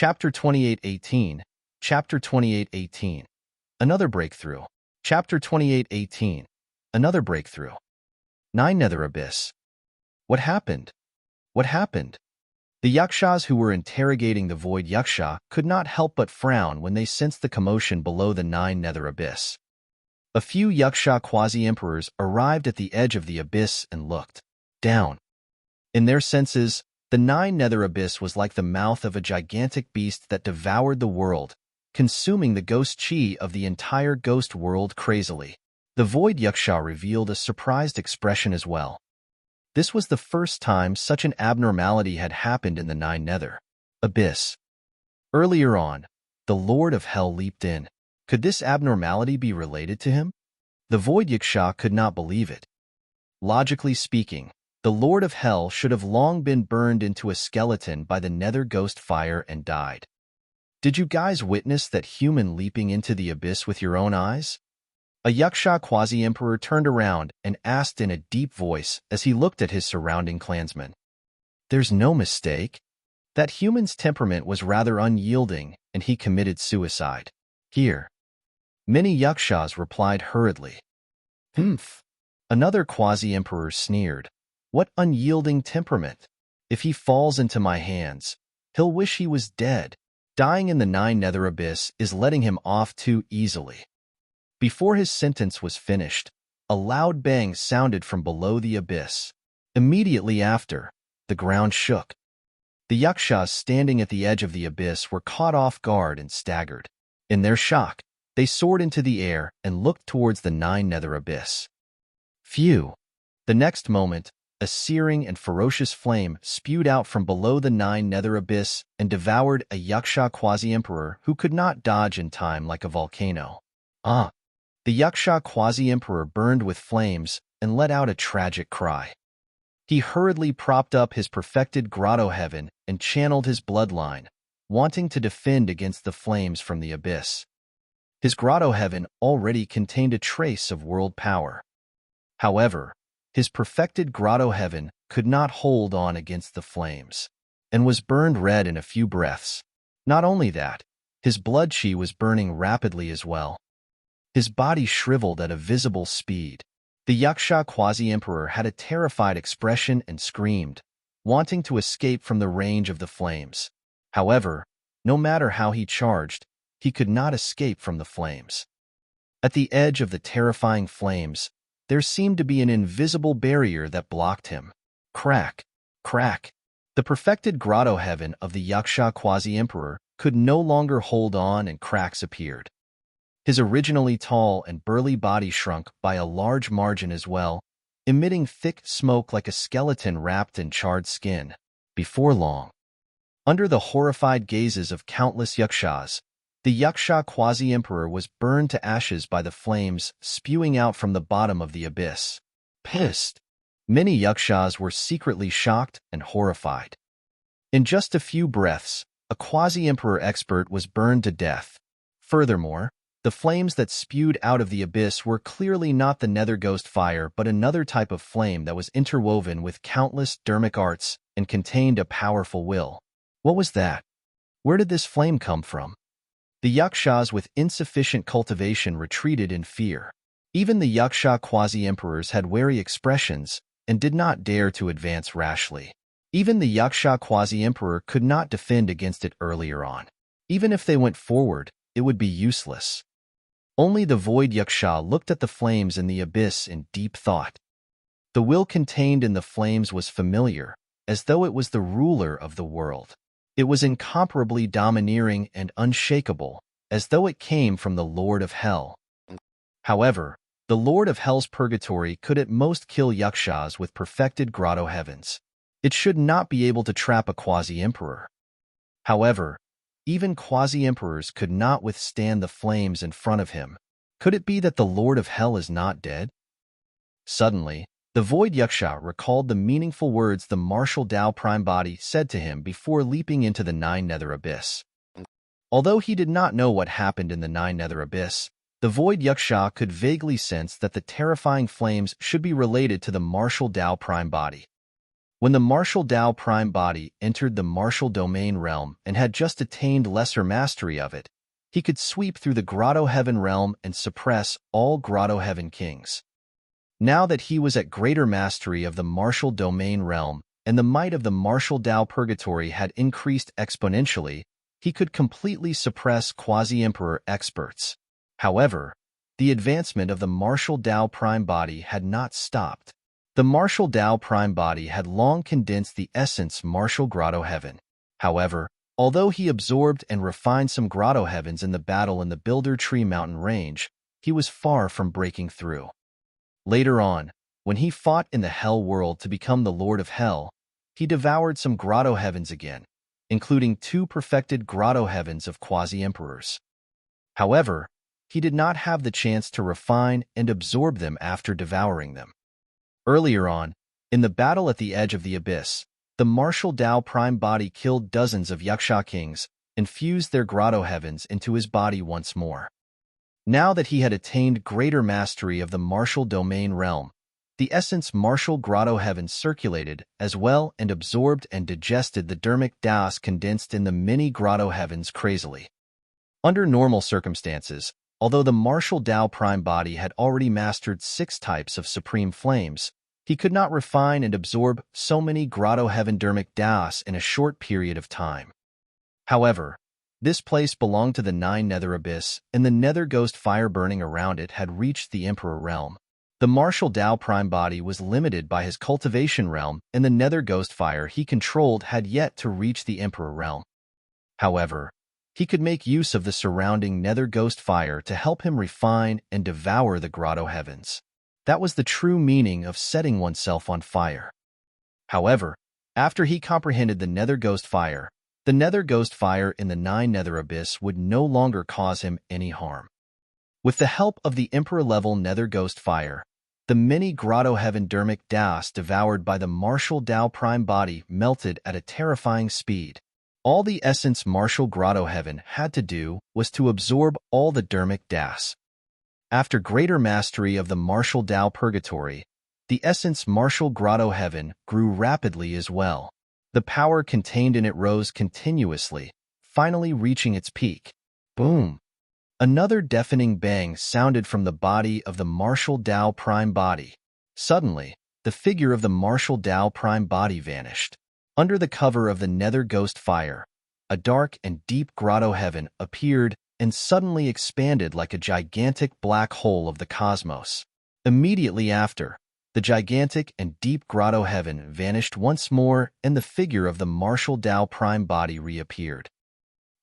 Chapter 28:18. Chapter 28:18. Another breakthrough. Chapter 28:18. Another breakthrough. 9 Nether Abyss. What happened? What happened? The Yakshas who were interrogating the Void Yaksha could not help but frown when they sensed the commotion below the 9 Nether Abyss. A few Yaksha quasi-emperors arrived at the edge of the abyss and looked down. In their senses, the 9 Nether Abyss was like the mouth of a gigantic beast that devoured the world, consuming the ghost chi of the entire ghost world crazily. The Void Yaksha revealed a surprised expression as well. This was the first time such an abnormality had happened in the 9 Nether Abyss. Earlier on, the Lord of Hell leaped in. Could this abnormality be related to him? The Void Yaksha could not believe it. Logically speaking, the Lord of Hell should have long been burned into a skeleton by the Nether Ghost fire and died. Did you guys witness that human leaping into the abyss with your own eyes? A Yaksha quasi-emperor turned around and asked in a deep voice as he looked at his surrounding clansmen. There's no mistake. That human's temperament was rather unyielding, and he committed suicide. Here. Many Yakshas replied hurriedly. Humph. Another quasi-emperor sneered. What unyielding temperament? If he falls into my hands, he'll wish he was dead. Dying in the 9 Nether Abyss is letting him off too easily. Before his sentence was finished, a loud bang sounded from below the abyss. Immediately after, the ground shook. The Yakshas standing at the edge of the abyss were caught off guard and staggered. In their shock, they soared into the air and looked towards the 9 Nether Abyss. Phew! The next moment, a searing and ferocious flame spewed out from below the 9 Nether Abyss and devoured a Yaksha quasi-emperor who could not dodge in time like a volcano. The Yaksha quasi-emperor burned with flames and let out a tragic cry. He hurriedly propped up his perfected grotto heaven and channeled his bloodline, wanting to defend against the flames from the abyss. His grotto heaven already contained a trace of world power. However, his perfected grotto heaven could not hold on against the flames, and was burned red in a few breaths. Not only that, his blood chi was burning rapidly as well. His body shriveled at a visible speed. The Yaksha quasi-emperor had a terrified expression and screamed, wanting to escape from the range of the flames. However, no matter how he charged, he could not escape from the flames. At the edge of the terrifying flames, there seemed to be an invisible barrier that blocked him. Crack! Crack! The perfected grotto heaven of the Yaksha quasi-emperor could no longer hold on and cracks appeared. His originally tall and burly body shrunk by a large margin as well, emitting thick smoke like a skeleton wrapped in charred skin. Before long, under the horrified gazes of countless Yakshas, the Yaksha quasi-emperor was burned to ashes by the flames spewing out from the bottom of the abyss. Pissed, many Yakshas were secretly shocked and horrified. In just a few breaths, a quasi-emperor expert was burned to death. Furthermore, the flames that spewed out of the abyss were clearly not the Nether Ghost fire but another type of flame that was interwoven with countless dermic arts and contained a powerful will. What was that? Where did this flame come from? The Yakshas with insufficient cultivation retreated in fear. Even the Yaksha quasi-emperors had wary expressions and did not dare to advance rashly. Even the Yaksha quasi-emperor could not defend against it earlier on. Even if they went forward, it would be useless. Only the Void Yaksha looked at the flames in the abyss in deep thought. The will contained in the flames was familiar, as though it was the ruler of the world. It was incomparably domineering and unshakable, as though it came from the Lord of Hell. However, the Lord of Hell's purgatory could at most kill Yakshas with perfected grotto heavens. It should not be able to trap a quasi-emperor. However, even quasi-emperors could not withstand the flames in front of him. Could it be that the Lord of Hell is not dead? Suddenly, the Void Yaksha recalled the meaningful words the martial Tao Prime Body said to him before leaping into the 9 Nether Abyss. Although he did not know what happened in the 9 Nether Abyss, the Void Yaksha could vaguely sense that the terrifying flames should be related to the martial Tao Prime Body. When the martial Tao prime body entered the martial domain realm and had just attained lesser mastery of it, he could sweep through the Grotto Heaven realm and suppress all Grotto Heaven kings. Now that he was at greater mastery of the martial domain realm and the might of the martial Tao purgatory had increased exponentially, he could completely suppress quasi-emperor experts. However, the advancement of the martial Tao prime body had not stopped. The martial Tao prime body had long condensed the essence martial Grotto Heaven. However, although he absorbed and refined some Grotto Heavens in the battle in the Builder Tree Mountain range, he was far from breaking through. Later on, when he fought in the Hell world to become the Lord of Hell, he devoured some Grotto Heavens again, including 2 perfected Grotto Heavens of quasi-emperors. However, he did not have the chance to refine and absorb them after devouring them. Earlier on, in the battle at the edge of the abyss, the martial Tao prime body killed dozens of Yaksha kings and fused their Grotto Heavens into his body once more. Now that he had attained greater mastery of the martial domain realm, the essence martial Grotto Heaven circulated as well and absorbed and digested the dermic Taos condensed in the many Grotto Heavens crazily. Under normal circumstances, although the martial Tao prime body had already mastered 6 types of supreme flames, he could not refine and absorb so many Grotto Heaven dermic Taos in a short period of time. However, this place belonged to the 9 Nether Abyss, and the Nether Ghost fire burning around it had reached the Emperor realm. The martial Tao prime body was limited by his cultivation realm, and the Nether Ghost fire he controlled had yet to reach the Emperor realm. However, he could make use of the surrounding Nether Ghost fire to help him refine and devour the Grotto Heavens. That was the true meaning of setting oneself on fire. However, after he comprehended the Nether Ghost fire, the Nether Ghost fire in the 9 Nether Abyss would no longer cause him any harm. With the help of the Emperor-level Nether Ghost fire, the many Grotto Heaven dermic Taos devoured by the martial Tao prime body melted at a terrifying speed. All the essence martial Grotto Heaven had to do was to absorb all the dermic Taos. After greater mastery of the martial Tao purgatory, the essence martial Grotto Heaven grew rapidly as well. The power contained in it rose continuously, finally reaching its peak. Boom! Another deafening bang sounded from the body of the martial Tao prime body. Suddenly, the figure of the martial Tao prime body vanished. Under the cover of the Nether Ghost fire, a dark and deep Grotto Heaven appeared and suddenly expanded like a gigantic black hole of the cosmos. Immediately after, the gigantic and deep Grotto Heaven vanished once more and the figure of the martial Tao prime body reappeared.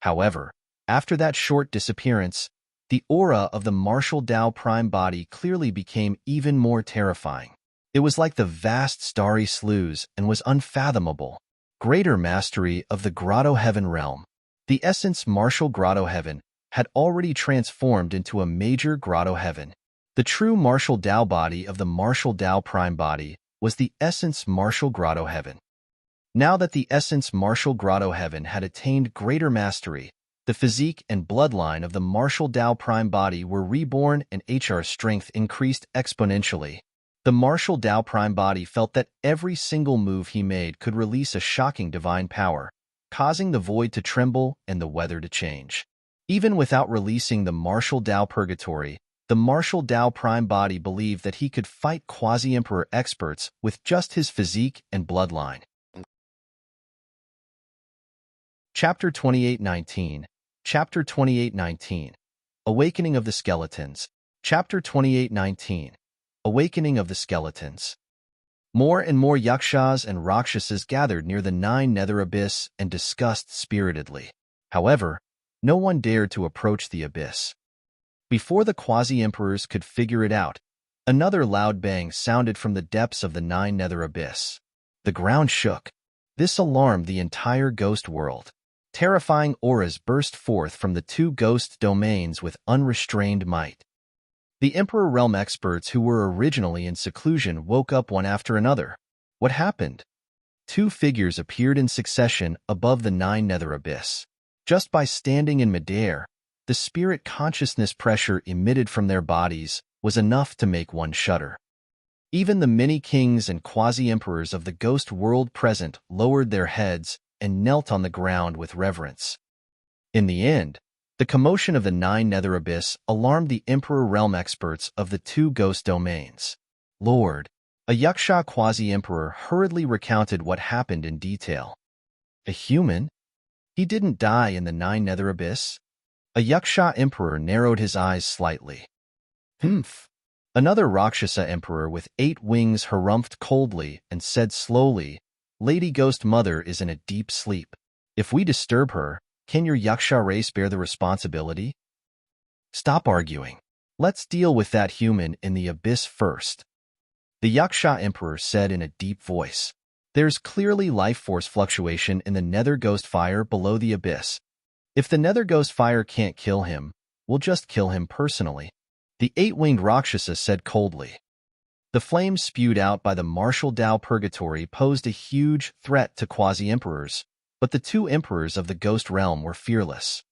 However, after that short disappearance, the aura of the martial Tao prime body clearly became even more terrifying. It was like the vast starry sloughs and was unfathomable. Greater mastery of the Grotto Heaven realm. The essence martial Grotto Heaven had already transformed into a major Grotto Heaven. The true martial Tao body of the martial Tao prime body was the essence martial Grotto Heaven. Now that the essence martial Grotto Heaven had attained greater mastery, the physique and bloodline of the martial Tao prime body were reborn and HR strength increased exponentially. The martial Tao prime body felt that every single move he made could release a shocking divine power, causing the void to tremble and the weather to change. Even without releasing the martial Tao purgatory, the martial Tao prime body believed that he could fight quasi-emperor experts with just his physique and bloodline. Chapter 28:19. Chapter 28:19. Awakening of the Skeletons. Chapter 28:19. Awakening of the Skeletons. More and more Yakshas and Rakshasas gathered near the 9 Nether Abyss and discussed spiritedly. However, no one dared to approach the abyss. Before the quasi-emperors could figure it out, another loud bang sounded from the depths of the 9 Nether Abyss. The ground shook. This alarmed the entire ghost world. Terrifying auras burst forth from the 2 ghost domains with unrestrained might. The Emperor Realm experts who were originally in seclusion woke up one after another. What happened? 2 figures appeared in succession above the 9 Nether Abyss. Just by standing in midair, the spirit consciousness pressure emitted from their bodies was enough to make one shudder. Even the many kings and quasi-emperors of the ghost world present lowered their heads and knelt on the ground with reverence. In the end, the commotion of the 9 Nether Abyss alarmed the Emperor realm experts of the 2 ghost domains. Lord, a Yaksha quasi-emperor hurriedly recounted what happened in detail. A human? He didn't die in the 9 Nether Abyss? A Yaksha emperor narrowed his eyes slightly. Humph. Another Rakshasa emperor with 8 wings harumphed coldly and said slowly, Lady Ghost Mother is in a deep sleep. If we disturb her, can your Yaksha race bear the responsibility? Stop arguing. Let's deal with that human in the abyss first. The Yaksha emperor said in a deep voice. There's clearly life force fluctuation in the nether ghost fire below the abyss. If the nether ghost fire can't kill him, we'll just kill him personally. The 8-winged Rakshasa said coldly. The flames spewed out by the martial Tao purgatory posed a huge threat to quasi-emperors, but the 2 emperors of the ghost realm were fearless.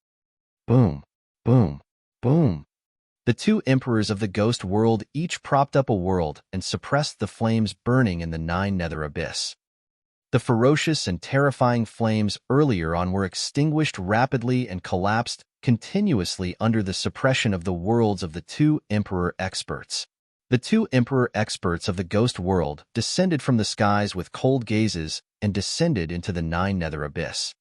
Boom, boom, boom. The 2 emperors of the ghost world each propped up a world and suppressed the flames burning in the 9 Nether Abyss. The ferocious and terrifying flames earlier on were extinguished rapidly and collapsed continuously under the suppression of the worlds of the 2 emperor experts. The 2 emperor experts of the ghost world descended from the skies with cold gazes and descended into the 9 Nether Abyss.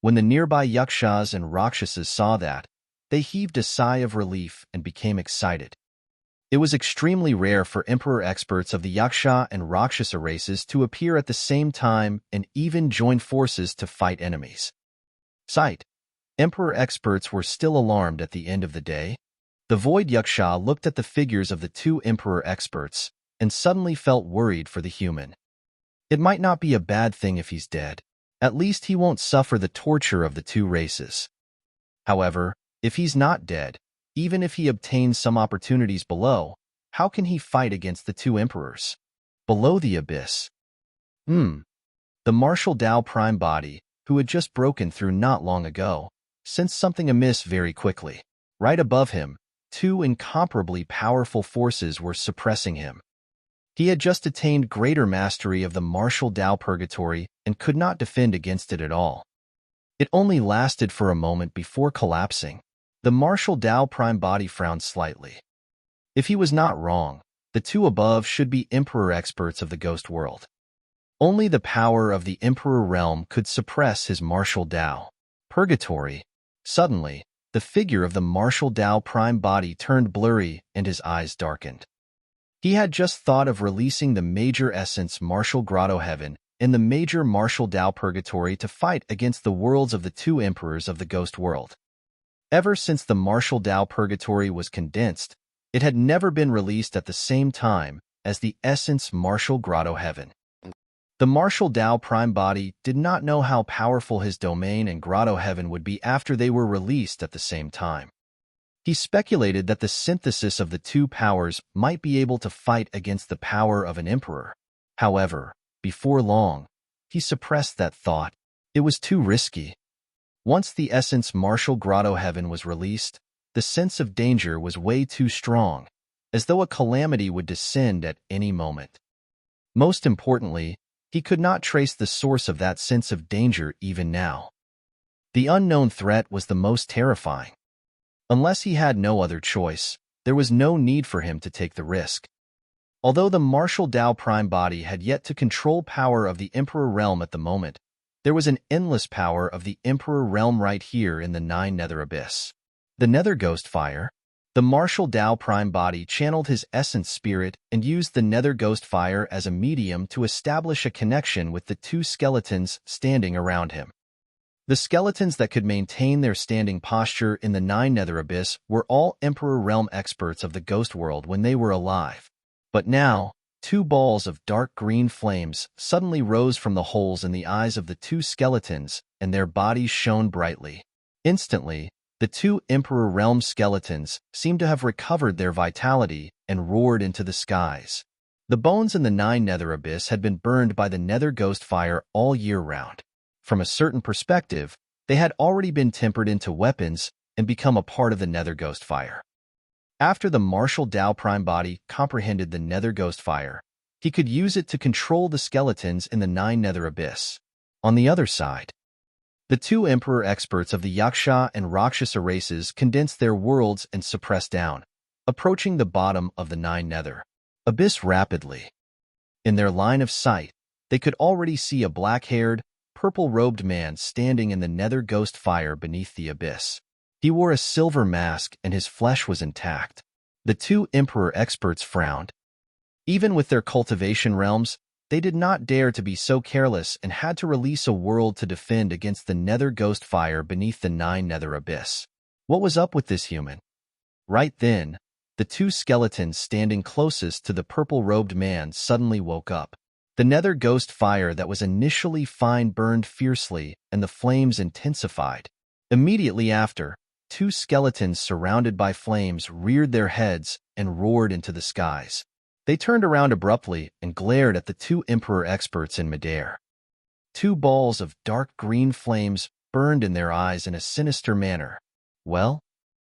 When the nearby Yakshas and Rakshasas saw that, they heaved a sigh of relief and became excited. It was extremely rare for emperor experts of the Yaksha and Rakshasa races to appear at the same time and even join forces to fight enemies. Sight. Emperor experts were still alarmed at the end of the day. The Void Yaksha looked at the figures of the 2 emperor experts and suddenly felt worried for the human. It might not be a bad thing if he's dead. At least he won't suffer the torture of the 2 races. However, if he's not dead, even if he obtains some opportunities below, how can he fight against the 2 emperors? Below the abyss. The martial Tao prime body, who had just broken through not long ago, sensed something amiss very quickly. Right above him, 2 incomparably powerful forces were suppressing him. He had just attained greater mastery of the martial Tao purgatory and could not defend against it at all. It only lasted for a moment before collapsing. The martial Tao prime body frowned slightly. If he was not wrong, the 2 above should be emperor experts of the ghost world. Only the power of the emperor realm could suppress his martial Tao purgatory. Suddenly, the figure of the martial Tao prime body turned blurry and his eyes darkened. He had just thought of releasing the major essence martial grotto heaven and the major martial Tao purgatory to fight against the worlds of the 2 emperors of the ghost world. Ever since the martial Tao purgatory was condensed, it had never been released at the same time as the essence martial grotto heaven. The martial Tao prime body did not know how powerful his domain and grotto heaven would be after they were released at the same time. He speculated that the synthesis of the 2 powers might be able to fight against the power of an emperor. However, before long, he suppressed that thought. It was too risky. Once the essence martial grotto heaven was released, the sense of danger was way too strong, as though a calamity would descend at any moment. Most importantly, he could not trace the source of that sense of danger even now. The unknown threat was the most terrifying. Unless he had no other choice, there was no need for him to take the risk. Although the martial Tao prime body had yet to control power of the emperor realm at the moment, there was an endless power of the emperor realm right here in the 9 Nether Abyss. The Nether Ghost Fire. The martial Tao prime body channeled his essence spirit and used the Nether Ghost Fire as a medium to establish a connection with the 2 skeletons standing around him. The skeletons that could maintain their standing posture in the 9 Nether Abyss were all emperor realm experts of the ghost world when they were alive. But now, 2 balls of dark green flames suddenly rose from the holes in the eyes of the 2 skeletons, and their bodies shone brightly. Instantly, the 2 Emperor Realm skeletons seemed to have recovered their vitality and roared into the skies. The bones in the 9 Nether Abyss had been burned by the Nether Ghost Fire all year round. From a certain perspective, they had already been tempered into weapons and become a part of the Nether Ghost Fire. After the martial Tao Prime body comprehended the Nether Ghost Fire, he could use it to control the skeletons in the 9 Nether Abyss. On the other side, the 2 Emperor experts of the Yaksha and Rakshasa races condensed their worlds and suppressed down, approaching the bottom of the 9 Nether Abyss rapidly. In their line of sight, they could already see a black-haired, purple-robed man standing in the Nether Ghost Fire beneath the abyss. He wore a silver mask and his flesh was intact. The 2 Emperor experts frowned. Even with their cultivation realms, they did not dare to be so careless and had to release a world to defend against the Nether Ghost Fire beneath the 9 Nether Abyss. What was up with this human? Right then, the 2 skeletons standing closest to the purple-robed man suddenly woke up. The Nether Ghost Fire that was initially fine burned fiercely, and the flames intensified. Immediately after, 2 skeletons surrounded by flames reared their heads and roared into the skies. They turned around abruptly and glared at the 2 Emperor experts in midair. 2 balls of dark green flames burned in their eyes in a sinister manner. Well,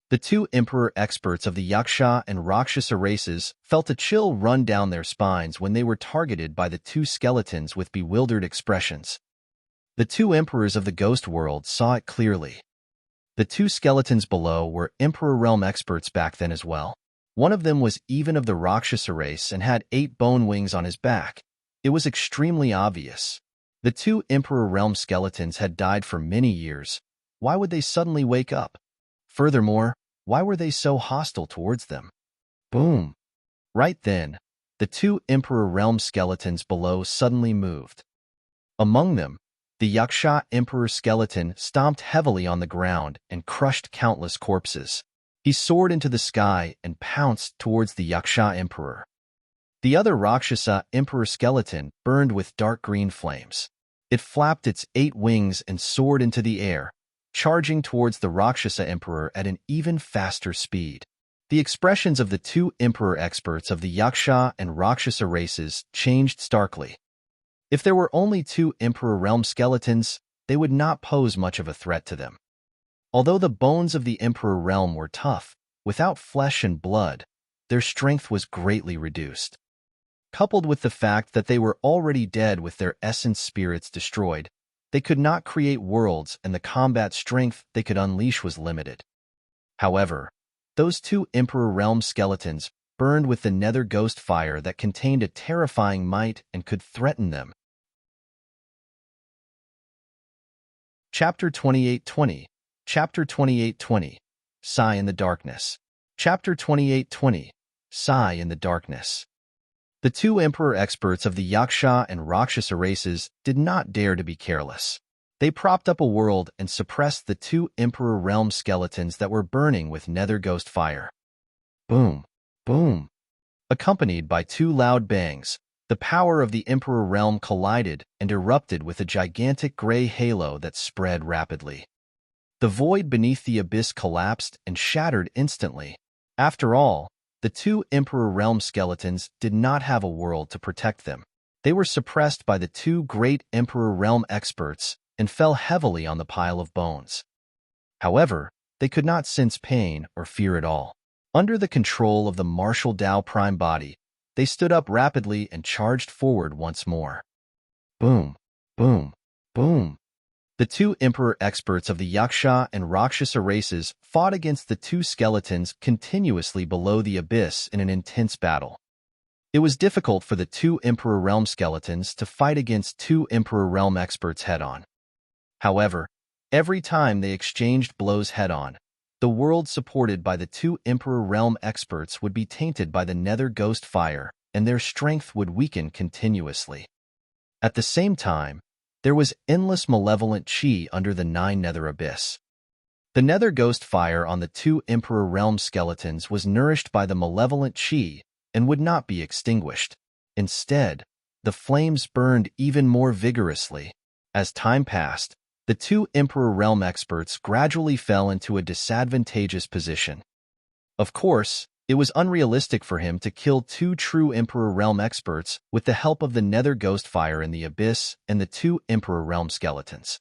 the 2 Emperor experts of the Yaksha and Rakshasa races felt a chill run down their spines when they were targeted by the 2 skeletons with bewildered expressions. The 2 Emperors of the Ghost World saw it clearly. The 2 skeletons below were Emperor Realm experts back then as well. One of them was even of the Rakshasa race and had 8 bone wings on his back. It was extremely obvious. The 2 Emperor Realm skeletons had died for many years. Why would they suddenly wake up? Furthermore, why were they so hostile towards them? Boom! Right then, the 2 Emperor Realm skeletons below suddenly moved. Among them, the Yaksha Emperor skeleton stomped heavily on the ground and crushed countless corpses. He soared into the sky and pounced towards the Yaksha Emperor. The other Rakshasa Emperor skeleton burned with dark green flames. It flapped its 8 wings and soared into the air, charging towards the Rakshasa Emperor at an even faster speed. The expressions of the 2 Emperor experts of the Yaksha and Rakshasa races changed starkly. If there were only 2 Emperor Realm skeletons, they would not pose much of a threat to them. Although the bones of the Emperor Realm were tough, without flesh and blood, their strength was greatly reduced. Coupled with the fact that they were already dead with their essence spirits destroyed, they could not create worlds and the combat strength they could unleash was limited. However, those 2 Emperor Realm skeletons burned with the Nether Ghost Fire that contained a terrifying might and could threaten them. Chapter 28:20 Chapter 28:20 Sigh in the Darkness Chapter 28:20 Sigh in the Darkness The 2 Emperor experts of the Yaksha and Rakshasa races did not dare to be careless. They propped up a world and suppressed the 2 Emperor Realm skeletons that were burning with Nether Ghost Fire. Boom! Boom! Accompanied by 2 loud bangs, the power of the Emperor Realm collided and erupted with a gigantic gray halo that spread rapidly. The void beneath the abyss collapsed and shattered instantly. After all, the 2 Emperor Realm skeletons did not have a world to protect them. They were suppressed by the 2 great Emperor Realm experts and fell heavily on the pile of bones. However, they could not sense pain or fear at all. Under the control of the martial Tao Prime body, they stood up rapidly and charged forward once more. Boom! Boom! Boom! The 2 Emperor experts of the Yaksha and Rakshasa races fought against the 2 skeletons continuously below the abyss in an intense battle. It was difficult for the 2 Emperor Realm skeletons to fight against 2 Emperor Realm experts head-on. However, every time they exchanged blows head-on, the world supported by the 2 Emperor Realm experts would be tainted by the Nether Ghost Fire, and their strength would weaken continuously. At the same time, there was endless malevolent chi under the 9 Nether Abyss. The Nether Ghost Fire on the 2 Emperor Realm skeletons was nourished by the malevolent chi and would not be extinguished. Instead, the flames burned even more vigorously. As time passed, the 2 Emperor Realm experts gradually fell into a disadvantageous position. Of course, it was unrealistic for him to kill 2 true Emperor Realm experts with the help of the Nether Ghost Fire in the Abyss and the 2 Emperor Realm skeletons.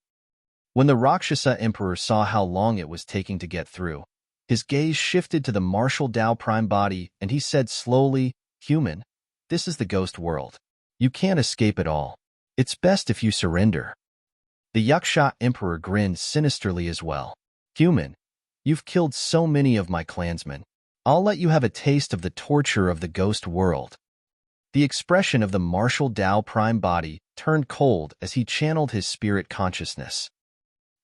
When the Rakshasa Emperor saw how long it was taking to get through, His gaze shifted to the martial Tao prime body, and he said slowly, "Human, this is the ghost world. You can't escape it all. It's best if you surrender." The Yaksha Emperor grinned sinisterly as well. "Human, you've killed so many of my clansmen. I'll let you have a taste of the torture of the ghost world." The expression of the martial Tao prime body turned cold as he channeled his spirit consciousness.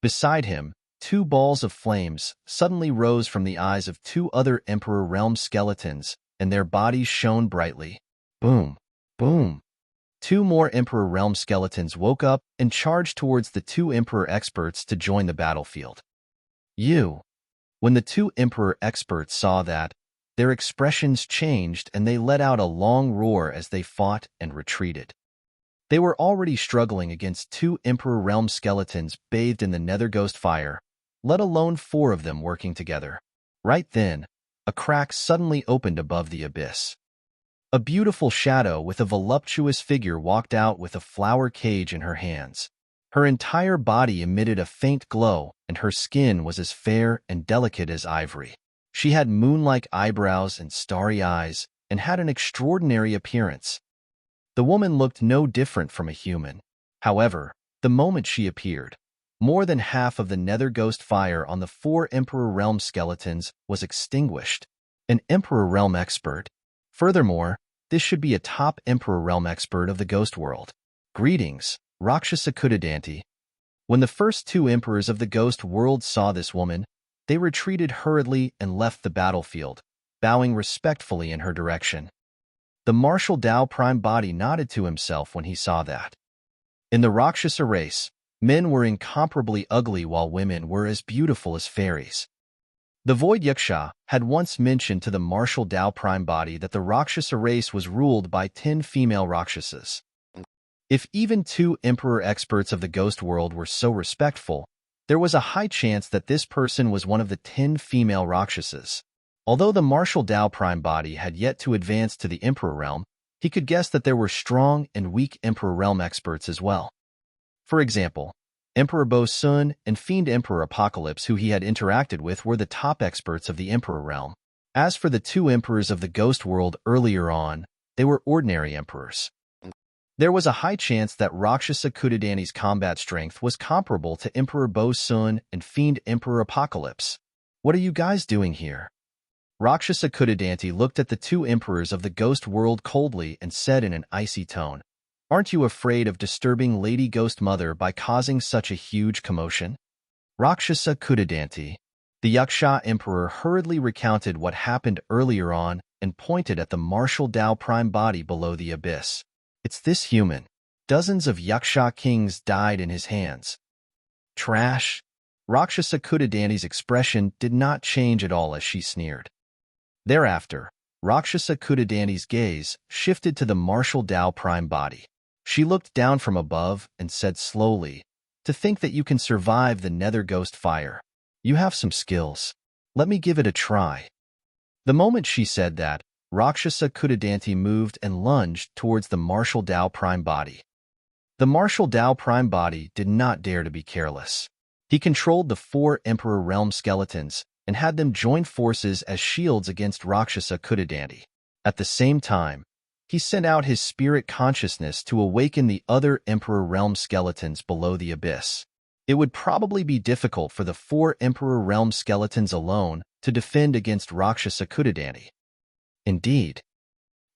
Beside him, two balls of flames suddenly rose from the eyes of two other Emperor Realm skeletons, and their bodies shone brightly. Boom! Boom! Two more Emperor Realm skeletons woke up and charged towards the two Emperor experts to join the battlefield. When the two Emperor experts saw that, their expressions changed and they let out a long roar as they fought and retreated. They were already struggling against two Emperor Realm skeletons bathed in the Nether ghost fire, let alone four of them working together. Right then, a crack suddenly opened above the abyss. A beautiful shadow with a voluptuous figure walked out with a flower cage in her hands. Her entire body emitted a faint glow, and her skin was as fair and delicate as ivory. She had moon-like eyebrows and starry eyes, and had an extraordinary appearance. The woman looked no different from a human. However, the moment she appeared, more than half of the Nether ghost fire on the four Emperor Realm skeletons was extinguished. An Emperor Realm expert. Furthermore, this should be a top Emperor Realm expert of the ghost world. Greetings, Rakshasa Kudadanti. When the first two emperors of the ghost world saw this woman, they retreated hurriedly and left the battlefield, bowing respectfully in her direction. The martial Tao prime body nodded to himself when he saw that. In the Rakshasa race, men were incomparably ugly while women were as beautiful as fairies. The Void Yaksha had once mentioned to the martial Tao prime body that the Rakshasa race was ruled by 10 female Rakshasas. If even two emperor experts of the ghost world were so respectful, there was a high chance that this person was one of the 10 female Rakshasas. Although the martial Tao prime body had yet to advance to the Emperor realm, he could guess that there were strong and weak Emperor realm experts as well. For example, Emperor Bo Sun and Fiend Emperor Apocalypse, who he had interacted with, were the top experts of the Emperor realm. As for the two emperors of the ghost world earlier on, they were ordinary emperors. There was a high chance that Rakshasa Kudadani's combat strength was comparable to Emperor Bo Sun and Fiend Emperor Apocalypse. "What are you guys doing here?" Rakshasa Kudadanti looked at the two emperors of the ghost world coldly and said in an icy tone, "Aren't you afraid of disturbing Lady Ghost Mother by causing such a huge commotion?" Rakshasa Kudadanti. The Yaksha Emperor hurriedly recounted what happened earlier on and pointed at the martial Tao prime body below the abyss. "It's this human. Dozens of Yaksha kings died in his hands." Trash. Rakshasa Kudadanti's expression did not change at all as she sneered. Thereafter, Rakshasa Kudadanti's gaze shifted to the martial Tao prime body. She looked down from above and said slowly, "To think that you can survive the Nether ghost fire. You have some skills. Let me give it a try." The moment she said that, Rakshasa Kudadanti moved and lunged towards the martial Tao prime body. The martial Tao prime body did not dare to be careless. He controlled the four Emperor Realm skeletons and had them join forces as shields against Rakshasa Kudadanti. At the same time, he sent out his spirit consciousness to awaken the other Emperor Realm skeletons below the abyss. It would probably be difficult for the four Emperor Realm skeletons alone to defend against Rakshasa Kudadanti. Indeed.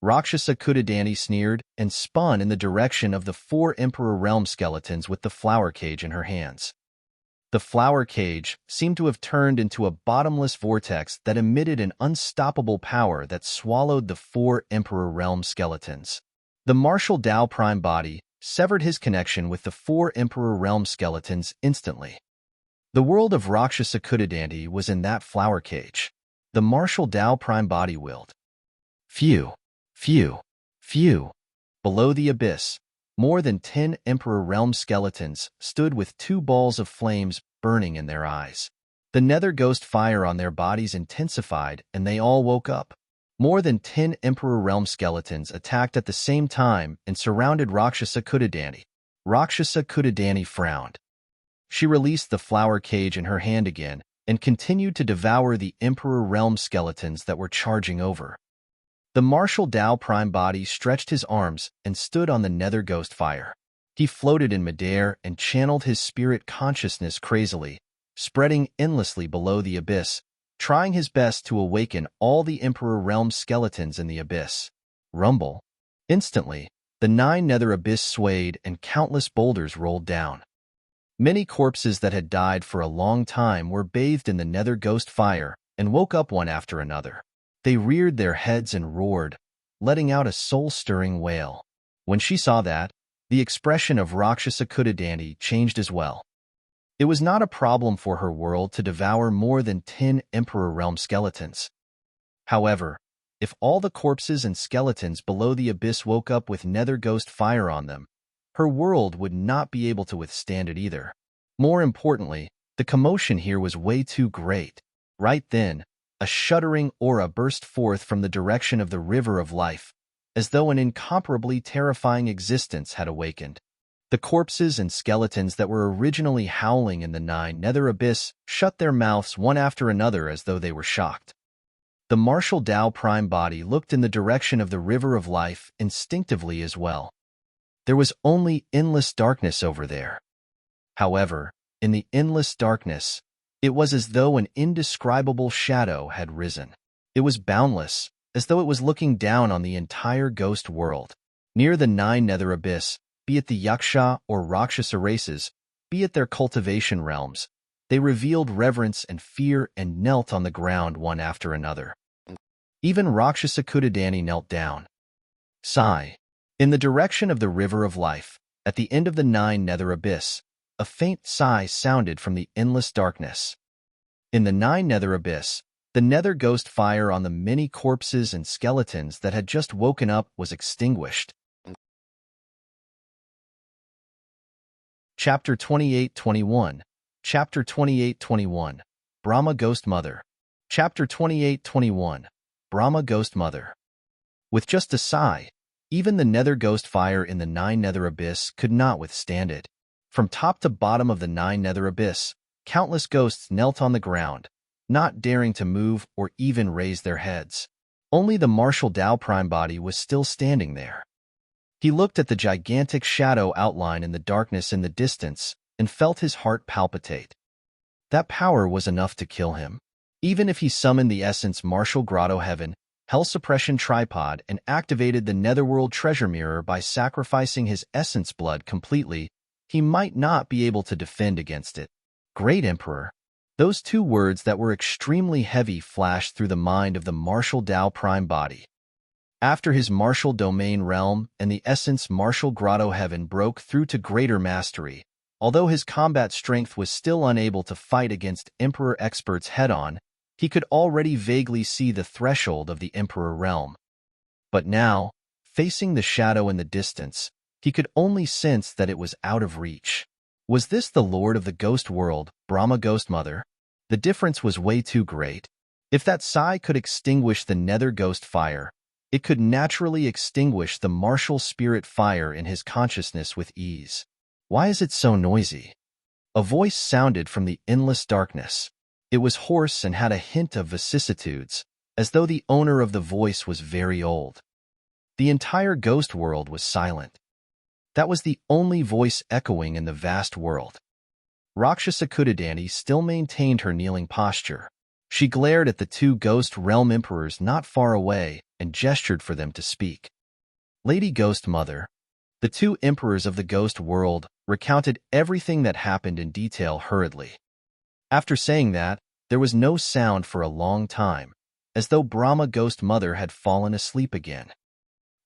Rakshasa Kudadanti sneered and spun in the direction of the four Emperor Realm skeletons with the flower cage in her hands. The flower cage seemed to have turned into a bottomless vortex that emitted an unstoppable power that swallowed the four Emperor Realm skeletons. The martial Tao prime body severed his connection with the four Emperor Realm skeletons instantly. The world of Rakshasa Kudadanti was in that flower cage. The martial Tao prime body willed. Phew, phew, phew. Below the abyss, more than 10 Emperor Realm skeletons stood with two balls of flames burning in their eyes. The Nether ghost fire on their bodies intensified, and they all woke up. More than 10 Emperor Realm skeletons attacked at the same time and surrounded Rakshasa Kudadanti. Rakshasa Kudadanti frowned. She released the flower cage in her hand again and continued to devour the Emperor Realm skeletons that were charging over. The martial Tao Prime body stretched his arms and stood on the Nether ghost fire. He floated in midair and channeled his spirit consciousness crazily, spreading endlessly below the abyss, trying his best to awaken all the Emperor Realm skeletons in the abyss. Rumble. Instantly, the 9 Nether abyss swayed and countless boulders rolled down. Many corpses that had died for a long time were bathed in the Nether ghost fire and woke up one after another. They reared their heads and roared, letting out a soul-stirring wail. When she saw that, the expression of Rakshasa Kudadandi changed as well. It was not a problem for her world to devour more than 10 Emperor Realm skeletons. However, if all the corpses and skeletons below the abyss woke up with Nether ghost fire on them, her world would not be able to withstand it either. More importantly, the commotion here was way too great. Right then, a shuddering aura burst forth from the direction of the river of life, as though an incomparably terrifying existence had awakened. The corpses and skeletons that were originally howling in the 9 Nether abyss shut their mouths one after another as though they were shocked. The martial Tao Prime body looked in the direction of the river of life instinctively as well. There was only endless darkness over there. However, in the endless darkness, it was as though an indescribable shadow had risen. It was boundless, as though it was looking down on the entire ghost world. Near the 9 Nether abyss, be it the Yaksha or Rakshasa races, be it their cultivation realms, they revealed reverence and fear and knelt on the ground one after another. Even Rakshasa Kudadandi knelt down. Sigh. In the direction of the river of life, at the end of the 9 Nether abyss, a faint sigh sounded from the endless darkness. In the 9 Nether abyss, the Nether ghost fire on the many corpses and skeletons that had just woken up was extinguished. Chapter 28-21. Chapter 28-21. Brahma Ghost Mother. Chapter 28-21. Brahma Ghost Mother. With just a sigh, even the Nether ghost fire in the 9 Nether abyss could not withstand it. From top to bottom of the 9 Nether abyss, countless ghosts knelt on the ground, not daring to move or even raise their heads. Only the martial Tao Prime body was still standing there. He looked at the gigantic shadow outline in the darkness in the distance and felt his heart palpitate. That power was enough to kill him. Even if he summoned the essence Martial Grotto Heaven, Hell Suppression Tripod, and activated the Netherworld Treasure Mirror by sacrificing his essence blood completely, he might not be able to defend against it. Great Emperor. Those 2 words that were extremely heavy flashed through the mind of the Martial Tao Prime body. After his Martial Domain Realm and the essence Martial Grotto Heaven broke through to greater mastery, although his combat strength was still unable to fight against Emperor experts head-on, he could already vaguely see the threshold of the Emperor Realm. But now, facing the shadow in the distance, he could only sense that it was out of reach. Was this the Lord of the Ghost World, Brahma Ghost Mother? The difference was way too great. If that Sigh could extinguish the Nether ghost fire, it could naturally extinguish the martial spirit fire in his consciousness with ease. Why is it so noisy? A voice sounded from the endless darkness. It was hoarse and had a hint of vicissitudes, as though the owner of the voice was very old. The entire ghost world was silent. That was the only voice echoing in the vast world. Rakshasa Kudadandi still maintained her kneeling posture. She glared at the 2 ghost realm emperors not far away and gestured for them to speak. Lady Ghost Mother. The 2 emperors of the ghost world recounted everything that happened in detail hurriedly. After saying that, there was no sound for a long time, as though Brahma Ghost Mother had fallen asleep again.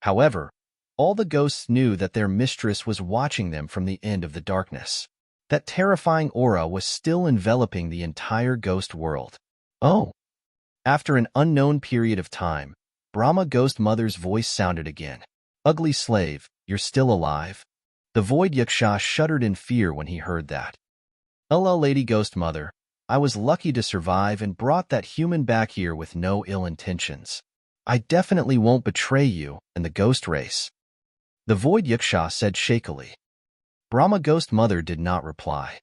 However, all the ghosts knew that their mistress was watching them from the end of the darkness. That terrifying aura was still enveloping the entire ghost world. Oh! After an unknown period of time, Brahma Ghost Mother's voice sounded again. Ugly slave, you're still alive? The Void Yaksha shuddered in fear when he heard that. Hello, Lady Ghost Mother. I was lucky to survive and brought that human back here with no ill intentions. I definitely won't betray you and the ghost race. The Void Yaksha said shakily. Brahma Ghost Mother did not reply.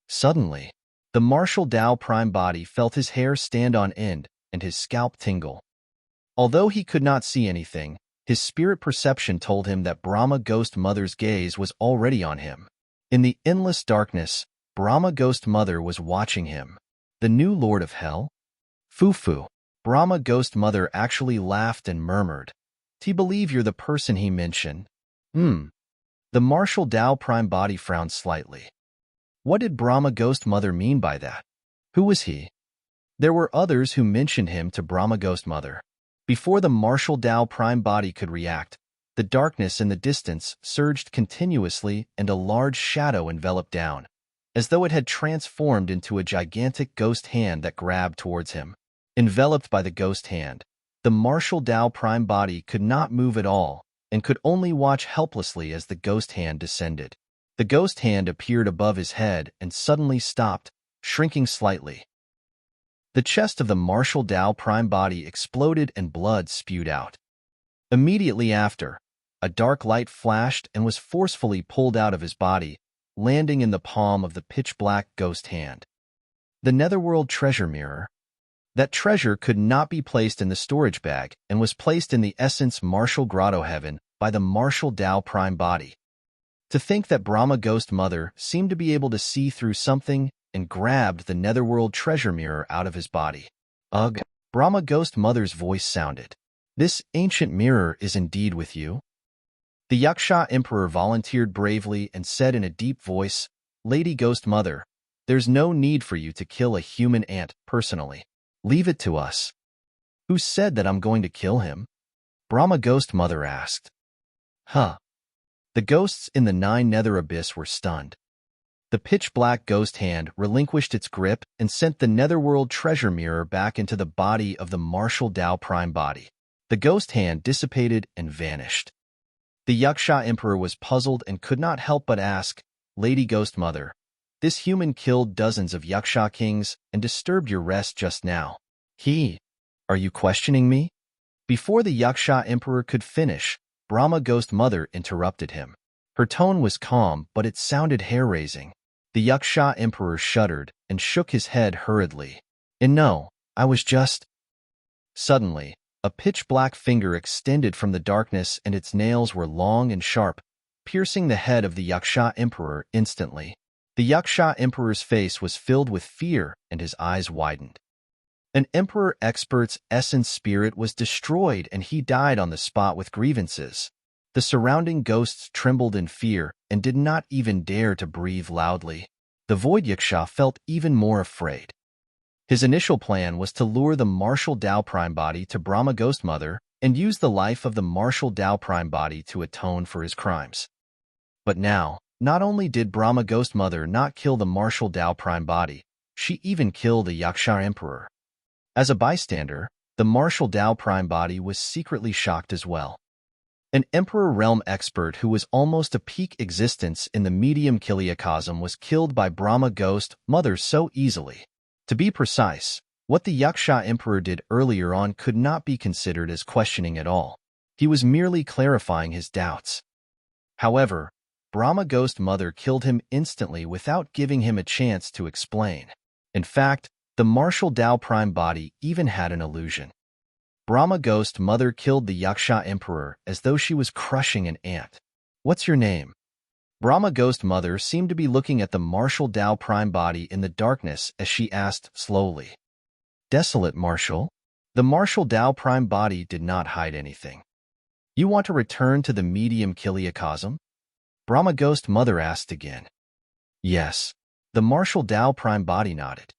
Suddenly, The martial Tao prime body felt his hair stand on end and his scalp tingle. Although he could not see anything, his spirit perception told him that Brahma Ghost Mother's gaze was already on him. In the endless darkness, Brahma Ghost Mother was watching him. The new Lord of Hell? Fufu. Brahma Ghost Mother actually laughed and murmured, "Do you believe you're the person he mentioned?" The martial Tao prime body frowned slightly. What did Brahma Ghost Mother mean by that? Who was he? There were others who mentioned him to Brahma Ghost Mother. Before the martial Tao prime body could react, the darkness in the distance surged continuously and a large shadow enveloped down, as though it had transformed into a gigantic ghost hand that grabbed towards him. Enveloped by the ghost hand, the martial Tao prime body could not move at all and could only watch helplessly as the ghost hand descended. The ghost hand appeared above his head and suddenly stopped, shrinking slightly. The chest of the martial Tao prime body exploded and blood spewed out. Immediately after, a dark light flashed and was forcefully pulled out of his body, landing in the palm of the pitch-black ghost hand. The Netherworld treasure mirror. That treasure could not be placed in the storage bag and was placed in the Essence Martial Grotto Heaven by the martial Tao prime body. To think that Brahma Ghost Mother seemed to be able to see through something and grabbed the Netherworld treasure mirror out of his body. Ugh, Brahma Ghost Mother's voice sounded. "This ancient mirror is indeed with you?" The Yaksha Emperor volunteered bravely and said in a deep voice, "Lady Ghost Mother, there's no need for you to kill a human ant personally. Leave it to us." "Who said that I'm going to kill him?" Brahma Ghost Mother asked. Huh. The ghosts in the 9 Nether abyss were stunned. The pitch-black ghost hand relinquished its grip and sent the Netherworld treasure mirror back into the body of the martial Tao prime body. The ghost hand dissipated and vanished. The Yaksha Emperor was puzzled and could not help but ask, "Lady Ghost Mother, this human killed dozens of Yaksha kings and disturbed your rest just now. Are you questioning me?" Before the Yaksha Emperor could finish, Brahma Ghost Mother interrupted him. Her tone was calm, but it sounded hair-raising. The Yaksha Emperor shuddered and shook his head hurriedly. "And no, I was just—" Suddenly, a pitch-black finger extended from the darkness and its nails were long and sharp, piercing the head of the Yaksha Emperor instantly. The Yaksha Emperor's face was filled with fear and his eyes widened. An Emperor expert's essence spirit was destroyed and he died on the spot with grievances. The surrounding ghosts trembled in fear and did not even dare to breathe loudly. The Void Yaksha felt even more afraid. His initial plan was to lure the martial Tao prime body to Brahma Ghost Mother and use the life of the martial Tao prime body to atone for his crimes. But now, not only did Brahma Ghost Mother not kill the martial Tao prime body, she even killed the Yaksha Emperor. As a bystander, the martial Tao prime body was secretly shocked as well. An Emperor Realm expert who was almost a peak existence in the medium Kiliacosm was killed by Brahma Ghost Mother so easily. To be precise, what the Yaksha Emperor did earlier on could not be considered as questioning at all. He was merely clarifying his doubts. However, Brahma Ghost Mother killed him instantly without giving him a chance to explain. In fact, the martial Tao prime body even had an illusion. Brahma Ghost Mother killed the Yaksha Emperor as though she was crushing an ant. "What's your name?" Brahma Ghost Mother seemed to be looking at the martial Tao prime body in the darkness as she asked slowly. "Desolate Martial?" The martial Tao prime body did not hide anything. "You want to return to the medium Kiliacosm?" Brahma Ghost Mother asked again. "Yes." The martial Tao prime body nodded.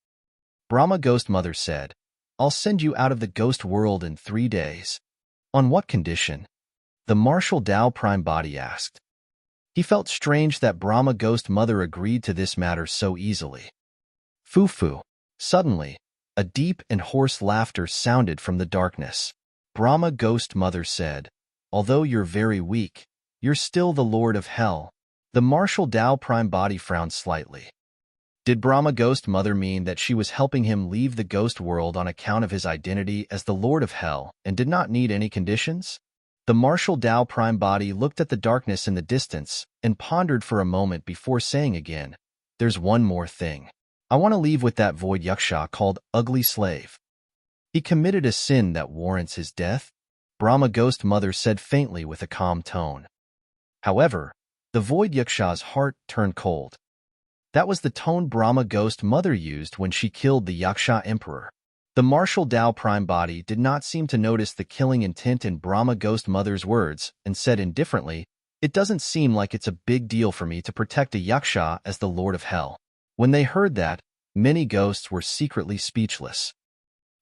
Brahma Ghost Mother said, "I'll send you out of the ghost world in 3 days." "On what condition?" the martial Tao prime body asked. He felt strange that Brahma Ghost Mother agreed to this matter so easily. Fufu. Suddenly, a deep and hoarse laughter sounded from the darkness. Brahma Ghost Mother said, "Although you're very weak, you're still the Lord of Hell." The martial Tao prime body frowned slightly. Did Brahma Ghost Mother mean that she was helping him leave the ghost world on account of his identity as the Lord of Hell and did not need any conditions? The martial Tao prime body looked at the darkness in the distance and pondered for a moment before saying again, "There's one more thing. I want to leave with that void yaksha called Ugly Slave. He committed a sin that warrants his death, Brahma Ghost Mother said faintly with a calm tone. However, the void yaksha's heart turned cold. That was the tone Brahma Ghost Mother used when she killed the Yaksha Emperor. The martial Tao Prime Body did not seem to notice the killing intent in Brahma Ghost Mother's words and said indifferently, "It doesn't seem like it's a big deal for me to protect a Yaksha as the Lord of Hell." When they heard that, many ghosts were secretly speechless.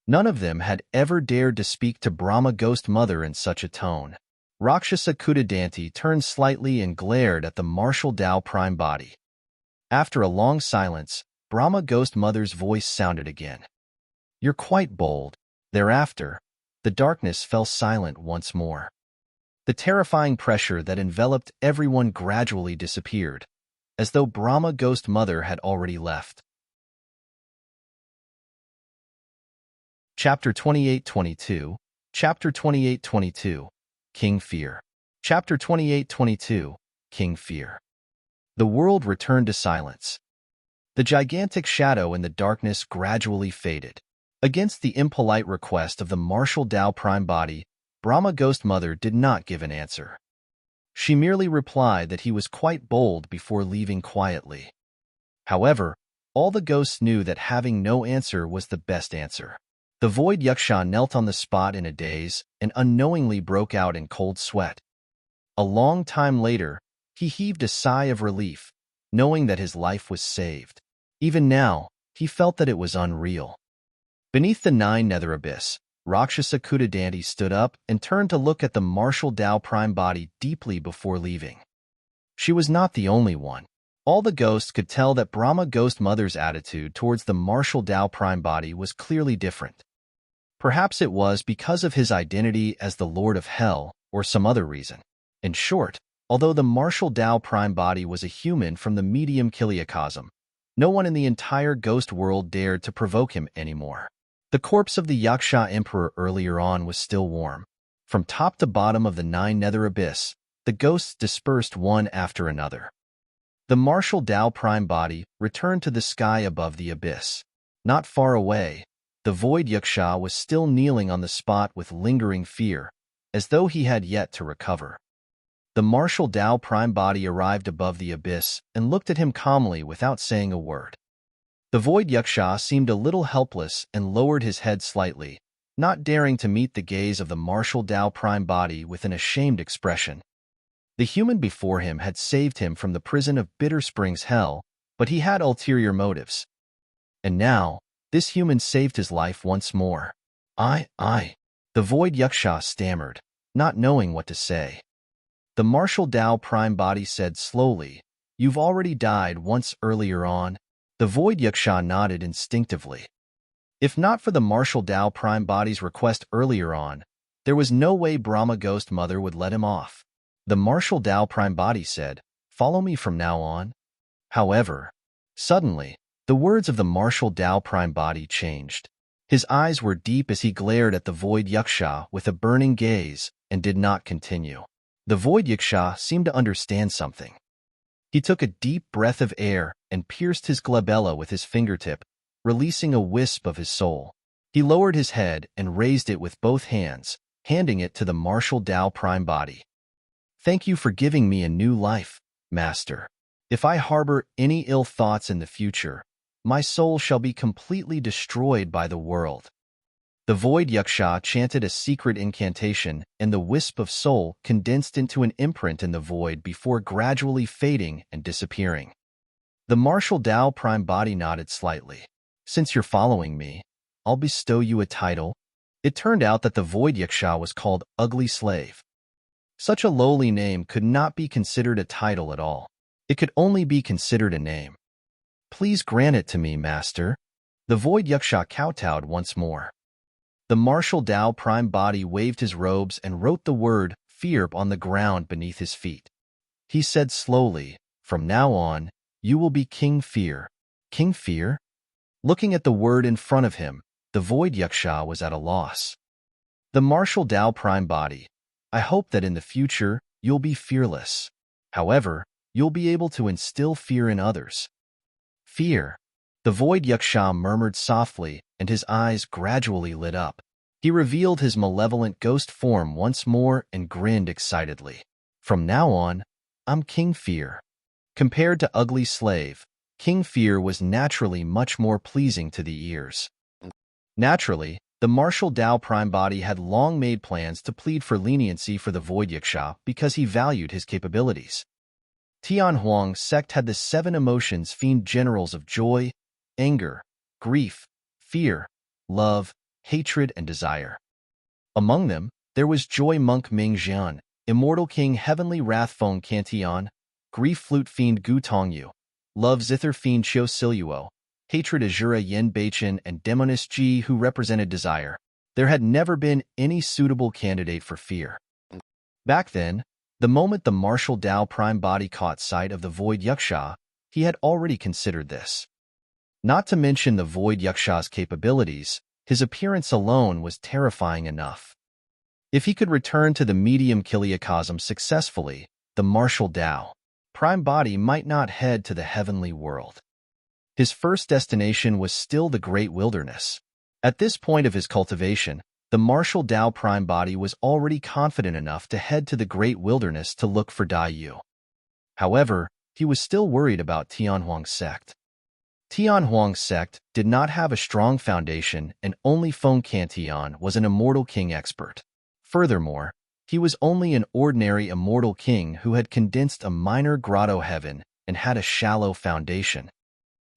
None of them had ever dared to speak to Brahma Ghost Mother in such a tone. Rakshasa Kudadanti turned slightly and glared at the martial Tao Prime Body. After a long silence, Brahma Ghost Mother's voice sounded again. "You're quite bold." Thereafter, the darkness fell silent once more. The terrifying pressure that enveloped everyone gradually disappeared, as though Brahma Ghost Mother had already left. Chapter 28-22, Chapter 28-22, King Fear. Chapter 28-22, King Fear. The world returned to silence. The gigantic shadow in the darkness gradually faded. Against the impolite request of the martial Tao Prime Body, Brahma Ghost Mother did not give an answer. She merely replied that he was quite bold before leaving quietly. However, all the ghosts knew that having no answer was the best answer. The void yaksha knelt on the spot in a daze and unknowingly broke out in cold sweat. A long time later, he heaved a sigh of relief, knowing that his life was saved. Even now, he felt that it was unreal. Beneath the 9 Nether abyss, Rakshasa Kudadanti stood up and turned to look at the martial Tao Prime Body deeply before leaving. She was not the only one. All the ghosts could tell that Brahma Ghost Mother's attitude towards the martial Tao Prime Body was clearly different. Perhaps it was because of his identity as the Lord of Hell or some other reason. In short, although the martial Tao Prime Body was a human from the medium Kiliacosm, no one in the entire ghost world dared to provoke him anymore. The corpse of the Yaksha Emperor earlier on was still warm. From top to bottom of the 9 Nether abyss, the ghosts dispersed one after another. The martial Tao Prime Body returned to the sky above the abyss. Not far away, the void yaksha was still kneeling on the spot with lingering fear, as though he had yet to recover. The martial Tao Prime Body arrived above the abyss and looked at him calmly without saying a word. The void yaksha seemed a little helpless and lowered his head slightly, not daring to meet the gaze of the martial Tao Prime Body with an ashamed expression. The human before him had saved him from the prison of Bitter Springs Hell, but he had ulterior motives. And now, this human saved his life once more. I. The void yaksha stammered, not knowing what to say. The martial Tao Prime Body said slowly, "You've already died once earlier on." The void yaksha nodded instinctively. If not for the martial Tao Prime Body's request earlier on, there was no way Brahma Ghost Mother would let him off. The martial Tao Prime Body said, "Follow me from now on." However, suddenly, the words of the martial Tao Prime Body changed. His eyes were deep as he glared at the void yaksha with a burning gaze and did not continue. The void yaksha seemed to understand something. He took a deep breath of air and pierced his glabella with his fingertip, releasing a wisp of his soul. He lowered his head and raised it with both hands, handing it to the martial Tao Prime Body. "Thank you for giving me a new life, Master. If I harbor any ill thoughts in the future, my soul shall be completely destroyed by the world." The void yaksha chanted a secret incantation, and the wisp of soul condensed into an imprint in the void before gradually fading and disappearing. The martial Tao Prime Body nodded slightly. "Since you're following me, I'll bestow you a title." It turned out that the void yaksha was called Ugly Slave. Such a lowly name could not be considered a title at all. It could only be considered a name. "Please grant it to me, Master." The void yaksha kowtowed once more. The martial Tao Prime Body waved his robes and wrote the word "fear" on the ground beneath his feet. He said slowly, "From now on, you will be King Fear." King Fear? Looking at the word in front of him, the void yaksha was at a loss. The martial Tao Prime Body, "I hope that in the future, you'll be fearless. However, you'll be able to instill fear in others." Fear? The void yaksha murmured softly, and his eyes gradually lit up. He revealed his malevolent ghost form once more and grinned excitedly. From now on, I'm King Fear. Compared to ugly slave, King Fear was naturally much more pleasing to the ears. Naturally, the martial Dao Prime Body had long made plans to plead for leniency for the Void Yaksha because he valued his capabilities. Tianhuang's sect had the 7 emotions fiend generals of joy, anger, grief, fear, love, hatred, and desire. Among them, there was Joy Monk Ming Jian, Immortal King Heavenly Wrath Feng Cantian, Grief Flute Fiend Gu Tongyu, Love Zither Fiend Xiu Siluo, Hatred Azura Yen Beichen, and Demoness Ji who represented desire. There had never been any suitable candidate for fear. Back then, the moment the martial Dao Prime Body caught sight of the Void Yaksha, he had already considered this. Not to mention the Void Yaksha's capabilities, his appearance alone was terrifying enough. If he could return to the medium Kiliacosm successfully, the martial Dao Prime Body might not head to the heavenly world. His first destination was still the great wilderness. At this point of his cultivation, the martial Dao Prime Body was already confident enough to head to the great wilderness to look for Dai Yu. However, he was still worried about Tianhuang's sect. Tianhuang's sect did not have a strong foundation, and only Feng Cantian was an immortal king expert. Furthermore, he was only an ordinary immortal king who had condensed a minor grotto heaven and had a shallow foundation.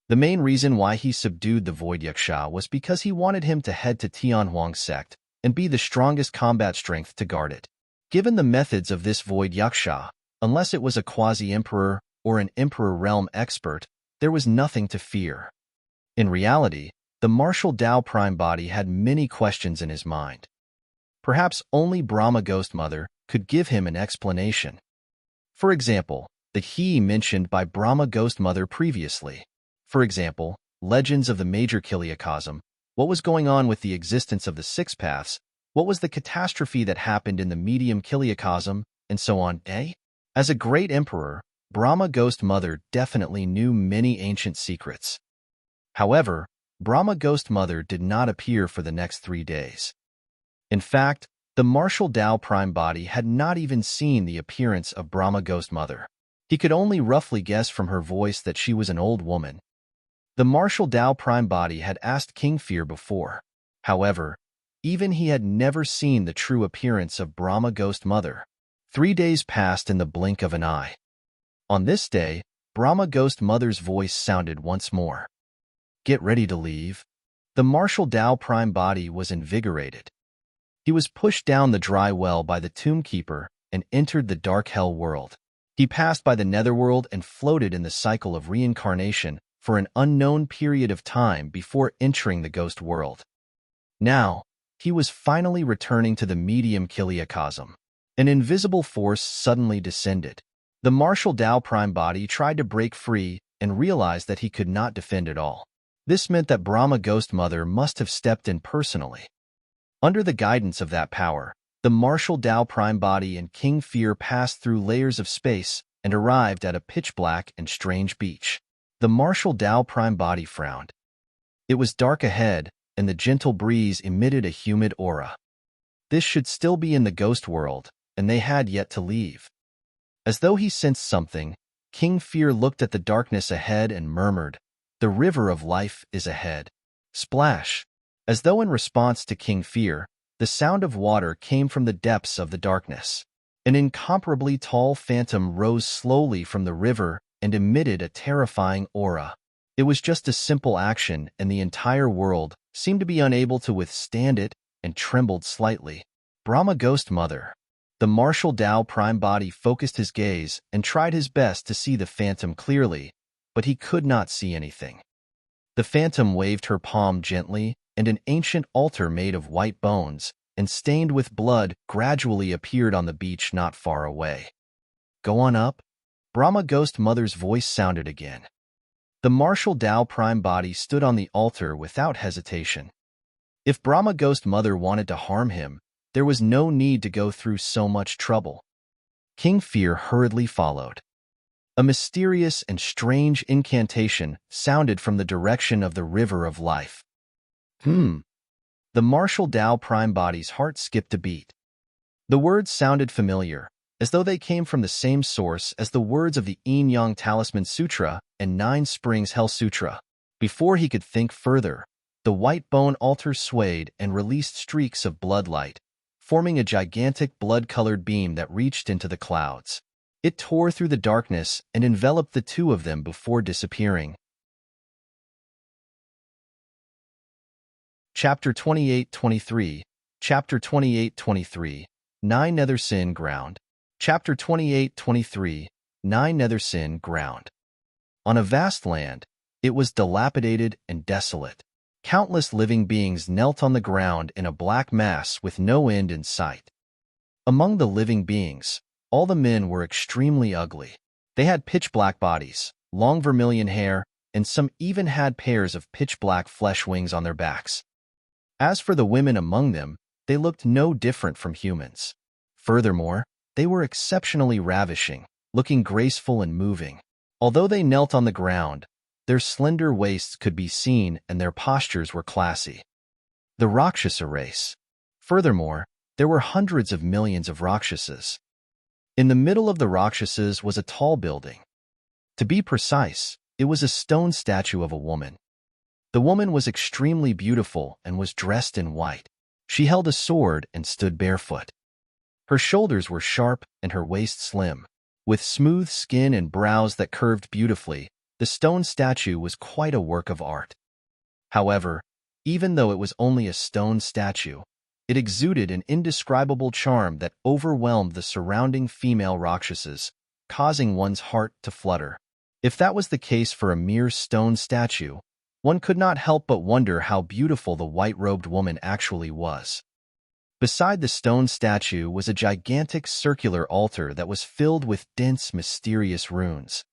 The main reason why he subdued the Void Yaksha was because he wanted him to head to Tianhuang's sect and be the strongest combat strength to guard it. Given the methods of this Void Yaksha, unless it was a quasi-emperor or an emperor realm expert, there was nothing to fear. In reality, the martial Dao Prime Body had many questions in his mind. Perhaps only Brahma Ghost Mother could give him an explanation. For example, the he mentioned by Brahma Ghost Mother previously. For example, legends of the major Kiliacosm, what was going on with the existence of the 6 paths, what was the catastrophe that happened in the medium Kiliacosm, and so on, As a great emperor, Brahma Ghost Mother definitely knew many ancient secrets. However, Brahma Ghost Mother did not appear for the next 3 days. In fact, the martial Dao Prime Body had not even seen the appearance of Brahma Ghost Mother. He could only roughly guess from her voice that she was an old woman. The martial Dao Prime Body had asked King Fear before. However, even he had never seen the true appearance of Brahma Ghost Mother. 3 days passed in the blink of an eye. On this day, Brahma Ghost Mother's voice sounded once more. Get ready to leave. The martial Dao Prime Body was invigorated. He was pushed down the dry well by the Tomb Keeper and entered the dark hell world. He passed by the netherworld and floated in the cycle of reincarnation for an unknown period of time before entering the ghost world. Now, he was finally returning to the medium Kiliacosm. An invisible force suddenly descended. The martial Dao Prime Body tried to break free and realized that he could not defend at all. This meant that Brahma Ghost Mother must have stepped in personally. Under the guidance of that power, the martial Dao Prime Body and King Fear passed through layers of space and arrived at a pitch-black and strange beach. The martial Dao Prime Body frowned. It was dark ahead, and the gentle breeze emitted a humid aura. This should still be in the ghost world, and they had yet to leave. As though he sensed something, King Fear looked at the darkness ahead and murmured, "The river of life is ahead." Splash! As though in response to King Fear, the sound of water came from the depths of the darkness. An incomparably tall phantom rose slowly from the river and emitted a terrifying aura. It was just a simple action, and the entire world seemed to be unable to withstand it and trembled slightly. Brahma Ghost Mother. The martial Dao Prime Body focused his gaze and tried his best to see the phantom clearly, but he could not see anything. The phantom waved her palm gently, and an ancient altar made of white bones and stained with blood gradually appeared on the beach not far away. Go on up. Brahma Ghost Mother's voice sounded again. The martial Dao Prime Body stood on the altar without hesitation. If Brahma Ghost Mother wanted to harm him, there was no need to go through so much trouble. King Fear hurriedly followed. A mysterious and strange incantation sounded from the direction of the river of life. The martial Tao prime body's heart skipped a beat. The words sounded familiar, as though they came from the same source as the words of the Yin Yang Talisman Sutra and Nine Springs Hell Sutra. Before he could think further, the white bone altar swayed and released streaks of bloodlight, forming a gigantic blood-colored beam that reached into the clouds. It tore through the darkness and enveloped the two of them before disappearing. Chapter 28-23, Chapter 28-23, 9 Nether Sin Ground. Chapter 28-23, 9 Nether Sin Ground. On a vast land, it was dilapidated and desolate. Countless living beings knelt on the ground in a black mass with no end in sight. Among the living beings, all the men were extremely ugly. They had pitch-black bodies, long vermilion hair, and some even had pairs of pitch-black flesh wings on their backs. As for the women among them, they looked no different from humans. Furthermore, they were exceptionally ravishing, looking graceful and moving. Although they knelt on the ground, their slender waists could be seen and their postures were classy. The Rakshasa race. Furthermore, there were hundreds of millions of Rakshasas. In the middle of the Rakshasas was a tall building. To be precise, it was a stone statue of a woman. The woman was extremely beautiful and was dressed in white. She held a sword and stood barefoot. Her shoulders were sharp and her waist slim. With smooth skin and brows that curved beautifully, the stone statue was quite a work of art. However, even though it was only a stone statue, it exuded an indescribable charm that overwhelmed the surrounding female Rakshasas, causing one's heart to flutter. If that was the case for a mere stone statue, one could not help but wonder how beautiful the white-robed woman actually was. Beside the stone statue was a gigantic circular altar that was filled with dense, mysterious runes.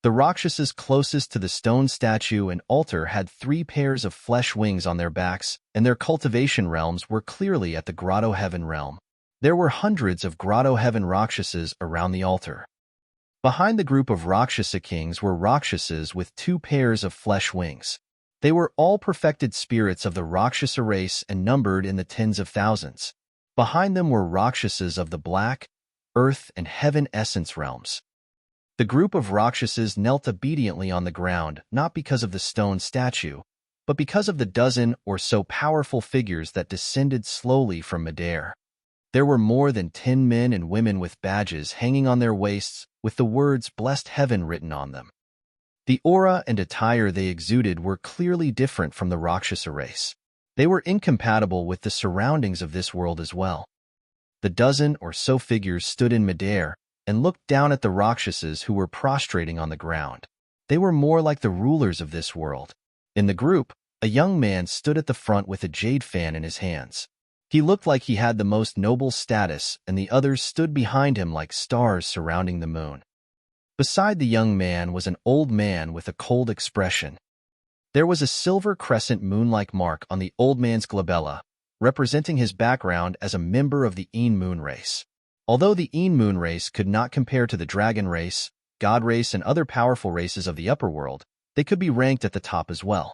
The Rakshasas closest to the stone statue and altar had 3 pairs of flesh wings on their backs, and their cultivation realms were clearly at the Grotto Heaven realm. There were hundreds of Grotto Heaven Rakshasas around the altar. Behind the group of Rakshasa kings were Rakshasas with 2 pairs of flesh wings. They were all perfected spirits of the Rakshasa race and numbered in the tens of thousands. Behind them were Rakshasas of the black, earth, and heaven essence realms. The group of Rakshasas knelt obediently on the ground, not because of the stone statue, but because of the dozen or so powerful figures that descended slowly from midair. There were more than 10 men and women with badges hanging on their waists with the words "Blessed Heaven" written on them. The aura and attire they exuded were clearly different from the Rakshasa race. They were incompatible with the surroundings of this world as well. The dozen or so figures stood in midair and looked down at the Rakshasas who were prostrating on the ground. They were more like the rulers of this world. In the group, a young man stood at the front with a jade fan in his hands. He looked like he had the most noble status, and the others stood behind him like stars surrounding the moon. Beside the young man was an old man with a cold expression. There was a silver crescent moon-like mark on the old man's glabella, representing his background as a member of the Een Moon race. Although the Een Moon race could not compare to the Dragon race, God race, and other powerful races of the upper world, they could be ranked at the top as well.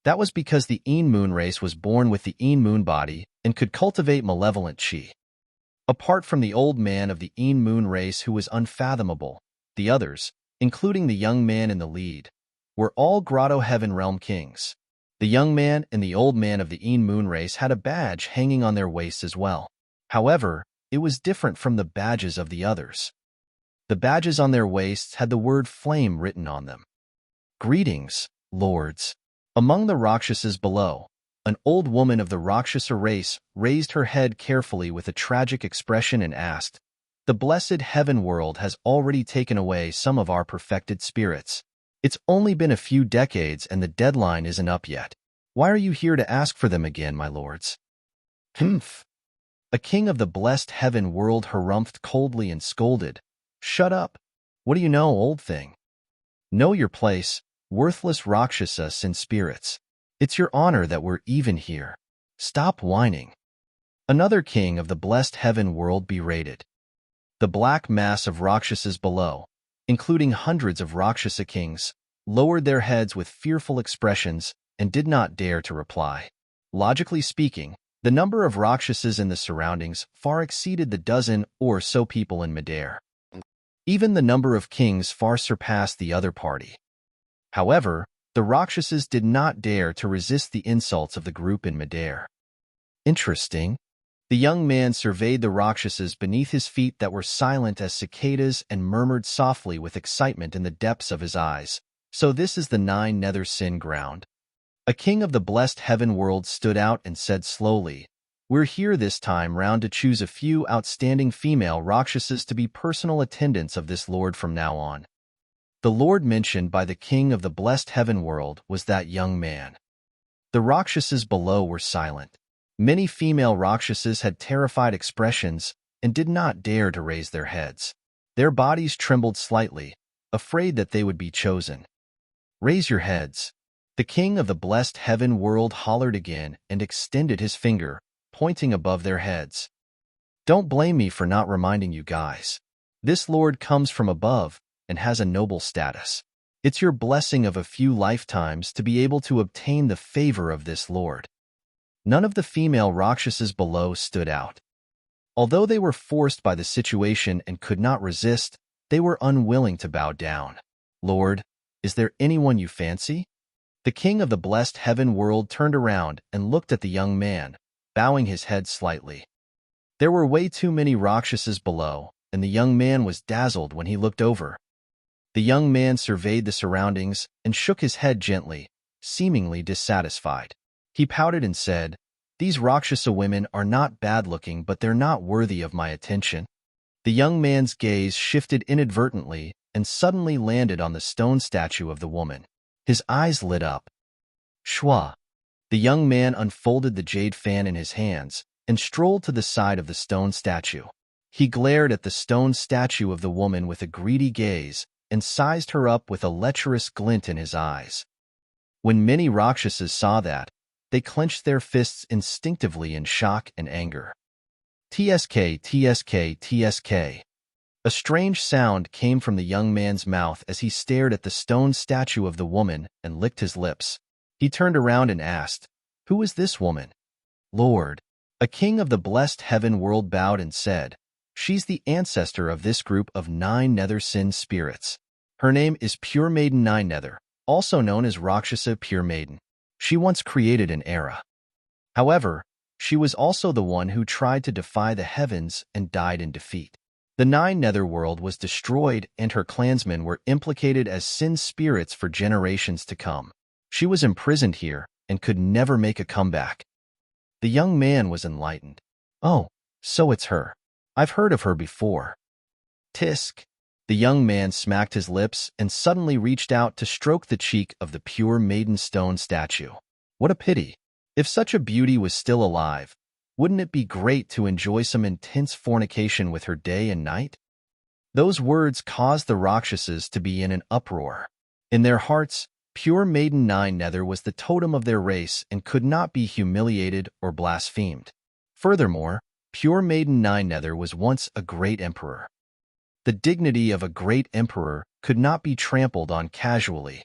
That was because the Een Moon race was born with the Een Moon body and could cultivate malevolent chi. Apart from the old man of the Een Moon race who was unfathomable, the others, including the young man in the lead, were all Grotto Heaven realm kings. The young man and the old man of the Een Moon race had a badge hanging on their waists as well. However, it was different from the badges of the others. The badges on their waists had the word flame written on them. Greetings, lords. Among the Rakshasas below, an old woman of the Rakshasa race raised her head carefully with a tragic expression and asked, "The blessed heaven world has already taken away some of our perfected spirits. It's only been a few decades and the deadline isn't up yet. Why are you here to ask for them again, my lords?" "Humph." A king of the blessed heaven world harumphed coldly and scolded, "Shut up. What do you know, old thing? Know your place, worthless Rakshasa sin spirits. It's your honor that we're even here. Stop whining." Another king of the blessed heaven world berated. The black mass of Rakshasas below, including hundreds of Rakshasa kings, lowered their heads with fearful expressions and did not dare to reply. Logically speaking, the number of Rakshasas in the surroundings far exceeded the dozen or so people in Nether. Even the number of kings far surpassed the other party. However, the Rakshasas did not dare to resist the insults of the group in Nether. Interesting. The young man surveyed the Rakshasas beneath his feet that were silent as cicadas and murmured softly with excitement in the depths of his eyes. So this is the 9 Nether sin ground. A king of the blessed heaven world stood out and said slowly, "We're here this time round to choose a few outstanding female Rakshasas to be personal attendants of this lord from now on." The lord mentioned by the king of the blessed heaven world was that young man. The Rakshasas below were silent. Many female Rakshasas had terrified expressions and did not dare to raise their heads. Their bodies trembled slightly, afraid that they would be chosen. "Raise your heads." The king of the blessed heaven world hollered again and extended his finger, pointing above their heads. "Don't blame me for not reminding you guys. This lord comes from above and has a noble status. It's your blessing of a few lifetimes to be able to obtain the favor of this lord." None of the female Rakshasas below stood out. Although they were forced by the situation and could not resist, they were unwilling to bow down. "Lord, is there anyone you fancy?" The king of the blessed heaven world turned around and looked at the young man, bowing his head slightly. There were way too many Rakshasas below, and the young man was dazzled when he looked over. The young man surveyed the surroundings and shook his head gently, seemingly dissatisfied. He pouted and said, "These Rakshasa women are not bad-looking, but they're not worthy of my attention." The young man's gaze shifted inadvertently and suddenly landed on the stone statue of the woman. His eyes lit up. Shwa. The young man unfolded the jade fan in his hands and strolled to the side of the stone statue. He glared at the stone statue of the woman with a greedy gaze and sized her up with a lecherous glint in his eyes. When many Rakshasas saw that, they clenched their fists instinctively in shock and anger. "Tsk, tsk, tsk." A strange sound came from the young man's mouth as he stared at the stone statue of the woman and licked his lips. He turned around and asked, "Who is this woman?" "Lord." A king of the blessed heaven world bowed and said, "She's the ancestor of this group of 9 Nether sin spirits. Her name is Pure Maiden 9 Nether, also known as Rakshasa Pure Maiden. She once created an era. However, she was also the one who tried to defy the heavens and died in defeat. The 9 Nether world was destroyed and her clansmen were implicated as sin spirits for generations to come. She was imprisoned here and could never make a comeback." The young man was enlightened. "Oh, so it's her. I've heard of her before." "Tisk." The young man smacked his lips and suddenly reached out to stroke the cheek of the pure maiden stone statue. What a pity. If such a beauty was still alive, wouldn't it be great to enjoy some intense fornication with her day and night? Those words caused the Rakshasas to be in an uproar. In their hearts, Pure Maiden 9 Nether was the totem of their race and could not be humiliated or blasphemed. Furthermore, Pure Maiden 9 Nether was once a great emperor. The dignity of a great emperor could not be trampled on casually.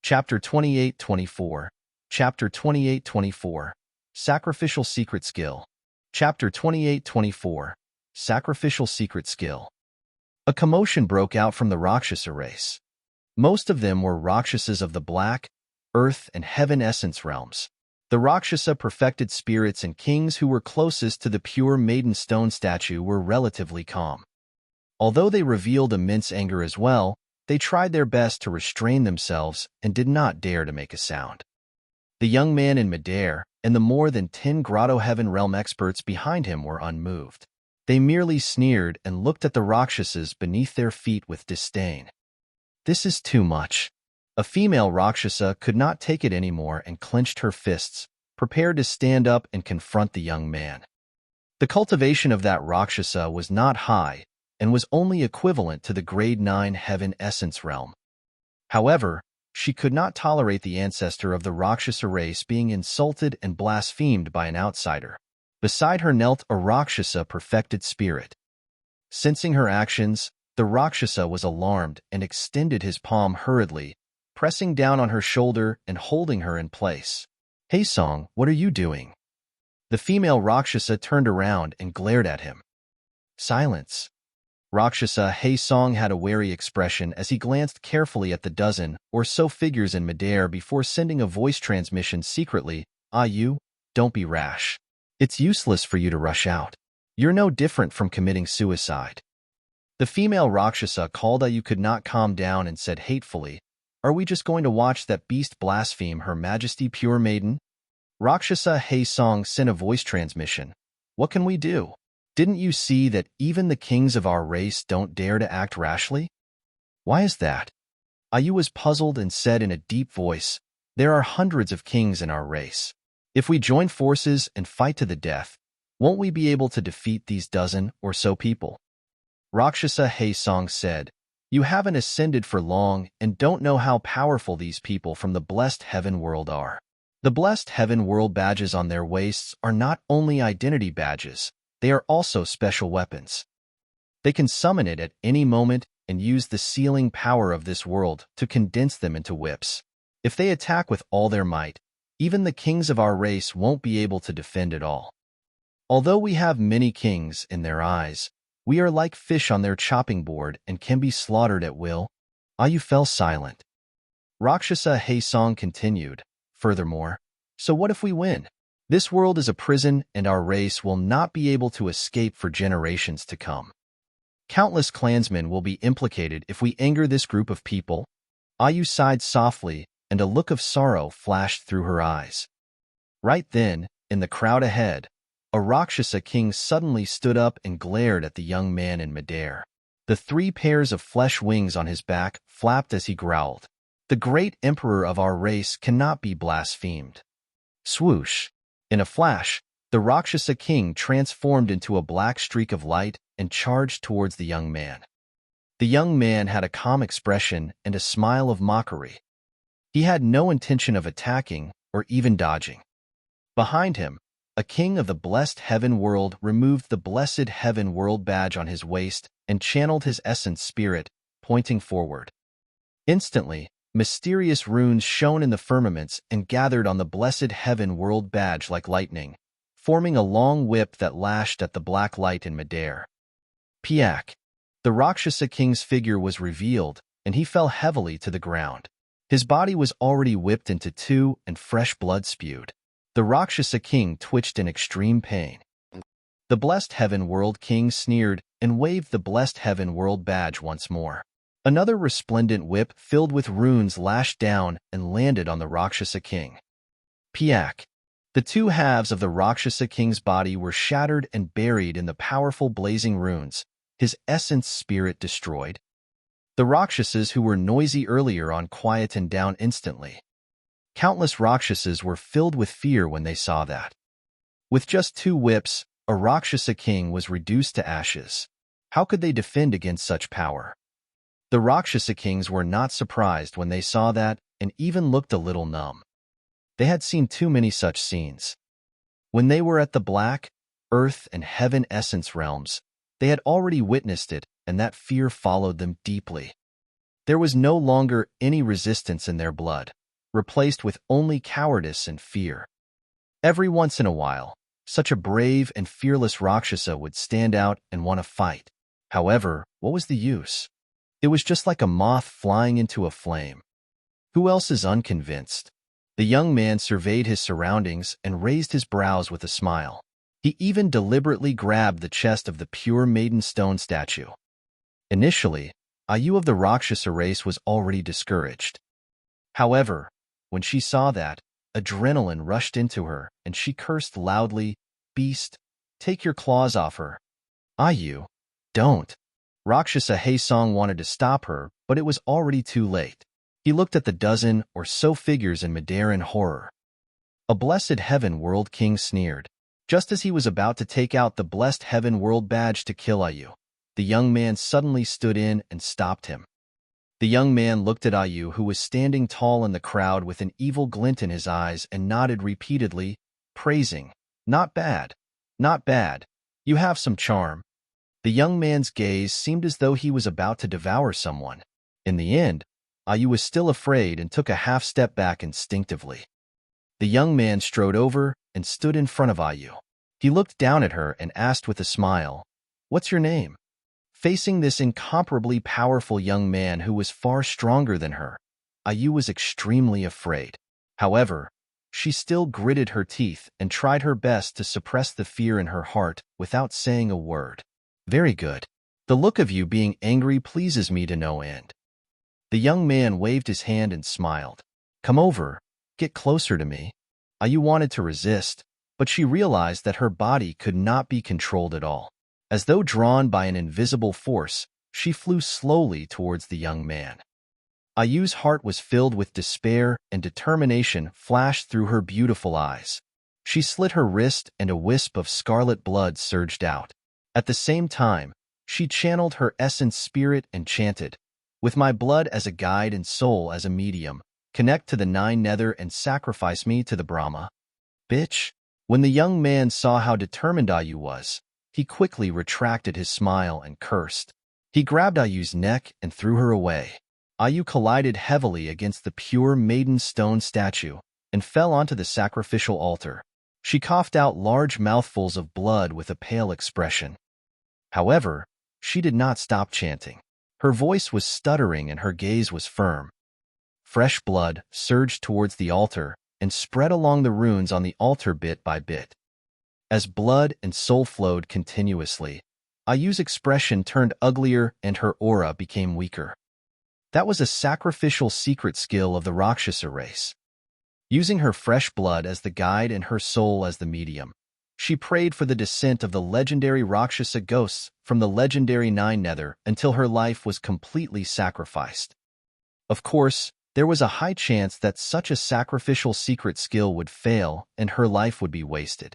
Chapter 28-24. Chapter 28-24. Sacrificial Secret Skill. Chapter 28-24. Sacrificial Secret Skill. A commotion broke out from the Rakshasa race. Most of them were Rakshasas of the black, earth, and heaven essence realms. The Rakshasa perfected spirits and kings who were closest to the pure maiden stone statue were relatively calm. Although they revealed immense anger as well, they tried their best to restrain themselves and did not dare to make a sound. The young man in Nether and the more than 10 Grotto Heaven Realm experts behind him were unmoved. They merely sneered and looked at the Rakshasas beneath their feet with disdain. "This is too much." A female Rakshasa could not take it anymore and clenched her fists, prepared to stand up and confront the young man. The cultivation of that Rakshasa was not high and was only equivalent to the grade 9 heaven essence realm. However, she could not tolerate the ancestor of the Rakshasa race being insulted and blasphemed by an outsider. Beside her knelt a Rakshasa perfected spirit. Sensing her actions, the Rakshasa was alarmed and extended his palm hurriedly, pressing down on her shoulder and holding her in place. "Hey Song, what are you doing?" The female Rakshasa turned around and glared at him. Silence. Rakshasa Hey Song had a wary expression as he glanced carefully at the dozen or so figures in midair before sending a voice transmission secretly. You, don't be rash. It's useless for you to rush out. You're no different from committing suicide." The female Rakshasa called Ayu could not calm down and said hatefully, "Are we just going to watch that beast blaspheme Her Majesty Pure Maiden?" Rakshasa Hey Song sent a voice transmission. "What can we do? Didn't you see that even the kings of our race don't dare to act rashly?" "Why is that?" Ayu was puzzled and said in a deep voice, "There are hundreds of kings in our race. If we join forces and fight to the death, won't we be able to defeat these dozen or so people?" Rakshasa Hey Song said, "You haven't ascended for long and don't know how powerful these people from the blessed heaven world are. The blessed heaven world badges on their waists are not only identity badges, they are also special weapons. They can summon it at any moment and use the sealing power of this world to condense them into whips. If they attack with all their might, even the kings of our race won't be able to defend it all. Although we have many kings in their eyes, we are like fish on their chopping board and can be slaughtered at will." Ayu fell silent. Rakshasa Hey Song continued, "Furthermore, so what if we win? This world is a prison and our race will not be able to escape for generations to come. Countless clansmen will be implicated if we anger this group of people." Ayu sighed softly and a look of sorrow flashed through her eyes. Right then, in the crowd ahead, a Rakshasa king suddenly stood up and glared at the young man in midair. The 3 pairs of flesh wings on his back flapped as he growled, "The great emperor of our race cannot be blasphemed." Swoosh! In a flash, the Rakshasa king transformed into a black streak of light and charged towards the young man. The young man had a calm expression and a smile of mockery. He had no intention of attacking or even dodging. Behind him, a king of the blessed heaven world removed the blessed heaven world badge on his waist and channeled his essence spirit, pointing forward. Instantly, mysterious runes shone in the firmaments and gathered on the blessed heaven world badge like lightning, forming a long whip that lashed at the black light in midair. Piak! The Rakshasa king's figure was revealed, and he fell heavily to the ground. His body was already whipped into 2 and fresh blood spewed. The Rakshasa king twitched in extreme pain. The blessed heaven world king sneered and waved the blessed heaven world badge once more. Another resplendent whip filled with runes lashed down and landed on the Rakshasa king. Piak! The 2 halves of the Rakshasa king's body were shattered and buried in the powerful blazing runes, his essence spirit destroyed. The Rakshasas who were noisy earlier on quietened down instantly. Countless Rakshasas were filled with fear when they saw that. With just 2 whips, a Rakshasa king was reduced to ashes. How could they defend against such power? The Rakshasa kings were not surprised when they saw that and even looked a little numb. They had seen too many such scenes. When they were at the black, earth, and heaven essence realms, they had already witnessed it, and that fear followed them deeply. There was no longer any resistance in their blood, replaced with only cowardice and fear. Every once in a while, such a brave and fearless Rakshasa would stand out and want to fight. However, what was the use? It was just like a moth flying into a flame. Who else is unconvinced? The young man surveyed his surroundings and raised his brows with a smile. He even deliberately grabbed the chest of the pure maiden stone statue. Initially, Ayu of the Rakshasa race was already discouraged. However, when she saw that, adrenaline rushed into her, and she cursed loudly, "Beast, take your claws off her." "Ayu, don't." Rakshasa Hey Song wanted to stop her, but it was already too late. He looked at the dozen or so figures in midair in horror. A blessed heaven world king sneered. Just as he was about to take out the blessed heaven world badge to kill Ayu, the young man suddenly stood in and stopped him. The young man looked at Ayu, who was standing tall in the crowd with an evil glint in his eyes, and nodded repeatedly, praising, "Not bad. Not bad. You have some charm. The young man's gaze seemed as though he was about to devour someone. In the end, Ayu was still afraid and took a half-step back instinctively. The young man strode over and stood in front of Ayu. He looked down at her and asked with a smile, "What's your name?" Facing this incomparably powerful young man who was far stronger than her, Ayu was extremely afraid. However, she still gritted her teeth and tried her best to suppress the fear in her heart without saying a word. "Very good. The look of you being angry pleases me to no end." The young man waved his hand and smiled. "Come over. Get closer to me." Ayu wanted to resist, but she realized that her body could not be controlled at all. As though drawn by an invisible force, she flew slowly towards the young man. Ayu's heart was filled with despair, and determination flashed through her beautiful eyes. She slit her wrist and a wisp of scarlet blood surged out. At the same time, she channeled her essence spirit and chanted, "With my blood as a guide and soul as a medium, connect to the 9 Nether and sacrifice me to the Brahma." "Bitch." When the young man saw how determined Ayu was, he quickly retracted his smile and cursed. He grabbed Ayu's neck and threw her away. Ayu collided heavily against the pure maiden stone statue and fell onto the sacrificial altar. She coughed out large mouthfuls of blood with a pale expression. However, she did not stop chanting. Her voice was stuttering and her gaze was firm. Fresh blood surged towards the altar and spread along the runes on the altar bit by bit. As blood and soul flowed continuously, Ayu's expression turned uglier and her aura became weaker. That was a sacrificial secret skill of the Rakshasa race. Using her fresh blood as the guide and her soul as the medium, she prayed for the descent of the legendary Rakshasa ghosts from the legendary 9 Nether until her life was completely sacrificed. Of course, there was a high chance that such a sacrificial secret skill would fail and her life would be wasted.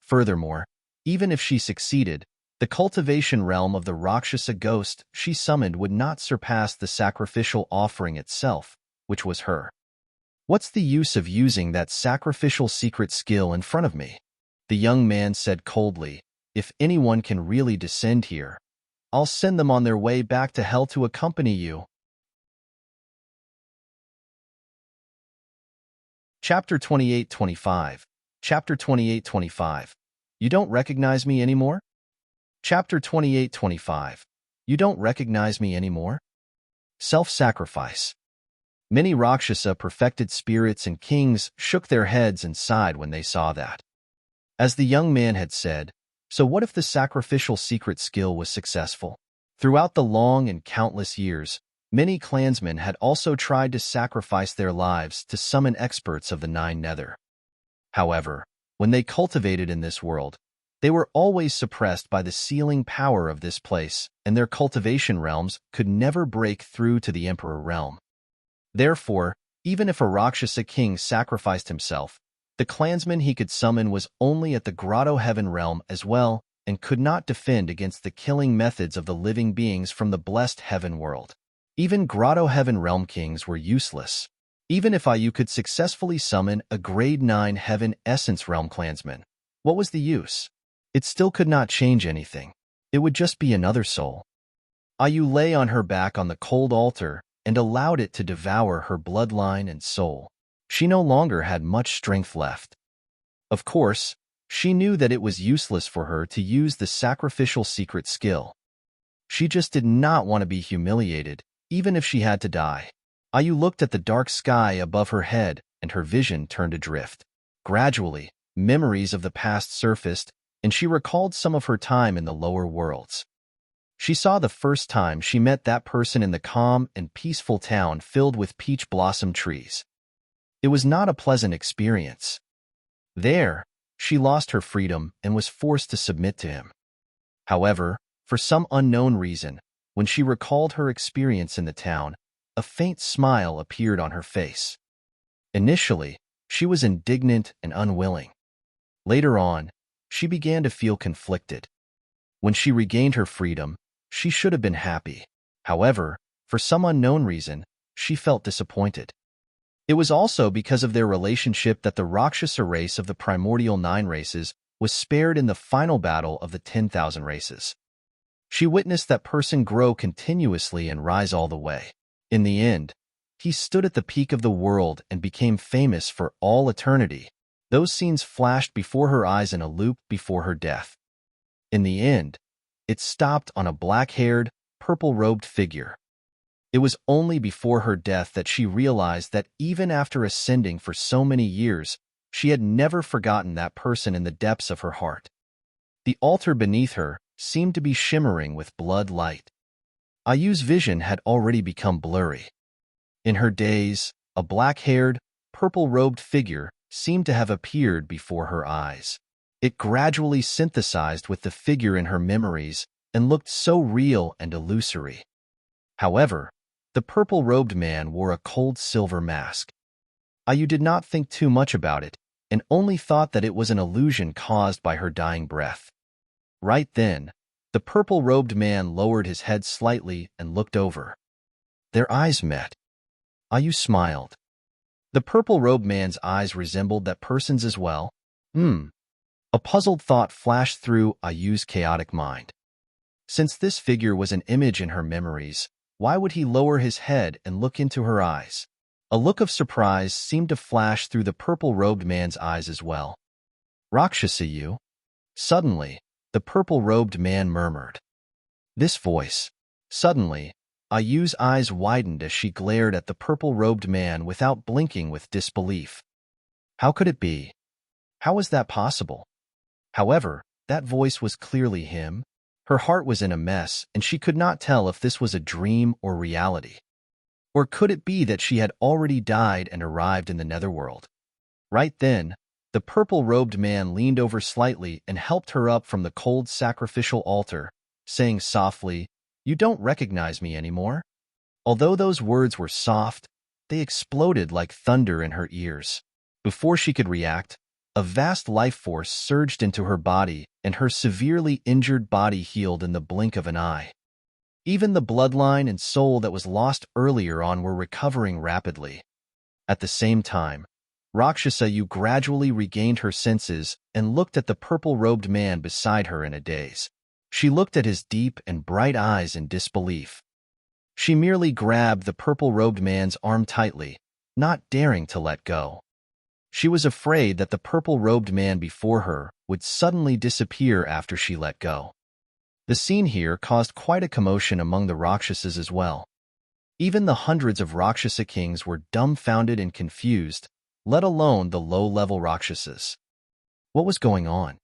Furthermore, even if she succeeded, the cultivation realm of the Rakshasa ghost she summoned would not surpass the sacrificial offering itself, which was her. "What's the use of using that sacrificial secret skill in front of me?" The young man said coldly. "If anyone can really descend here, I'll send them on their way back to hell to accompany you." Chapter 28-25. Chapter 28-25. You don't recognize me anymore? Chapter 28-25. You don't recognize me anymore? Self-sacrifice. Many Rakshasa perfected spirits and kings shook their heads and sighed when they saw that. As the young man had said, so what if the sacrificial secret skill was successful? Throughout the long and countless years, many clansmen had also tried to sacrifice their lives to summon experts of the 9 Nether. However, when they cultivated in this world, they were always suppressed by the sealing power of this place, and their cultivation realms could never break through to the Emperor realm. Therefore, even if a Rakshasa king sacrificed himself, the clansman he could summon was only at the Grotto Heaven realm as well, and could not defend against the killing methods of the living beings from the blessed Heaven world. Even Grotto Heaven realm kings were useless. Even if Ayu could successfully summon a grade 9 Heaven Essence realm clansman, what was the use? It still could not change anything. It would just be another soul. Ayu lay on her back on the cold altar and allowed it to devour her bloodline and soul. She no longer had much strength left. Of course, she knew that it was useless for her to use the sacrificial secret skill. She just did not want to be humiliated, even if she had to die. Ayu looked at the dark sky above her head, and her vision turned adrift. Gradually, memories of the past surfaced, and she recalled some of her time in the lower worlds. She saw the first time she met that person in the calm and peaceful town filled with peach blossom trees. It was not a pleasant experience. There, she lost her freedom and was forced to submit to him. However, for some unknown reason, when she recalled her experience in the town, a faint smile appeared on her face. Initially, she was indignant and unwilling. Later on, she began to feel conflicted. When she regained her freedom, she should have been happy. However, for some unknown reason, she felt disappointed. It was also because of their relationship that the Rakshasa race of the primordial 9 races was spared in the final battle of the 10,000 races. She witnessed that person grow continuously and rise all the way. In the end, he stood at the peak of the world and became famous for all eternity. Those scenes flashed before her eyes in a loop before her death. In the end, it stopped on a black-haired, purple-robed figure. It was only before her death that she realized that even after ascending for so many years, she had never forgotten that person in the depths of her heart. The altar beneath her seemed to be shimmering with blood light. Ayu's vision had already become blurry. In her daze, a black-haired, purple-robed figure seemed to have appeared before her eyes. It gradually synthesized with the figure in her memories and looked so real and illusory. However, the purple-robed man wore a cold silver mask. Ayu did not think too much about it and only thought that it was an illusion caused by her dying breath. Right then, the purple-robed man lowered his head slightly and looked over. Their eyes met. Ayu smiled. The purple-robed man's eyes resembled that person's as well. A puzzled thought flashed through Ayu's chaotic mind. Since this figure was an image in her memories, why would he lower his head and look into her eyes? A look of surprise seemed to flash through the purple-robed man's eyes as well. Rakshasa you? Suddenly, the purple-robed man murmured. This voice. Suddenly, Ayu's eyes widened as she glared at the purple-robed man without blinking with disbelief. How could it be? How was that possible? However, that voice was clearly him. Her heart was in a mess, and she could not tell if this was a dream or reality. Or could it be that she had already died and arrived in the netherworld? Right then, the purple-robed man leaned over slightly and helped her up from the cold sacrificial altar, saying softly, "You don't recognize me anymore?" Although those words were soft, they exploded like thunder in her ears. Before she could react, a vast life force surged into her body, and her severely injured body healed in the blink of an eye. Even the bloodline and soul that was lost earlier on were recovering rapidly. At the same time, Rakshasa Yu gradually regained her senses and looked at the purple-robed man beside her in a daze. She looked at his deep and bright eyes in disbelief. She merely grabbed the purple-robed man's arm tightly, not daring to let go. She was afraid that the purple-robed man before her would suddenly disappear after she let go. The scene here caused quite a commotion among the Rakshasas as well. Even the hundreds of Rakshasa kings were dumbfounded and confused, let alone the low-level Rakshasas. What was going on?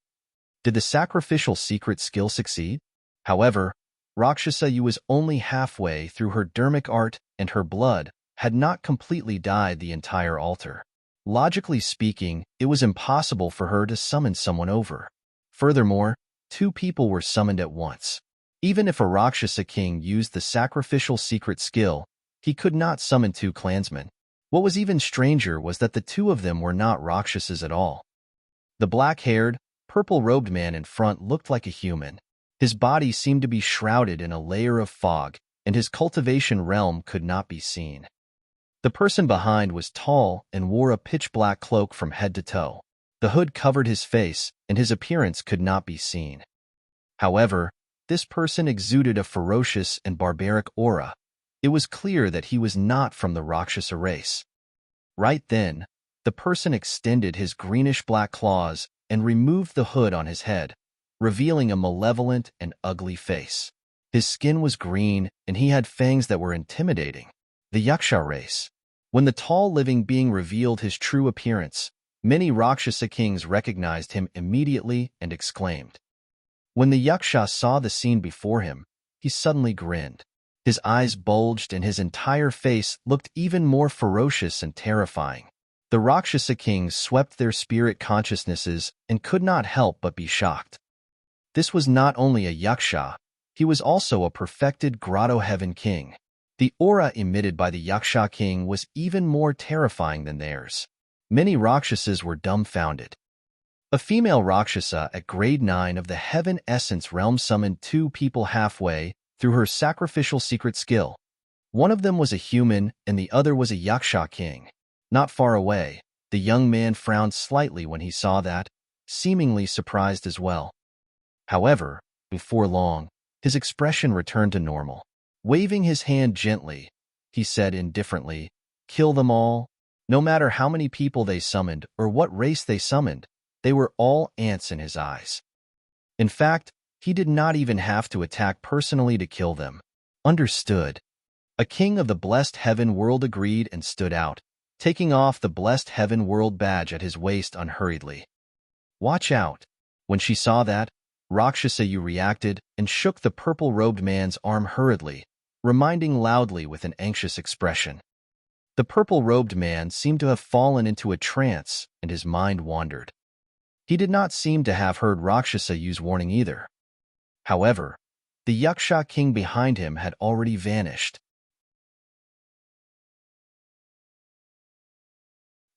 Did the sacrificial secret skill succeed? However, Rakshasa Yu was only halfway through her dermic art, and her blood had not completely dyed the entire altar. Logically speaking, it was impossible for her to summon someone over. Furthermore, two people were summoned at once. Even if a Rakshasa king used the sacrificial secret skill, he could not summon two clansmen. What was even stranger was that the two of them were not Rakshasas at all. The black-haired, purple-robed man in front looked like a human. His body seemed to be shrouded in a layer of fog, and his cultivation realm could not be seen. The person behind was tall and wore a pitch-black cloak from head to toe. The hood covered his face, and his appearance could not be seen. However, this person exuded a ferocious and barbaric aura. It was clear that he was not from the Rakshasa race. Right then, the person extended his greenish-black claws and removed the hood on his head, revealing a malevolent and ugly face. His skin was green, and he had fangs that were intimidating. The Yaksha race. When the tall living being revealed his true appearance, many Rakshasa kings recognized him immediately and exclaimed. When the Yaksha saw the scene before him, he suddenly grinned. His eyes bulged and his entire face looked even more ferocious and terrifying. The Rakshasa kings swept their spirit consciousnesses and could not help but be shocked. This was not only a Yaksha, he was also a perfected grotto heaven king. The aura emitted by the Yaksha king was even more terrifying than theirs. Many Rakshasas were dumbfounded. A female Rakshasa at grade 9 of the Heaven Essence realm summoned two people halfway through her sacrificial secret skill. One of them was a human and the other was a Yaksha king. Not far away, the young man frowned slightly when he saw that. seemingly surprised as well. However, before long, his expression returned to normal. Waving his hand gently, he said indifferently, "Kill them all." No matter how many people they summoned or what race they summoned, they were all ants in his eyes. In fact, he did not even have to attack personally to kill them. Understood. A king of the blessed heaven world agreed and stood out, taking off the blessed heaven world badge at his waist unhurriedly. Watch out. When she saw that, Rakshasa reacted and shook the purple-robed man's arm hurriedly, reminding loudly with an anxious expression. The purple-robed man seemed to have fallen into a trance, and his mind wandered. He did not seem to have heard Rakshasa's warning either. However, the Yaksha king behind him had already vanished.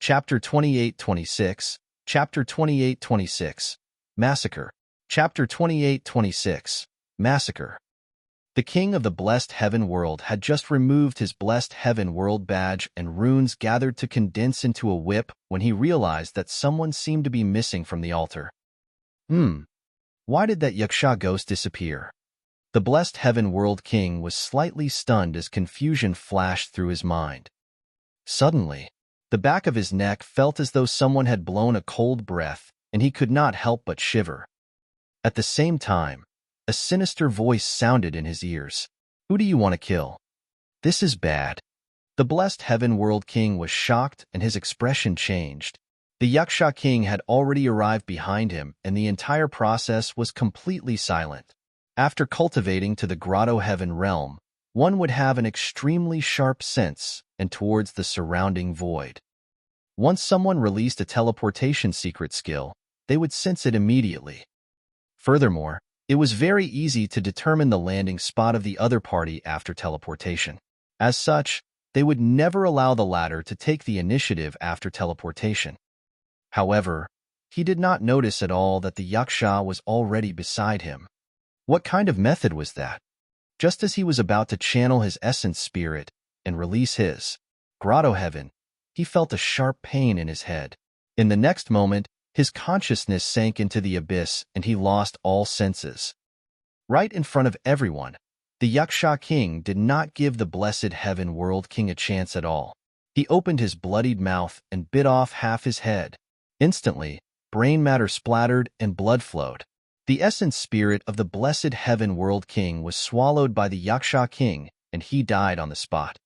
Chapter 28-26, Chapter 28-26, Massacre. Chapter 28-26, Massacre. The king of the blessed heaven world had just removed his blessed heaven world badge, and runes gathered to condense into a whip when he realized that someone seemed to be missing from the altar. Why did that Yaksha ghost disappear? The blessed heaven world king was slightly stunned as confusion flashed through his mind. Suddenly, the back of his neck felt as though someone had blown a cold breath, and he could not help but shiver. At the same time, a sinister voice sounded in his ears. "Who do you want to kill? This is bad." The blessed heaven world king was shocked and his expression changed. The Yaksha king had already arrived behind him, and the entire process was completely silent. After cultivating to the grotto heaven realm, one would have an extremely sharp sense and towards the surrounding void. Once someone released a teleportation secret skill, they would sense it immediately. Furthermore, it was very easy to determine the landing spot of the other party after teleportation. As such, they would never allow the latter to take the initiative after teleportation. However, he did not notice at all that the Yaksha was already beside him. What kind of method was that? Just as he was about to channel his essence spirit and release his grotto heaven, he felt a sharp pain in his head. In the next moment, his consciousness sank into the abyss and he lost all senses. Right in front of everyone, the Yaksha king did not give the blessed heaven world king a chance at all. He opened his bloodied mouth and bit off half his head. Instantly, brain matter splattered and blood flowed. The essence spirit of the blessed heaven world king was swallowed by the Yaksha king, and he died on the spot.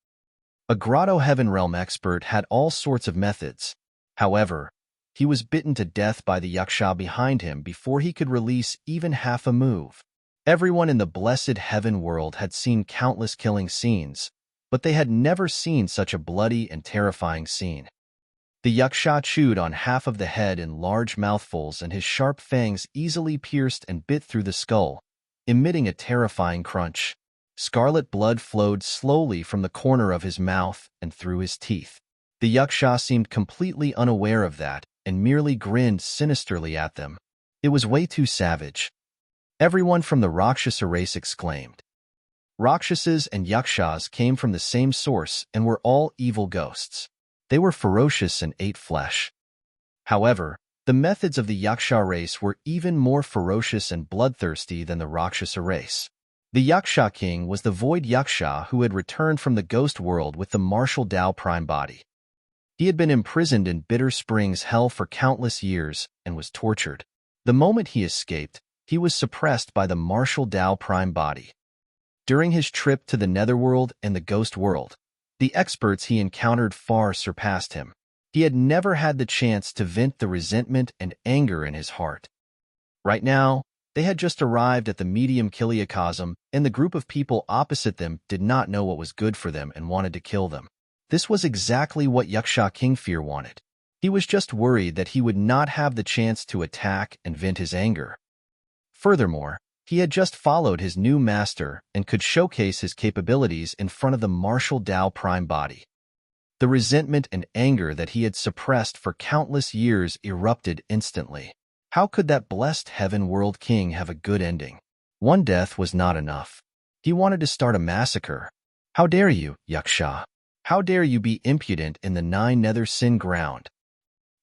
A grotto heaven realm expert had all sorts of methods. However, he was bitten to death by the Yaksha behind him before he could release even half a move. Everyone in the blessed heaven world had seen countless killing scenes, but they had never seen such a bloody and terrifying scene. The Yaksha chewed on half of the head in large mouthfuls, and his sharp fangs easily pierced and bit through the skull, emitting a terrifying crunch. Scarlet blood flowed slowly from the corner of his mouth and through his teeth. The Yaksha seemed completely unaware of that and merely grinned sinisterly at them. It was way too savage. Everyone from the Rakshasa race exclaimed. Rakshasas and Yakshas came from the same source and were all evil ghosts. They were ferocious and ate flesh. However, the methods of the Yaksha race were even more ferocious and bloodthirsty than the Rakshasa race. The Yaksha king was the void Yaksha who had returned from the ghost world with the martial Tao prime body. He had been imprisoned in Bitter Springs hell for countless years and was tortured. The moment he escaped, he was suppressed by the martial Tao prime body. During his trip to the Netherworld and the ghost world, the experts he encountered far surpassed him. He had never had the chance to vent the resentment and anger in his heart. Right now, they had just arrived at the medium Kiliacosm, and the group of people opposite them did not know what was good for them and wanted to kill them. This was exactly what Yaksha King Fear wanted. He was just worried that he would not have the chance to attack and vent his anger. Furthermore, he had just followed his new master and could showcase his capabilities in front of the martial Tao prime body. The resentment and anger that he had suppressed for countless years erupted instantly. How could that blessed heaven world king have a good ending? One death was not enough. He wanted to start a massacre. How dare you, Yaksha? How dare you be impudent in the 9 Nether sin ground?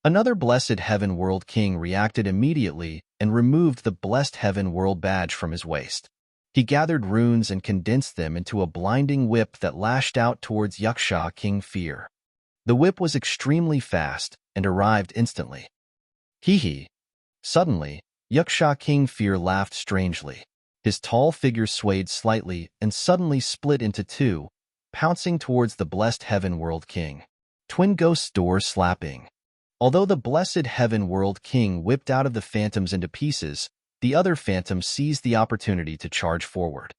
Another Blessed Heaven World King reacted immediately and removed the Blessed Heaven World badge from his waist. He gathered runes and condensed them into a blinding whip that lashed out towards Yaksha King Fear. The whip was extremely fast and arrived instantly. Hee hee. Suddenly, Yaksha King Fear laughed strangely. His tall figure swayed slightly and suddenly split into two, pouncing towards the Blessed Heaven World King. Twin Ghosts door slapping. Although the Blessed Heaven World King whipped out of the phantoms into pieces, the other phantom seized the opportunity to charge forward.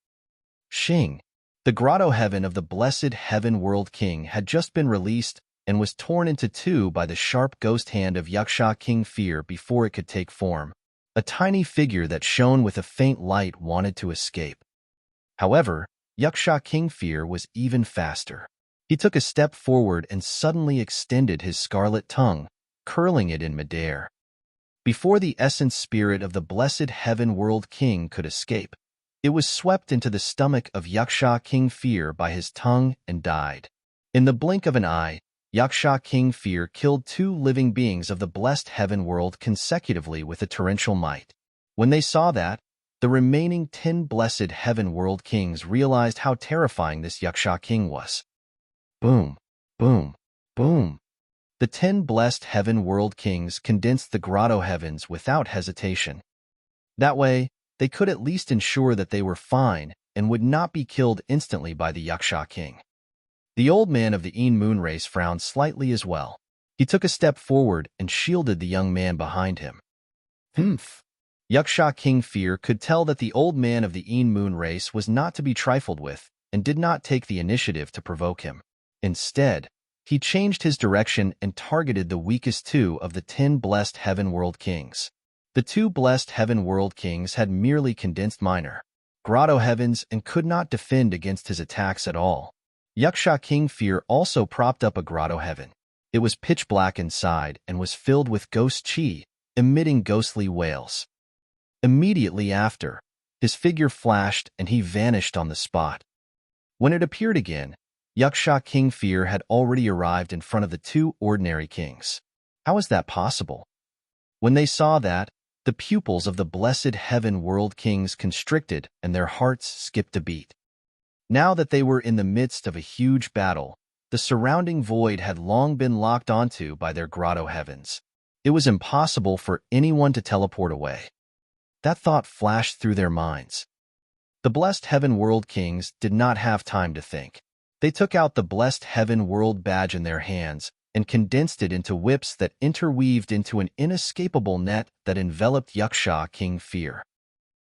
Shing! The grotto heaven of the Blessed Heaven World King had just been released and was torn into two by the sharp ghost hand of Yaksha King Fear before it could take form. A tiny figure that shone with a faint light wanted to escape. However, Yaksha King Fear was even faster. He took a step forward and suddenly extended his scarlet tongue, curling it in midair. Before the essence spirit of the Blessed Heaven World King could escape, it was swept into the stomach of Yaksha King Fear by his tongue and died. In the blink of an eye, Yaksha King Fear killed two living beings of the Blessed Heaven World consecutively with a torrential might. When they saw that, the remaining 10 Blessed Heaven World Kings realized how terrifying this Yaksha King was. Boom, boom, boom. The 10 Blessed Heaven World Kings condensed the grotto heavens without hesitation. That way, they could at least ensure that they were fine and would not be killed instantly by the Yaksha King. The old man of the Een Moon race frowned slightly as well. He took a step forward and shielded the young man behind him. Humph! Yaksha King Fear could tell that the old man of the Een Moon race was not to be trifled with and did not take the initiative to provoke him. Instead, he changed his direction and targeted the weakest two of the 10 Blessed Heaven World Kings. The 2 Blessed Heaven World Kings had merely condensed minor grotto heavens and could not defend against his attacks at all. Yaksha King Fear also propped up a grotto heaven. It was pitch black inside and was filled with ghost chi, emitting ghostly wails. Immediately after, his figure flashed and he vanished on the spot. When it appeared again, Yaksha King Fear had already arrived in front of the 2 ordinary kings. How is that possible? When they saw that, the pupils of the Blessed Heaven World Kings constricted and their hearts skipped a beat. Now that they were in the midst of a huge battle, the surrounding void had long been locked onto by their grotto heavens. It was impossible for anyone to teleport away. That thought flashed through their minds. The Blessed Heaven World Kings did not have time to think. They took out the Blessed Heaven World badge in their hands and condensed it into whips that interweaved into an inescapable net that enveloped Yaksha King Fear.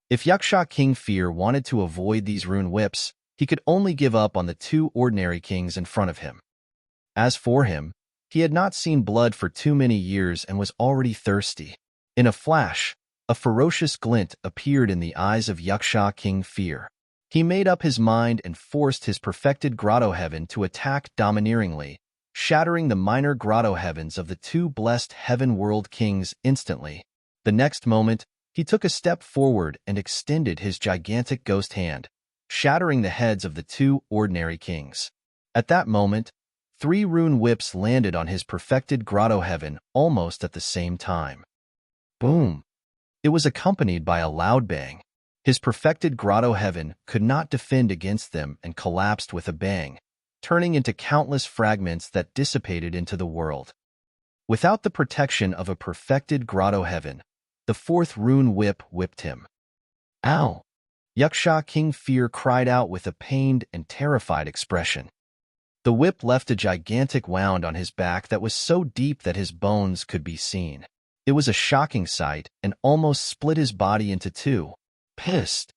If Yaksha King Fear wanted to avoid these rune whips, he could only give up on the 2 ordinary kings in front of him. As for him, he had not seen blood for too many years and was already thirsty. In a flash, a ferocious glint appeared in the eyes of Yaksha King Fear. He made up his mind and forced his perfected grotto heaven to attack domineeringly, shattering the minor grotto heavens of the 2 Blessed Heaven World Kings instantly. The next moment, he took a step forward and extended his gigantic ghost hand, shattering the heads of the 2 ordinary kings. At that moment, 3 rune whips landed on his perfected grotto heaven almost at the same time. Boom! It was accompanied by a loud bang. His perfected grotto heaven could not defend against them and collapsed with a bang, turning into countless fragments that dissipated into the world. Without the protection of a perfected grotto heaven, the 4th rune whip whipped him. Ow! Yaksha King Fear cried out with a pained and terrified expression. The whip left a gigantic wound on his back that was so deep that his bones could be seen. It was a shocking sight and almost split his body into two. Pissed,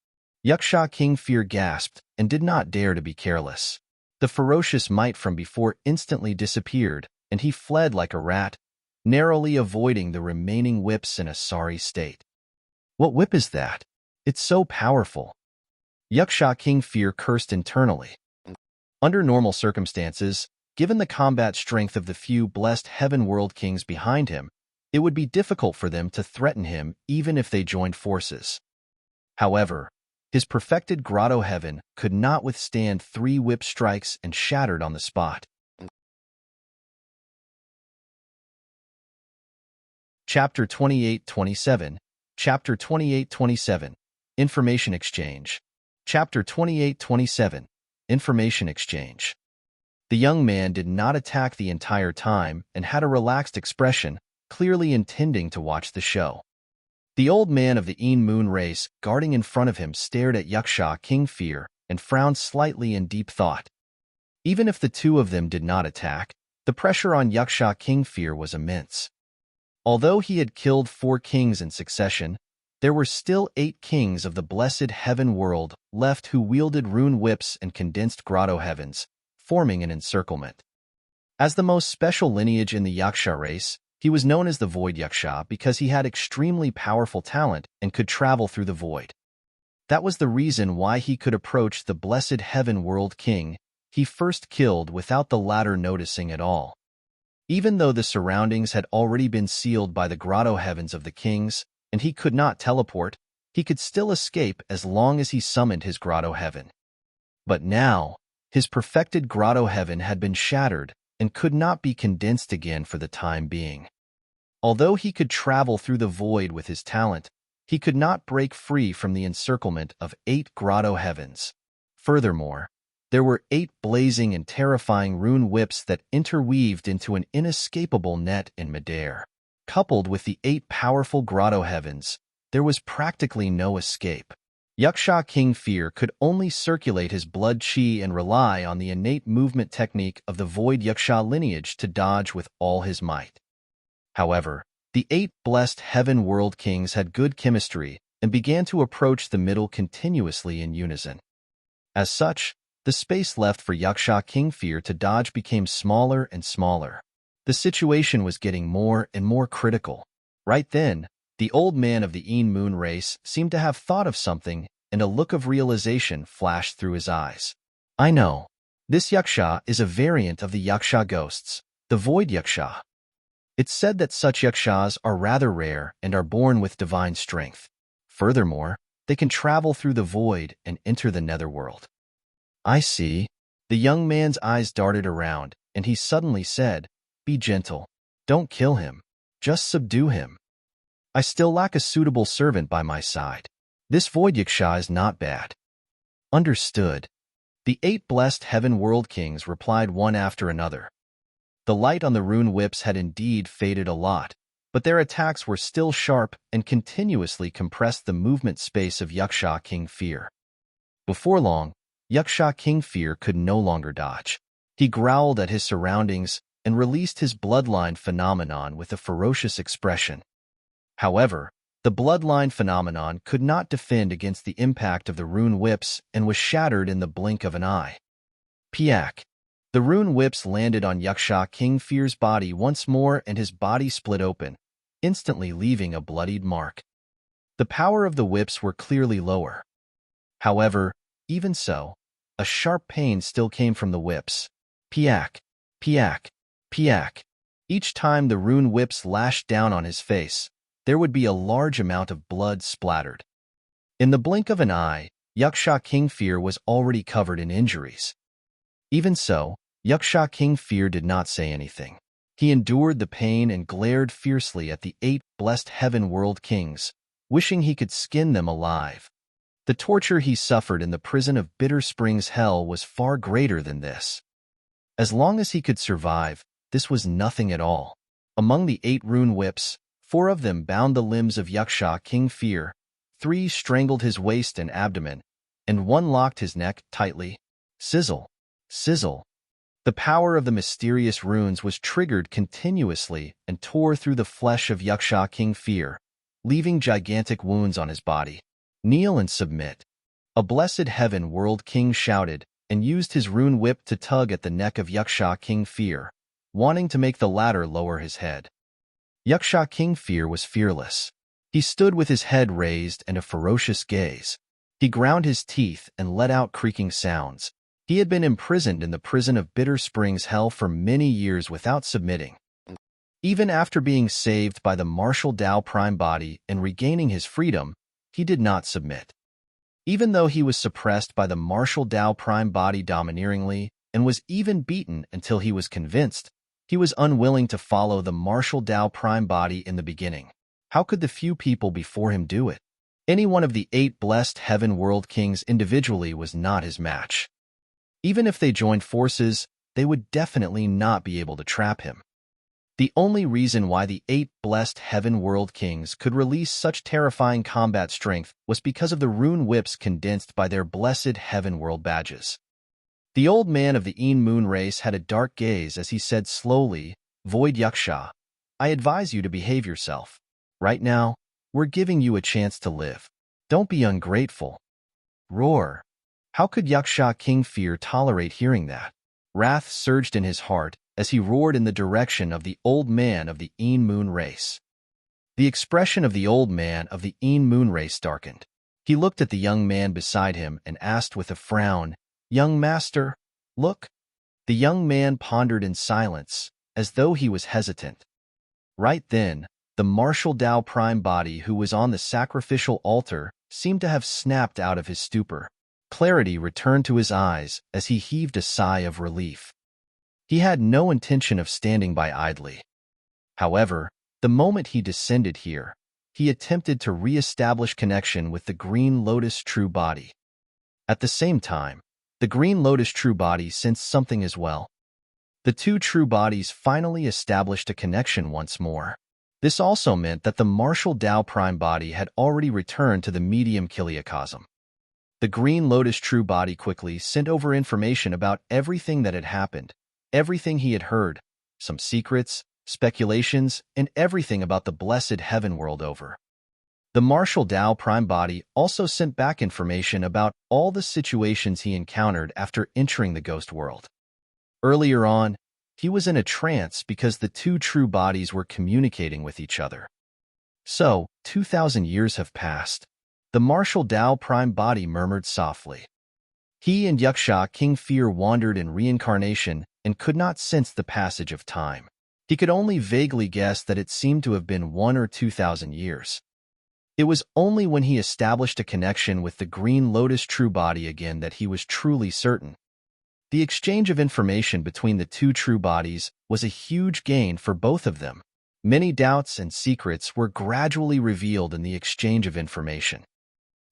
Yaksha King Fear gasped and did not dare to be careless. The ferocious might from before instantly disappeared, and he fled like a rat, narrowly avoiding the remaining whips in a sorry state. What whip is that? It's so powerful. Yaksha King Fear cursed internally. Under normal circumstances, given the combat strength of the few Blessed Heaven World Kings behind him, it would be difficult for them to threaten him even if they joined forces. However, his perfected grotto heaven could not withstand 3 whip strikes and shattered on the spot. Chapter 28-27, Chapter 28-27, Information Exchange. Chapter 28-27, Information Exchange. The young man did not attack the entire time and had a relaxed expression, clearly intending to watch the show. The old man of the Moon race, guarding in front of him, stared at Yaksha King Fear and frowned slightly in deep thought. Even if the two of them did not attack, the pressure on Yaksha King Fear was immense. Although he had killed 4 kings in succession, there were still 8 kings of the blessed heaven world left who wielded rune whips and condensed grotto heavens, forming an encirclement. As the most special lineage in the Yaksha race, he was known as the Void Yaksha because he had extremely powerful talent and could travel through the void. That was the reason why he could approach the blessed heaven world king he first killed without the latter noticing at all. Even though the surroundings had already been sealed by the grotto heavens of the kings, and he could not teleport, he could still escape as long as he summoned his grotto heaven. But now, his perfected grotto heaven had been shattered and could not be condensed again for the time being. Although he could travel through the void with his talent, he could not break free from the encirclement of 8 grotto heavens. Furthermore, there were 8 blazing and terrifying rune whips that interweaved into an inescapable net in midair. Coupled with the 8 powerful grotto heavens, there was practically no escape. Yaksha King Fear could only circulate his blood chi and rely on the innate movement technique of the Void Yaksha lineage to dodge with all his might. However, the 8 blessed heaven world kings had good chemistry and began to approach the middle continuously in unison. As such, the space left for Yaksha King Fear to dodge became smaller and smaller. The situation was getting more and more critical. Right then, the old man of the Moon race seemed to have thought of something, and a look of realization flashed through his eyes. I know. This Yaksha is a variant of the Yaksha ghosts, the Void Yaksha. It's said that such Yakshas are rather rare and are born with divine strength. Furthermore, they can travel through the void and enter the netherworld. I see. The young man's eyes darted around, and he suddenly said, "Be gentle. Don't kill him. Just subdue him. I still lack a suitable servant by my side. This Void Yaksha is not bad." Understood. The 8 blessed heaven world kings replied one after another. The light on the rune whips had indeed faded a lot, but their attacks were still sharp and continuously compressed the movement space of Yaksha King Fear. Before long, Yaksha King Fear could no longer dodge. He growled at his surroundings and released his bloodline phenomenon with a ferocious expression. However, the bloodline phenomenon could not defend against the impact of the rune whips and was shattered in the blink of an eye. Piak. The rune whips landed on Yaksha King Fear's body once more and his body split open, instantly leaving a bloodied mark. The power of the whips were clearly lower. However, even so, a sharp pain still came from the whips. Piak, piak, piak. Each time the rune whips lashed down on his face, there would be a large amount of blood splattered. In the blink of an eye, Yaksha King Fear was already covered in injuries. Even so, Yaksha King Fear did not say anything. He endured the pain and glared fiercely at the 8 blessed heaven world kings, wishing he could skin them alive. The torture he suffered in the prison of Bitter Springs Hell was far greater than this. As long as he could survive, this was nothing at all. Among the 8 rune whips, 4 of them bound the limbs of Yaksha King Fear, 3 strangled his waist and abdomen, and 1 locked his neck tightly. Sizzle, sizzle. The power of the mysterious runes was triggered continuously and tore through the flesh of Yaksha King Fear, leaving gigantic wounds on his body. Kneel and submit. A blessed heaven world king shouted and used his rune whip to tug at the neck of Yaksha King Fear, wanting to make the latter lower his head. Yaksha King Fear was fearless. He stood with his head raised and a ferocious gaze. He ground his teeth and let out creaking sounds. He had been imprisoned in the prison of Bitter Springs Hell for many years without submitting. Even after being saved by the martial Tao Prime Body and regaining his freedom, he did not submit. Even though he was suppressed by the martial Tao Prime Body domineeringly and was even beaten until he was convinced, He was unwilling to follow the martial Tao prime body in the beginning. How could the few people before him do it? Any one of the 8 blessed heaven world kings individually was not his match. Even if they joined forces, they would definitely not be able to trap him. The only reason why the 8 blessed heaven world kings could release such terrifying combat strength was because of the rune whips condensed by their blessed heaven world badges. The old man of the Een moon race had a dark gaze as he said slowly, "Void Yaksha, I advise you to behave yourself. Right now, we're giving you a chance to live. Don't be ungrateful." Roar. How could Yaksha King Fear tolerate hearing that? Wrath surged in his heart as he roared in the direction of the old man of the Een moon race. The expression of the old man of the Een moon race darkened. He looked at the young man beside him and asked with a frown, "Young master, look." The young man pondered in silence, as though he was hesitant. Right then, the martial Tao prime body who was on the sacrificial altar seemed to have snapped out of his stupor. Clarity returned to his eyes as he heaved a sigh of relief. He had no intention of standing by idly. However, the moment he descended here, he attempted to re-establish connection with the Green Lotus true body. At the same time, the Green Lotus true body sensed something as well. The 2 true bodies finally established a connection once more. This also meant that the martial Tao prime body had already returned to the medium kiliacosm. The Green Lotus true body quickly sent over information about everything that had happened, everything he had heard, some secrets, speculations, and everything about the blessed heaven world over. The martial Tao prime body also sent back information about all the situations he encountered after entering the ghost world. Earlier on, he was in a trance because the 2 true bodies were communicating with each other. So, 2,000 years have passed. The martial Tao prime body murmured softly. He and Yaksha King Fear wandered in reincarnation and could not sense the passage of time. He could only vaguely guess that it seemed to have been 1 or 2,000 years. It was only when he established a connection with the Green Lotus true body again that he was truly certain. The exchange of information between the 2 true bodies was a huge gain for both of them. Many doubts and secrets were gradually revealed in the exchange of information.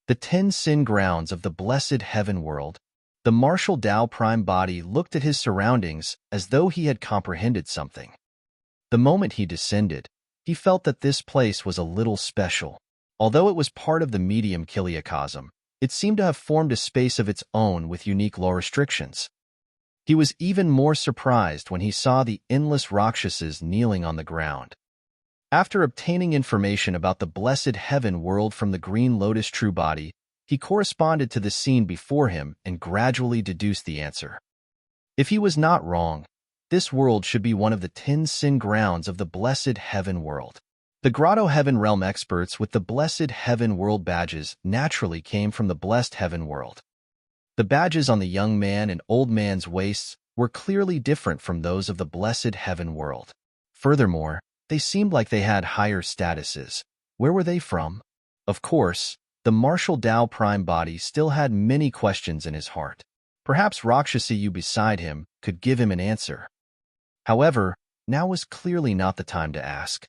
The 10 sin grounds of the blessed heaven world. The martial Tao prime body looked at his surroundings as though he had comprehended something. The moment he descended, he felt that this place was a little special. Although it was part of the medium kiliacosm, it seemed to have formed a space of its own with unique law restrictions. He was even more surprised when he saw the endless Rakshasas kneeling on the ground. After obtaining information about the blessed heaven world from the Green Lotus true body, he corresponded to the scene before him and gradually deduced the answer. If he was not wrong, this world should be one of the 10 sin grounds of the blessed heaven world. The Grotto Heaven Realm experts with the Blessed Heaven World badges naturally came from the Blessed Heaven World. The badges on the young man and old man's waists were clearly different from those of the Blessed Heaven World. Furthermore, they seemed like they had higher statuses. Where were they from? Of course, the martial Tao prime body still had many questions in his heart. Perhaps Rakshasiyu beside him could give him an answer. However, now was clearly not the time to ask.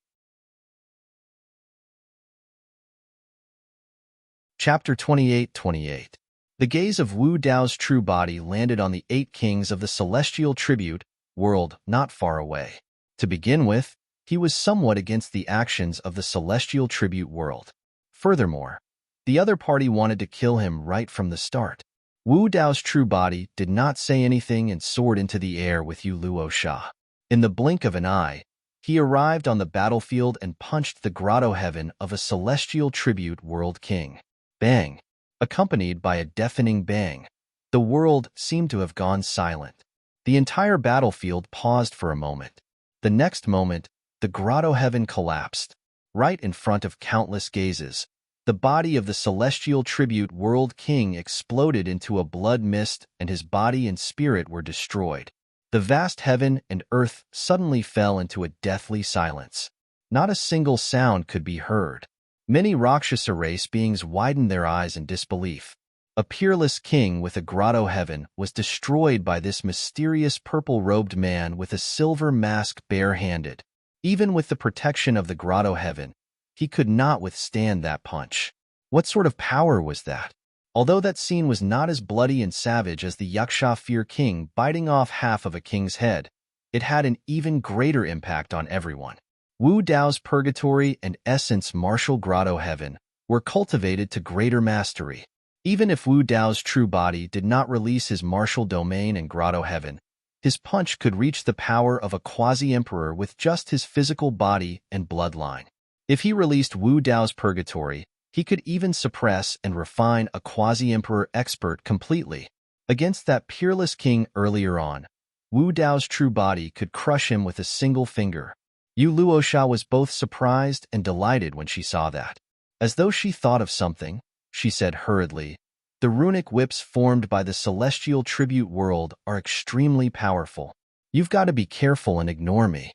Chapter 28:28. The gaze of Wu Dao's true body landed on the 8 kings of the celestial tribute world not far away. To begin with, he was somewhat against the actions of the celestial tribute world. Furthermore, the other party wanted to kill him right from the start. Wu Dao's true body did not say anything and soared into the air with Yu Luo Sha. In the blink of an eye, he arrived on the battlefield and punched the grotto heaven of a celestial tribute world king. Bang! Accompanied by a deafening bang, the world seemed to have gone silent. The entire battlefield paused for a moment. The next moment, the grotto heaven collapsed. Right in front of countless gazes, the body of the celestial tribute world king exploded into a blood mist and his body and spirit were destroyed. The vast heaven and earth suddenly fell into a deathly silence. Not a single sound could be heard. Many Rakshasa race beings widened their eyes in disbelief. A peerless king with a grotto heaven was destroyed by this mysterious purple-robed man with a silver mask bare-handed. Even with the protection of the grotto heaven, he could not withstand that punch. What sort of power was that? Although that scene was not as bloody and savage as the Yaksha Fear King biting off half of a king's head, it had an even greater impact on everyone. Wu Dao's Purgatory and Essence Martial Grotto Heaven were cultivated to greater mastery. Even if Wu Dao's true body did not release his martial domain and grotto heaven, his punch could reach the power of a quasi-emperor with just his physical body and bloodline. If he released Wu Dao's Purgatory, he could even suppress and refine a quasi-emperor expert completely. Against that peerless king earlier on, Wu Dao's true body could crush him with a single finger. Yu Luosha was both surprised and delighted when she saw that. As though she thought of something, she said hurriedly, "The runic whips formed by the celestial tribute world are extremely powerful. You've got to be careful and ignore me.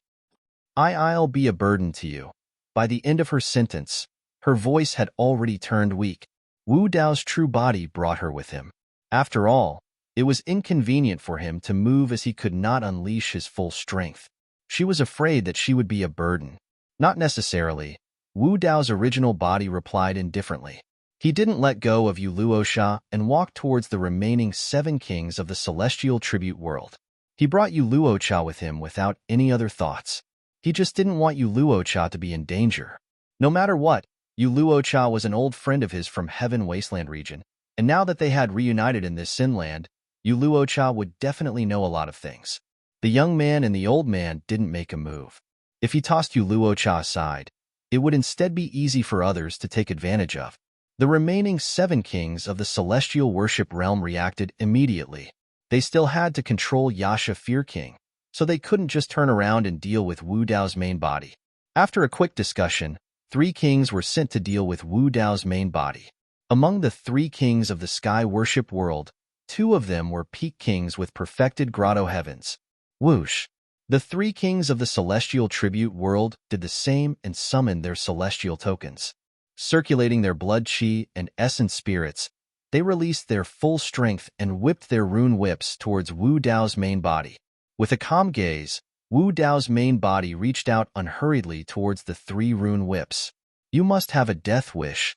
I'll be a burden to you." By the end of her sentence, her voice had already turned weak. Wu Dao's true body brought her with him. After all, it was inconvenient for him to move as he could not unleash his full strength. She was afraid that she would be a burden. Not necessarily. Wu Dao's original body replied indifferently. He didn't let go of Yu Luosha and walked towards the remaining 7 kings of the celestial tribute world. He brought Yu Luosha with him without any other thoughts. He just didn't want Yu Luosha to be in danger. No matter what, Yu Luosha was an old friend of his from Heaven Wasteland region, and now that they had reunited in this Sin land, Yu Luosha would definitely know a lot of things. The young man and the old man didn't make a move. If he tossed Yu Luosha aside, it would instead be easy for others to take advantage of. The remaining 7 kings of the celestial worship realm reacted immediately. They still had to control Yasha Fear King, so they couldn't just turn around and deal with Wu Dao's main body. After a quick discussion, 3 kings were sent to deal with Wu Dao's main body. Among the 3 kings of the sky worship world, 2 of them were peak kings with perfected grotto heavens. Whoosh! The 3 kings of the celestial tribute world did the same and summoned their celestial tokens. Circulating their blood chi and essence spirits, they released their full strength and whipped their rune whips towards Wu Dao's main body. With a calm gaze, Wu Dao's main body reached out unhurriedly towards the 3 rune whips. "You must have a death wish."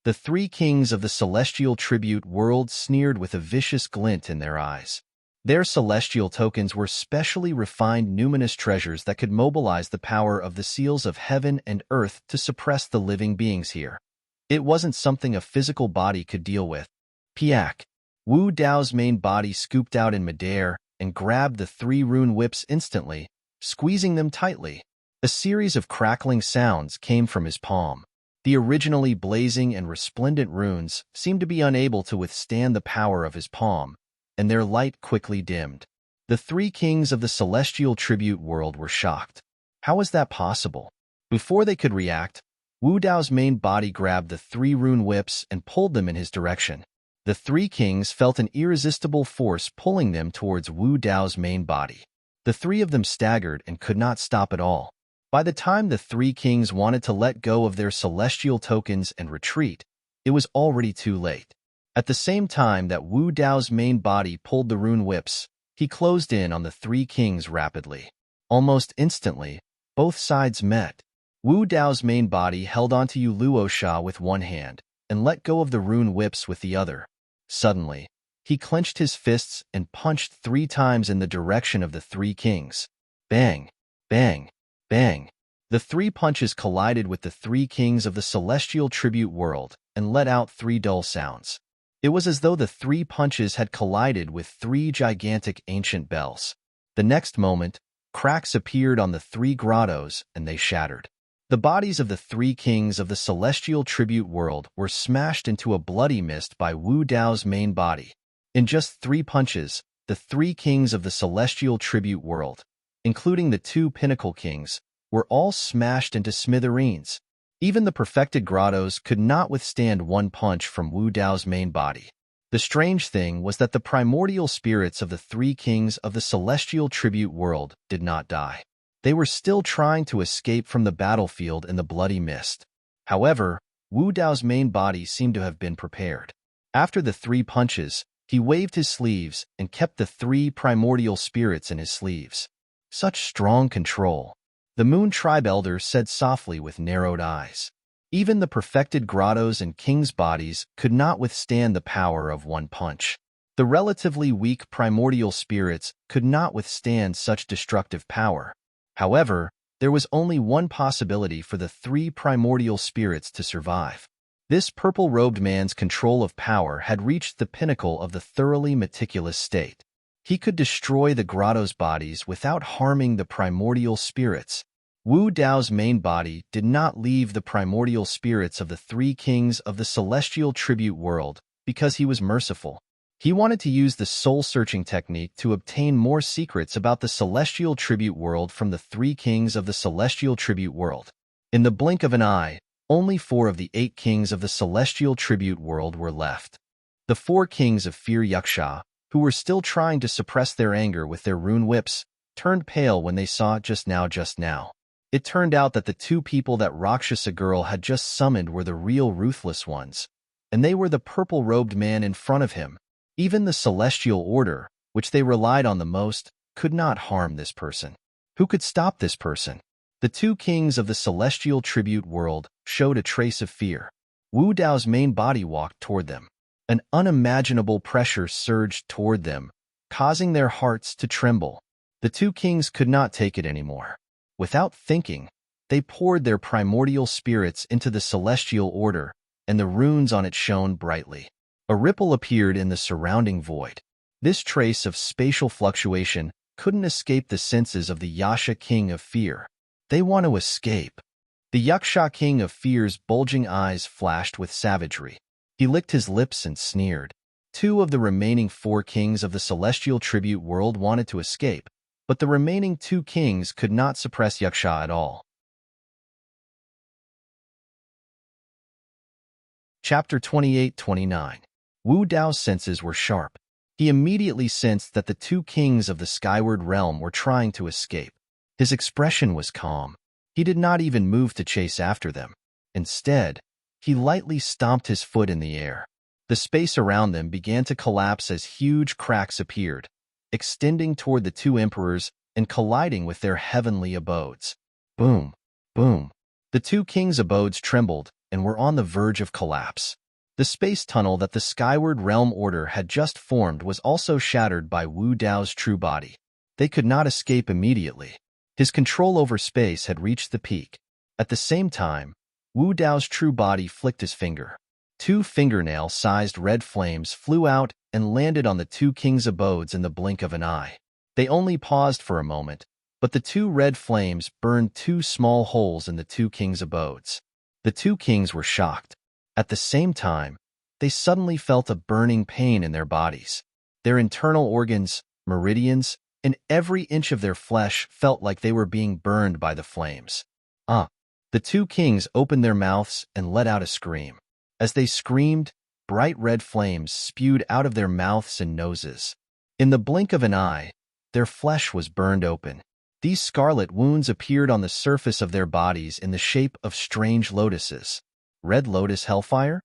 The 3 kings of the celestial tribute world sneered with a vicious glint in their eyes. Their celestial tokens were specially refined numinous treasures that could mobilize the power of the seals of heaven and earth to suppress the living beings here. It wasn't something a physical body could deal with. Piak! Wu Dao's main body scooped out in midair and grabbed the 3 rune whips instantly, squeezing them tightly. A series of crackling sounds came from his palm. The originally blazing and resplendent runes seemed to be unable to withstand the power of his palm, and their light quickly dimmed. The 3 kings of the celestial tribute world were shocked. How was that possible? Before they could react, Wu Dao's main body grabbed the 3 rune whips and pulled them in his direction. The 3 kings felt an irresistible force pulling them towards Wu Dao's main body. The 3 of them staggered and could not stop at all. By the time the 3 kings wanted to let go of their celestial tokens and retreat, it was already too late. At the same time that Wu Dao's main body pulled the rune whips, he closed in on the 3 kings rapidly. Almost instantly, both sides met. Wu Dao's main body held onto Yu Luosha with one hand and let go of the rune whips with the other. Suddenly, he clenched his fists and punched 3 times in the direction of the 3 kings. Bang! Bang! Bang! The 3 punches collided with the 3 kings of the celestial tribute world and let out 3 dull sounds. It was as though the 3 punches had collided with 3 gigantic ancient bells. The next moment, cracks appeared on the 3 grottos and they shattered. The bodies of the 3 kings of the celestial tribute world were smashed into a bloody mist by Wu Dao's main body. In just 3 punches, the 3 kings of the celestial tribute world, including the 2 pinnacle kings, were all smashed into smithereens. Even the perfected grottos could not withstand one punch from Wu Dao's main body. The strange thing was that the primordial spirits of the 3 kings of the celestial tribute world did not die. They were still trying to escape from the battlefield in the bloody mist. However, Wu Dao's main body seemed to have been prepared. After the 3 punches, he waved his sleeves and kept the 3 primordial spirits in his sleeves. Such strong control. The Moon Tribe Elder said softly with narrowed eyes. Even the perfected grottos and kings' bodies could not withstand the power of one punch. The relatively weak primordial spirits could not withstand such destructive power. However, there was only one possibility for the 3 primordial spirits to survive. This purple-robed man's control of power had reached the pinnacle of the thoroughly meticulous state. He could destroy the grotto's bodies without harming the primordial spirits. Wu Dao's main body did not leave the primordial spirits of the 3 kings of the celestial tribute world because he was merciful. He wanted to use the soul-searching technique to obtain more secrets about the celestial tribute world from the 3 kings of the celestial tribute world. In the blink of an eye, only 4 of the 8 kings of the celestial tribute world were left. The 4 kings of Fear Yaksha, who were still trying to suppress their anger with their rune whips, turned pale when they saw just now. It turned out that the 2 people that Rakshasa girl had just summoned were the real ruthless ones, and they were the purple-robed man in front of him. Even the celestial order, which they relied on the most, could not harm this person. Who could stop this person? The 2 kings of the celestial tribute world showed a trace of fear. Wu Dao's main body walked toward them. An unimaginable pressure surged toward them, causing their hearts to tremble. The 2 kings could not take it anymore. Without thinking, they poured their primordial spirits into the celestial order, and the runes on it shone brightly. A ripple appeared in the surrounding void. This trace of spatial fluctuation couldn't escape the senses of the Yasha King of Fear. They want to escape. The Yaksha King of Fear's bulging eyes flashed with savagery. He licked his lips and sneered. 2 of the remaining 4 kings of the celestial tribute world wanted to escape, but the remaining 2 kings could not suppress Yaksha at all. Chapter 28-29. Wu Dao's senses were sharp. He immediately sensed that the 2 kings of the skyward realm were trying to escape. His expression was calm. He did not even move to chase after them. Instead, he lightly stomped his foot in the air. The space around them began to collapse as huge cracks appeared, extending toward the 2 emperors and colliding with their heavenly abodes. Boom, boom. The 2 kings' abodes trembled and were on the verge of collapse. The space tunnel that the skyward realm order had just formed was also shattered by Wu Dao's true body. They could not escape immediately. His control over space had reached the peak. At the same time, Wu Dao's true body flicked his finger. 2 fingernail-sized red flames flew out and landed on the 2 kings' abodes in the blink of an eye. They only paused for a moment, but the 2 red flames burned 2 small holes in the 2 kings' abodes. The 2 kings were shocked. At the same time, they suddenly felt a burning pain in their bodies. Their internal organs, meridians, and every inch of their flesh felt like they were being burned by the flames. The 2 kings opened their mouths and let out a scream. As they screamed, bright red flames spewed out of their mouths and noses. In the blink of an eye, their flesh was burned open. These scarlet wounds appeared on the surface of their bodies in the shape of strange lotuses. Red lotus hellfire?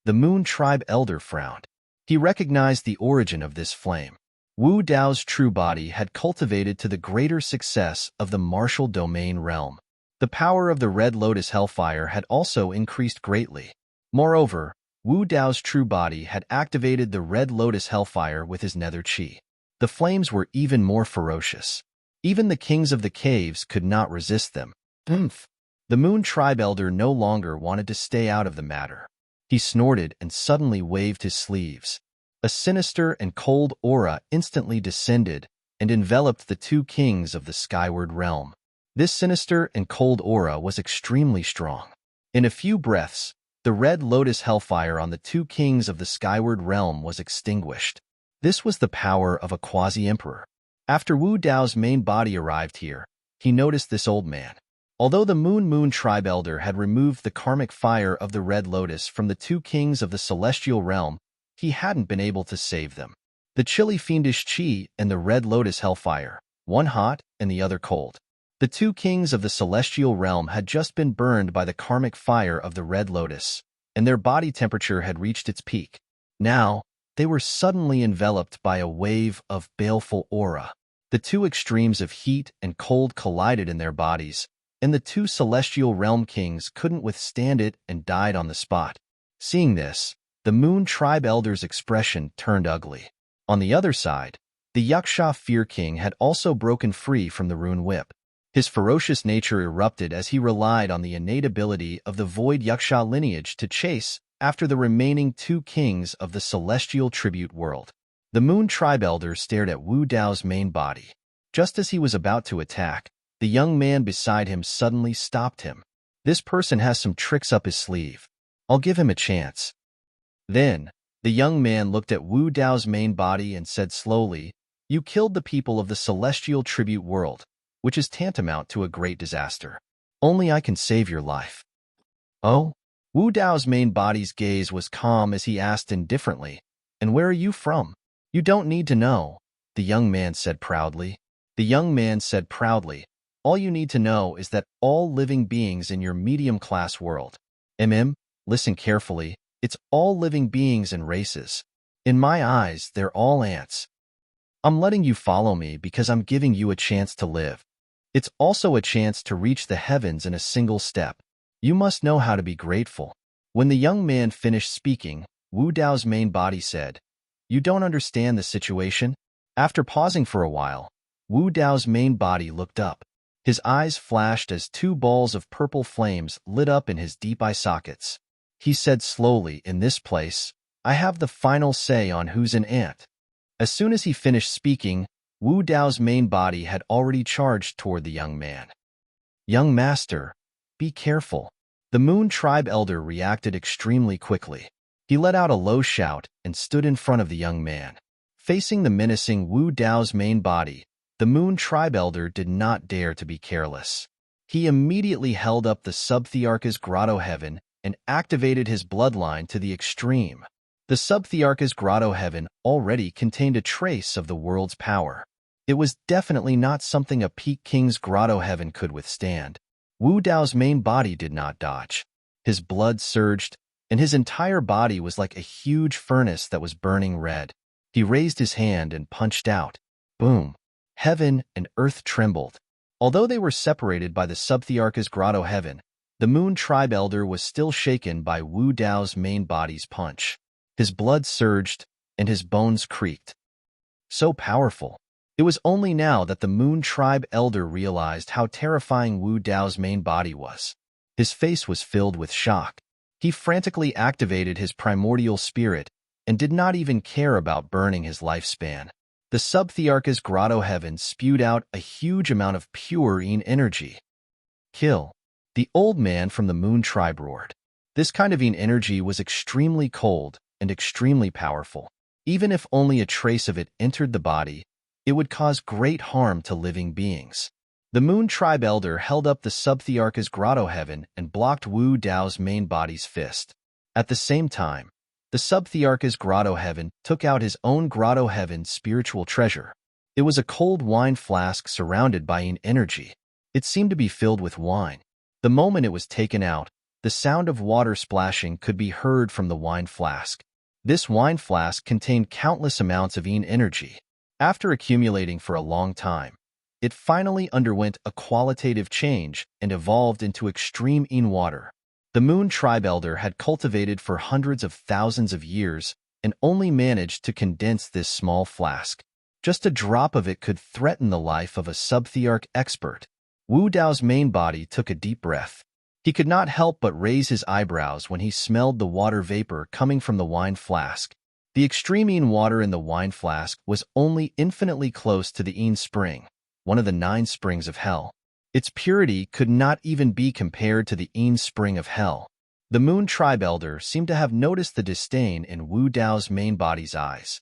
The Moon Tribe Elder frowned. He recognized the origin of this flame. Wu Dao's true body had cultivated to the greater success of the martial domain realm. The power of the Red Lotus Hellfire had also increased greatly. Moreover, Wu Dao's true body had activated the Red Lotus Hellfire with his nether chi. The flames were even more ferocious. Even the kings of the caves could not resist them. The Moon Tribe Elder no longer wanted to stay out of the matter. He snorted and suddenly waved his sleeves. A sinister and cold aura instantly descended and enveloped the 2 kings of the skyward realm. This sinister and cold aura was extremely strong. In a few breaths, the Red Lotus Hellfire on the 2 kings of the skyward realm was extinguished. This was the power of a quasi-emperor. After Wu Dao's main body arrived here, he noticed this old man. Although the Moon Tribe Elder had removed the karmic fire of the Red Lotus from the 2 kings of the celestial realm, he hadn't been able to save them. The chilly fiendish chi and the Red Lotus Hellfire, one hot and the other cold. The 2 kings of the celestial realm had just been burned by the karmic fire of the Red Lotus, and their body temperature had reached its peak. Now, they were suddenly enveloped by a wave of baleful aura. The two extremes of heat and cold collided in their bodies, and the two celestial realm kings couldn't withstand it and died on the spot. Seeing this, the Moon Tribe Elder's expression turned ugly. On the other side, the Yaksha Fear King had also broken free from the rune whip. His ferocious nature erupted as he relied on the innate ability of the Void Yaksha lineage to chase after the remaining two kings of the celestial tribute world. The Moon Tribe Elder stared at Wu Dao's main body. Just as he was about to attack, the young man beside him suddenly stopped him. This person has some tricks up his sleeve. I'll give him a chance. Then, the young man looked at Wu Dao's main body and said slowly, "You killed the people of the celestial tribute world, which is tantamount to a great disaster. Only I can save your life." Oh? Wu Dao's main body's gaze was calm as he asked indifferently, "And where are you from?" "You don't need to know," the young man said proudly. The young man said proudly, "All you need to know is that all living beings in your medium-class world, listen carefully, it's all living beings and races. In my eyes, they're all ants. I'm letting you follow me because I'm giving you a chance to live. It's also a chance to reach the heavens in a single step. You must know how to be grateful." When the young man finished speaking, Wu Dao's main body said, "You don't understand the situation?" After pausing for a while, Wu Dao's main body looked up. His eyes flashed as two balls of purple flames lit up in his deep eye sockets. He said slowly, "In this place, I have the final say on who's an ant." As soon as he finished speaking, Wu Dao's main body had already charged toward the young man. "Young master, be careful." The Moon Tribe Elder reacted extremely quickly. He let out a low shout and stood in front of the young man. Facing the menacing Wu Dao's main body, the Moon Tribe Elder did not dare to be careless. He immediately held up the Subthearchus Grotto Heaven and activated his bloodline to the extreme. The Subthearchus Grotto Heaven already contained a trace of the world's power. It was definitely not something a Peak King's Grotto Heaven could withstand. Wu Dao's main body did not dodge. His blood surged, and his entire body was like a huge furnace that was burning red. He raised his hand and punched out. Boom! Heaven and earth trembled. Although they were separated by the Subthearchus Grotto Heaven, the Moon Tribe Elder was still shaken by Wu Dao's main body's punch. His blood surged, and his bones creaked. So powerful. It was only now that the Moon Tribe Elder realized how terrifying Wu Dao's main body was. His face was filled with shock. He frantically activated his primordial spirit and did not even care about burning his lifespan. The Subthearchus Grotto Heaven spewed out a huge amount of pure energy. "Kill!" The old man from the Moon Tribe roared. This kind of energy was extremely cold and extremely powerful. Even if only a trace of it entered the body, it would cause great harm to living beings. The Moon Tribe Elder held up the Subthearchus Grotto Heaven and blocked Wu Dao's main body's fist. At the same time, the Subthearchus Grotto Heaven took out his own Grotto Heaven spiritual treasure. It was a cold wine flask surrounded by energy. It seemed to be filled with wine. The moment it was taken out, the sound of water splashing could be heard from the wine flask. This wine flask contained countless amounts of energy. After accumulating for a long time, it finally underwent a qualitative change and evolved into extreme water. The Moon Tribe Elder had cultivated for hundreds of thousands of years and only managed to condense this small flask. Just a drop of it could threaten the life of a Subthearch expert. Wu Dao's main body took a deep breath. He could not help but raise his eyebrows when he smelled the water vapor coming from the wine flask. The extreme water in the wine flask was only infinitely close to the spring, one of the 9 springs of hell. Its purity could not even be compared to the spring of hell. The Moon Tribe Elder seemed to have noticed the disdain in Wu Dao's main body's eyes.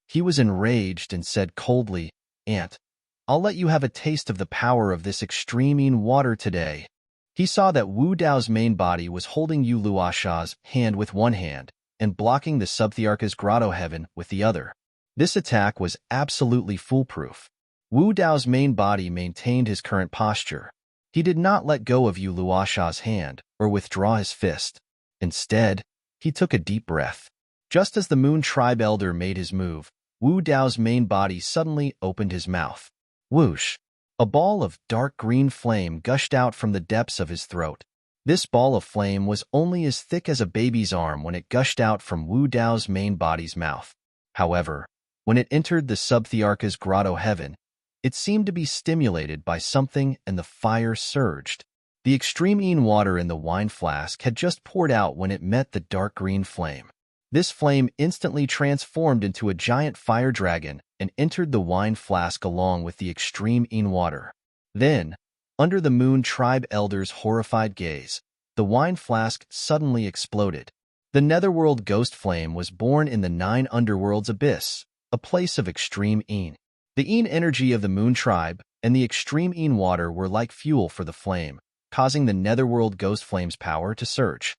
He was enraged and said coldly, "Ant, I'll let you have a taste of the power of this extreme water today." He saw that Wu Dao's main body was holding Yu Luosha's hand with one hand and blocking the Subthearchus Grotto Heaven with the other. This attack was absolutely foolproof. Wu Dao's main body maintained his current posture. He did not let go of Yu Luosha's hand or withdraw his fist. Instead, he took a deep breath. Just as the Moon Tribe Elder made his move, Wu Dao's main body suddenly opened his mouth. Whoosh! A ball of dark green flame gushed out from the depths of his throat. This ball of flame was only as thick as a baby's arm when it gushed out from Wu Dao's main body's mouth. However, when it entered the Subthearch's grotto heaven, it seemed to be stimulated by something and the fire surged. The extreme water in the wine flask had just poured out when it met the dark green flame. This flame instantly transformed into a giant fire dragon and entered the wine flask along with the extreme water. Then, under the Moon Tribe Elder's horrified gaze, the wine flask suddenly exploded. The Netherworld ghost flame was born in the 9 underworld's abyss, a place of extreme The energy of the Moon Tribe and the extreme water were like fuel for the flame, causing the Netherworld ghost flame's power to surge.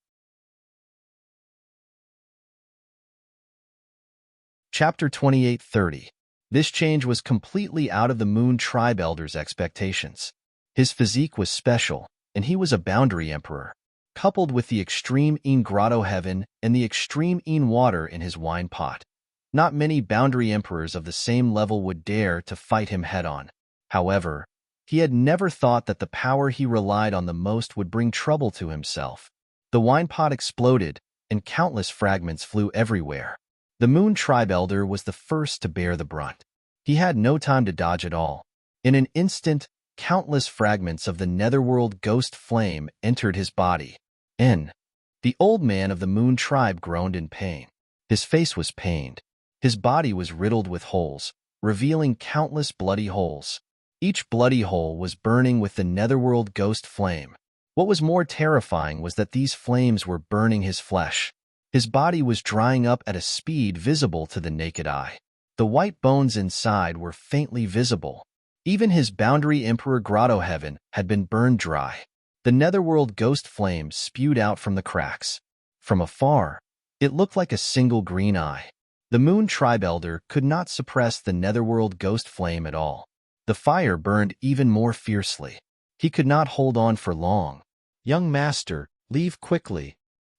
Chapter 28:30. This change was completely out of the Moon Tribe Elder's expectations. His physique was special, and he was a boundary emperor, coupled with the extreme grotto heaven and the extreme water in his wine pot. Not many boundary emperors of the same level would dare to fight him head-on. However, he had never thought that the power he relied on the most would bring trouble to himself. The wine pot exploded, and countless fragments flew everywhere. The Moon Tribe Elder was the first to bear the brunt. He had no time to dodge at all. In an instant, countless fragments of the Netherworld ghost flame entered his body. The old man of the Moon Tribe groaned in pain. His face was pained. His body was riddled with holes, revealing countless bloody holes. Each bloody hole was burning with the Netherworld ghost flame. What was more terrifying was that these flames were burning his flesh. His body was drying up at a speed visible to the naked eye. The white bones inside were faintly visible. Even his boundary emperor grotto heaven had been burned dry. The Netherworld ghost flame spewed out from the cracks. From afar, it looked like a single green eye. The Moon Tribe Elder could not suppress the Netherworld ghost flame at all. The fire burned even more fiercely. He could not hold on for long. "Young master, leave quickly."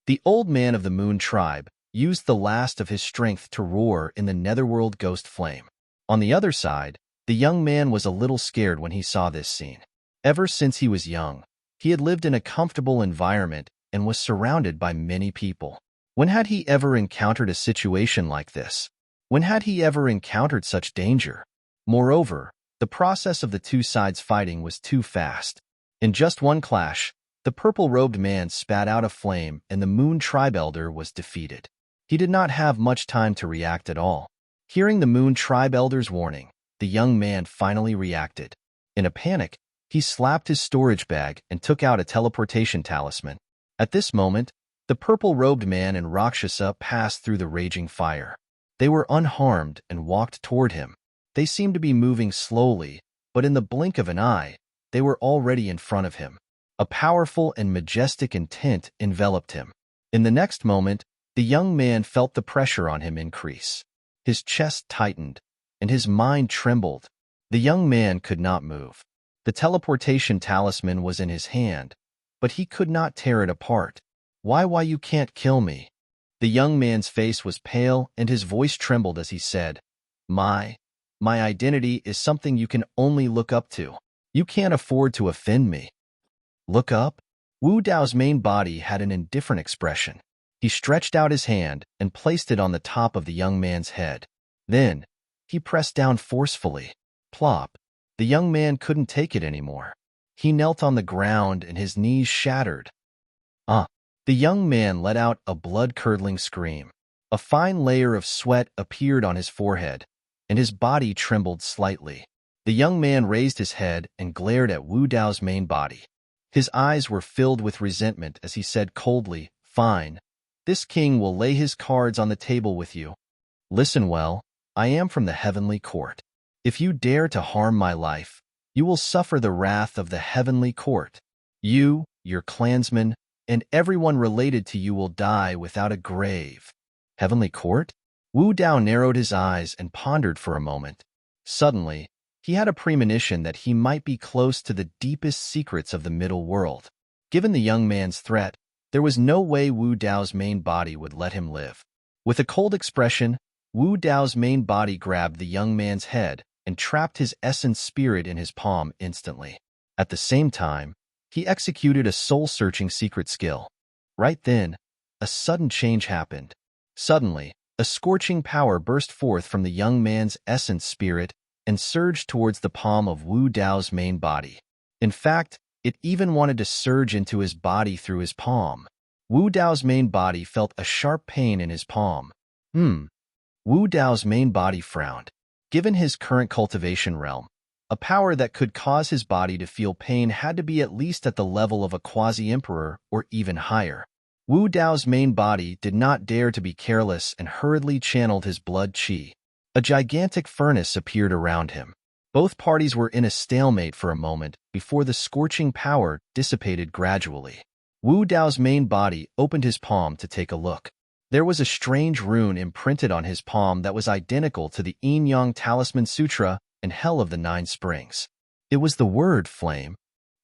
The old man of the Moon Tribe used the last of his strength to roar in the Netherworld ghost flame. On the other side, the young man was a little scared when he saw this scene. Ever since he was young, he had lived in a comfortable environment and was surrounded by many people. When had he ever encountered a situation like this? When had he ever encountered such danger? Moreover, the process of the two sides fighting was too fast. In just one clash, the purple-robed man spat out a flame and the Moon Tribe Elder was defeated. He did not have much time to react at all. Hearing the Moon Tribe Elder's warning, the young man finally reacted. In a panic, he slapped his storage bag and took out a teleportation talisman. At this moment, the purple-robed man and Rakshasa passed through the raging fire. They were unharmed and walked toward him. They seemed to be moving slowly, but in the blink of an eye, they were already in front of him. A powerful and majestic intent enveloped him. In the next moment, the young man felt the pressure on him increase. His chest tightened, and his mind trembled. The young man could not move. The teleportation talisman was in his hand, but he could not tear it apart. Why you can't kill me?" The young man's face was pale and his voice trembled as he said, My identity is something you can only look up to. You can't afford to offend me." "Look up?" Wu Dao's main body had an indifferent expression. He stretched out his hand and placed it on the top of the young man's head. Then, he pressed down forcefully. Plop. The young man couldn't take it anymore. He knelt on the ground and his knees shattered. The young man let out a blood-curdling scream. A fine layer of sweat appeared on his forehead, and his body trembled slightly. The young man raised his head and glared at Wu Dao's main body. His eyes were filled with resentment as he said coldly, "Fine. This king will lay his cards on the table with you. Listen well, I am from the heavenly court. If you dare to harm my life, you will suffer the wrath of the heavenly court. You, your clansmen, and everyone related to you will die without a grave." Heavenly court? Wu Dao narrowed his eyes and pondered for a moment. Suddenly, he had a premonition that he might be close to the deepest secrets of the middle world. Given the young man's threat, there was no way Wu Dao's main body would let him live. With a cold expression, Wu Dao's main body grabbed the young man's head and trapped his essence spirit in his palm instantly. At the same time, he executed a soul-searching secret skill. Right then, a sudden change happened. Suddenly, a scorching power burst forth from the young man's essence spirit and surged towards the palm of Wu Dao's main body. In fact, it even wanted to surge into his body through his palm. Wu Dao's main body felt a sharp pain in his palm. Wu Dao's main body frowned. Given his current cultivation realm, a power that could cause his body to feel pain had to be at least at the level of a quasi-emperor or even higher. Wu Dao's main body did not dare to be careless and hurriedly channeled his blood qi. A gigantic furnace appeared around him. Both parties were in a stalemate for a moment before the scorching power dissipated gradually. Wu Dao's main body opened his palm to take a look. There was a strange rune imprinted on his palm that was identical to the Yin Yang Talisman Sutra and Hell of the Nine Springs. It was the word flame.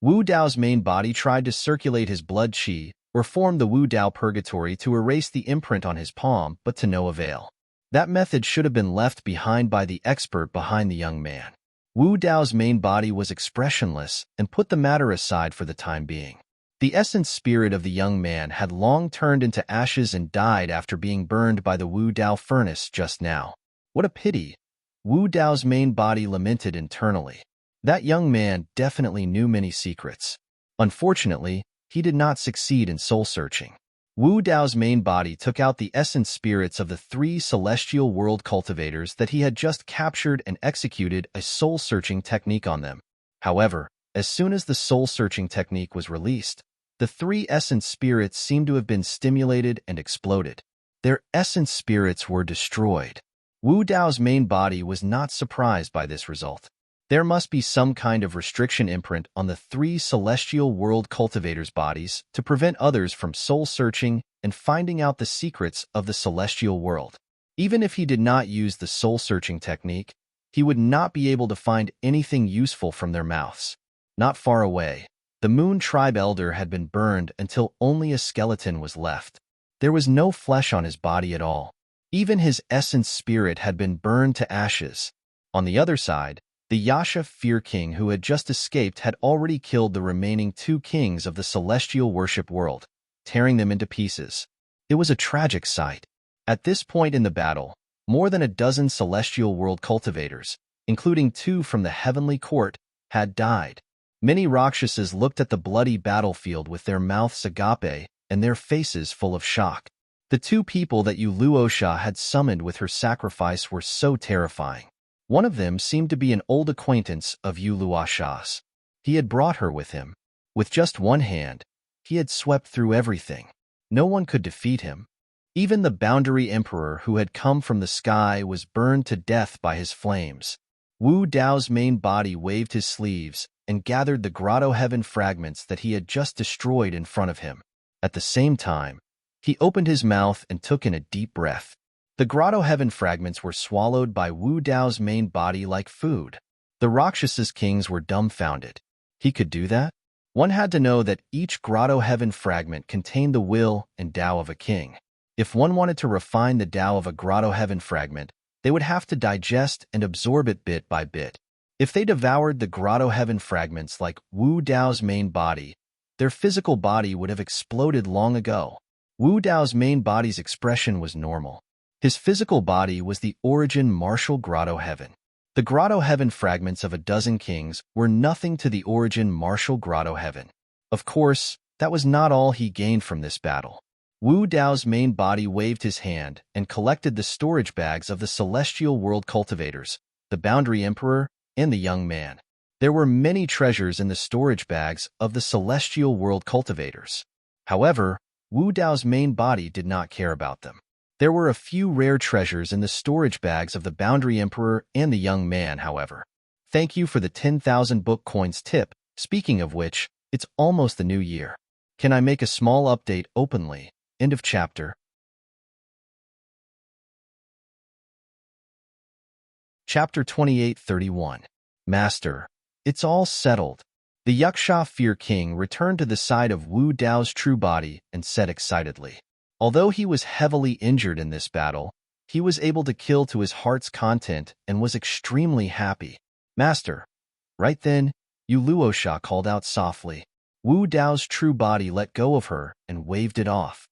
Wu Dao's main body tried to circulate his blood qi or form the Wu Dao purgatory to erase the imprint on his palm, but to no avail. That method should have been left behind by the expert behind the young man. Wu Dao's main body was expressionless and put the matter aside for the time being. The essence spirit of the young man had long turned into ashes and died after being burned by the Wu Dao furnace just now. What a pity! Wu Dao's main body lamented internally. That young man definitely knew many secrets. Unfortunately, he did not succeed in soul-searching. Wu Dao's main body took out the essence spirits of the 3 celestial world cultivators that he had just captured and executed a soul-searching technique on them. However, as soon as the soul-searching technique was released, the 3 essence spirits seemed to have been stimulated and exploded. Their essence spirits were destroyed. Wu Dao's main body was not surprised by this result. There must be some kind of restriction imprint on the 3 celestial world cultivators' bodies to prevent others from soul-searching and finding out the secrets of the celestial world. Even if he did not use the soul-searching technique, he would not be able to find anything useful from their mouths. Not far away, the Moon Tribe Elder had been burned until only a skeleton was left. There was no flesh on his body at all. Even his essence spirit had been burned to ashes. On the other side, the Yasha Fear King who had just escaped had already killed the remaining 2 kings of the celestial worship world, tearing them into pieces. It was a tragic sight. At this point in the battle, more than a dozen celestial world cultivators, including 2 from the heavenly court, had died. Many Rakshasas looked at the bloody battlefield with their mouths agape and their faces full of shock. The 2 people that Luosha had summoned with her sacrifice were so terrifying. One of them seemed to be an old acquaintance of Luosha's. He had brought her with him. With just one hand, he had swept through everything. No one could defeat him. Even the boundary emperor who had come from the sky was burned to death by his flames. Wu Dao's main body waved his sleeves and gathered the grotto heaven fragments that he had just destroyed in front of him. At the same time, he opened his mouth and took in a deep breath. The grotto heaven fragments were swallowed by Wu Dao's main body like food. The Rakshasas kings were dumbfounded. He could do that? One had to know that each grotto heaven fragment contained the will and Dao of a king. If one wanted to refine the Dao of a grotto heaven fragment, they would have to digest and absorb it bit by bit. If they devoured the grotto heaven fragments like Wu Dao's main body, their physical body would have exploded long ago. Wu Dao's main body's expression was normal. His physical body was the origin martial grotto heaven. The grotto heaven fragments of a dozen kings were nothing to the origin martial grotto heaven. Of course, that was not all he gained from this battle. Wu Dao's main body waved his hand and collected the storage bags of the celestial world cultivators, the boundary emperor, and the young man. There were many treasures in the storage bags of the celestial world cultivators. However, Wu Dao's main body did not care about them. There were a few rare treasures in the storage bags of the Boundary Emperor and the young man, however. Thank you for the 10,000 book coins tip. Speaking of which, it's almost the new year. Can I make a small update openly? End of chapter. Chapter 28:31. Master. It's all settled. The Yaksha Fear King returned to the side of Wu Dao's true body and said excitedly. Although he was heavily injured in this battle, he was able to kill to his heart's content and was extremely happy. Master. Right then, Yu Luosha called out softly. Wu Dao's true body let go of her and waved it off.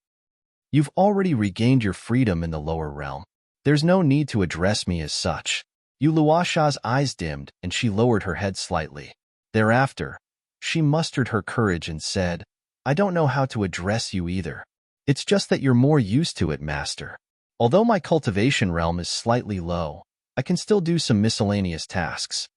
You've already regained your freedom in the lower realm. There's no need to address me as such. Yu Luosha's eyes dimmed and she lowered her head slightly. Thereafter, she mustered her courage and said, I don't know how to address you either. It's just that you're more used to it, Master. Although my cultivation realm is slightly low, I can still do some miscellaneous tasks.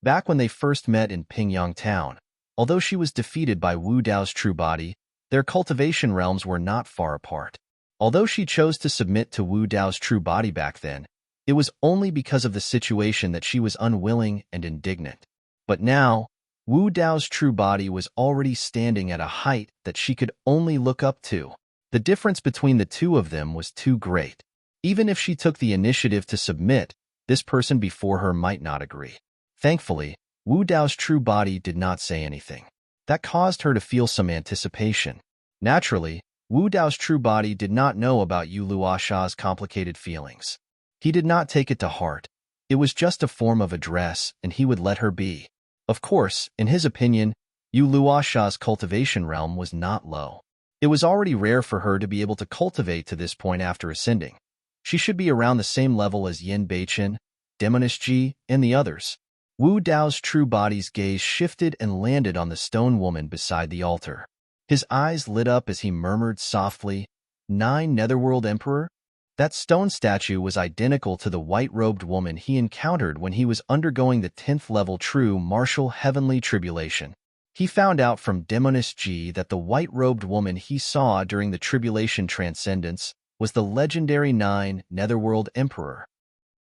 Back when they first met in Pingyang Town, although she was defeated by Wu Dao's true body, their cultivation realms were not far apart. Although she chose to submit to Wu Dao's true body back then, it was only because of the situation that she was unwilling and indignant. But now, Wu Dao's true body was already standing at a height that she could only look up to. The difference between the two of them was too great. Even if she took the initiative to submit, this person before her might not agree. Thankfully, Wu Dao's true body did not say anything. That caused her to feel some anticipation. Naturally, Wu Dao's true body did not know about Yu Luosha's complicated feelings. He did not take it to heart. It was just a form of address, and he would let her be. Of course, in his opinion, Yu Luosha's cultivation realm was not low. It was already rare for her to be able to cultivate to this point after ascending. She should be around the same level as Yin Beichen, Demoness Ji, and the others. Wu Dao's true body's gaze shifted and landed on the stone woman beside the altar. His eyes lit up as he murmured softly, 9 Netherworld Emperor? That stone statue was identical to the white-robed woman he encountered when he was undergoing the 10th level true martial heavenly tribulation. He found out from Demoness Ji that the white-robed woman he saw during the tribulation transcendence was the legendary 9 Netherworld Emperor.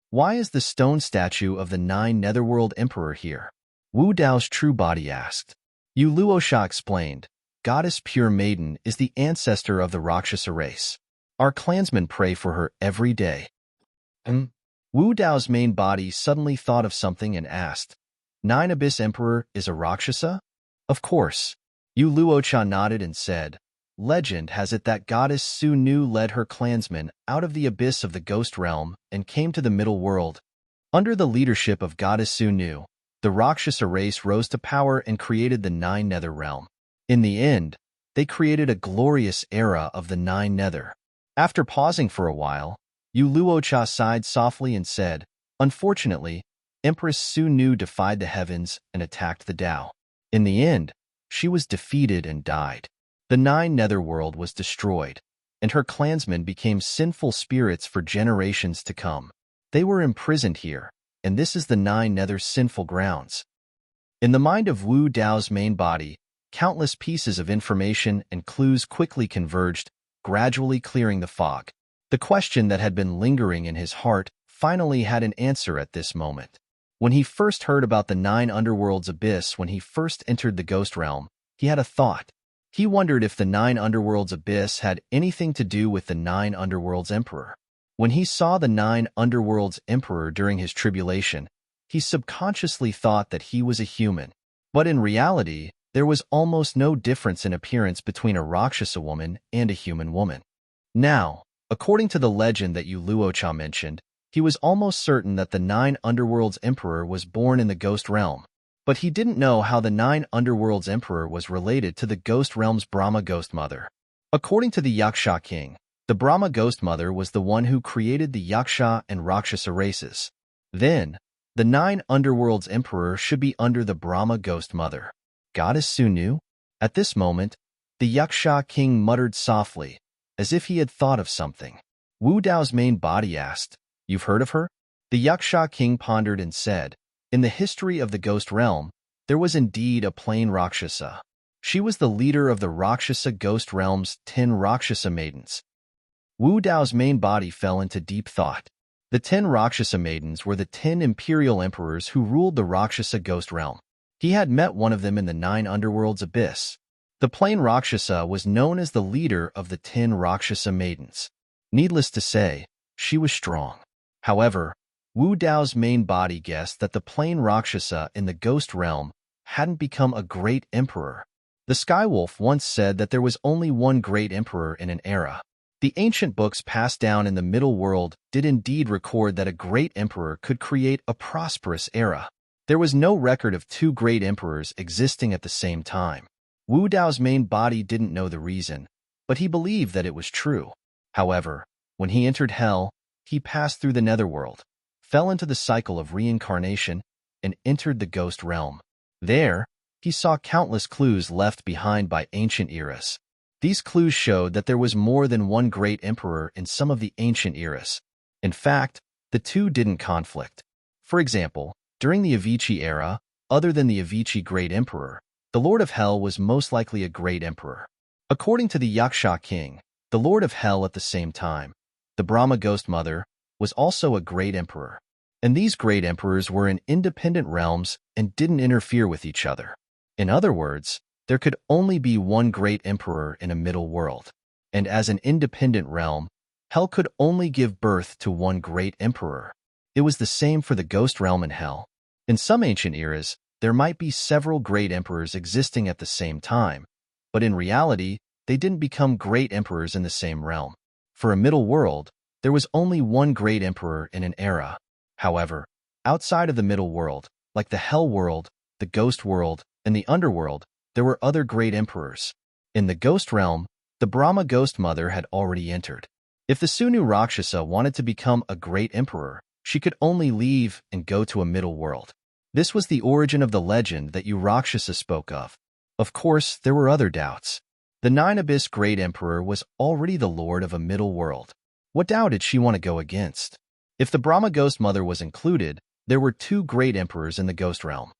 Why is the stone statue of the 9 Netherworld Emperor here? Wu Dao's true body asked. Yu Luosha explained, Goddess Pure Maiden is the ancestor of the Rakshasa race. Our clansmen pray for her every day. Wu Dao's main body suddenly thought of something and asked, 9 Abyss Emperor is a Rakshasa? Of course. Yu Luosha nodded and said, Legend has it that Goddess Su Nu led her clansmen out of the abyss of the ghost realm and came to the middle world. Under the leadership of Goddess Su Nu, the Rakshasa race rose to power and created the 9 Nether realm. In the end, they created a glorious era of the 9 Nether. After pausing for a while, Yu Luosha sighed softly and said, Unfortunately, Empress Su Nu defied the heavens and attacked the Tao. In the end, she was defeated and died. The 9 Netherworld was destroyed, and her clansmen became sinful spirits for generations to come. They were imprisoned here, and this is the 9 Nether's sinful grounds. In the mind of Wu Dao's main body, countless pieces of information and clues quickly converged, gradually clearing the fog. The question that had been lingering in his heart finally had an answer at this moment. When he first heard about the 9 Underworld's abyss when he first entered the ghost realm, he had a thought. He wondered if the 9 Underworld's abyss had anything to do with the 9 Underworld's Emperor. When he saw the 9 Underworld's Emperor during his tribulation, he subconsciously thought that he was a human. But in reality, there was almost no difference in appearance between a Rakshasa woman and a human woman. Now, according to the legend that Yu Luosha mentioned, he was almost certain that the 9 Underworld's Emperor was born in the ghost realm. But he didn't know how the 9 Underworld's Emperor was related to the ghost realm's Brahma ghost mother. According to the Yaksha king, the Brahma ghost mother was the one who created the Yaksha and Rakshasa races. Then, the 9 Underworld's Emperor should be under the Brahma ghost mother. Goddess Su Nu? At this moment, the Yaksha king muttered softly, as if he had thought of something. Wu Dao's main body asked, You've heard of her? The Yaksha king pondered and said, In the history of the ghost realm, there was indeed a plain Rakshasa. She was the leader of the Rakshasa ghost realm's 10 Rakshasa maidens. Wu Dao's main body fell into deep thought. The 10 Rakshasa maidens were the 10 imperial emperors who ruled the Rakshasa ghost realm. He had met one of them in the 9 Underworld's abyss. The plain Rakshasa was known as the leader of the 10 Rakshasa maidens. Needless to say, she was strong. However, Wu Dao's main body guessed that the plain Rakshasa in the ghost realm hadn't become a great emperor. The Skywolf once said that there was only one great emperor in an era. The ancient books passed down in the Middle World did indeed record that a great emperor could create a prosperous era. There was no record of two great emperors existing at the same time. Wu Dao's main body didn't know the reason, but he believed that it was true. However, when he entered hell, he passed through the netherworld, fell into the cycle of reincarnation, and entered the ghost realm. There, he saw countless clues left behind by ancient eras. These clues showed that there was more than one great emperor in some of the ancient eras. In fact, the two didn't conflict. For example, during the Avicii era, other than the Avicii great emperor, the Lord of Hell was most likely a great emperor. According to the Yaksha king, the Lord of Hell at the same time, the Brahma ghost mother, was also a great emperor. And these great emperors were in independent realms and didn't interfere with each other. In other words, there could only be one great emperor in a middle world. And as an independent realm, hell could only give birth to one great emperor. It was the same for the ghost realm and hell. In some ancient eras, there might be several great emperors existing at the same time, but in reality, they didn't become great emperors in the same realm. For a middle world, there was only one great emperor in an era. However, outside of the middle world, like the hell world, the ghost world, and the underworld, there were other great emperors. In the ghost realm, the Brahma ghost mother had already entered. If the Sunu Rakshasa wanted to become a great emperor, she could only leave and go to a middle world. This was the origin of the legend that Rakshasa spoke of. Of course, there were other doubts. The Nine Abyss great emperor was already the lord of a middle world. What doubt did she want to go against? If the Brahma ghost mother was included, there were two great emperors in the ghost realm.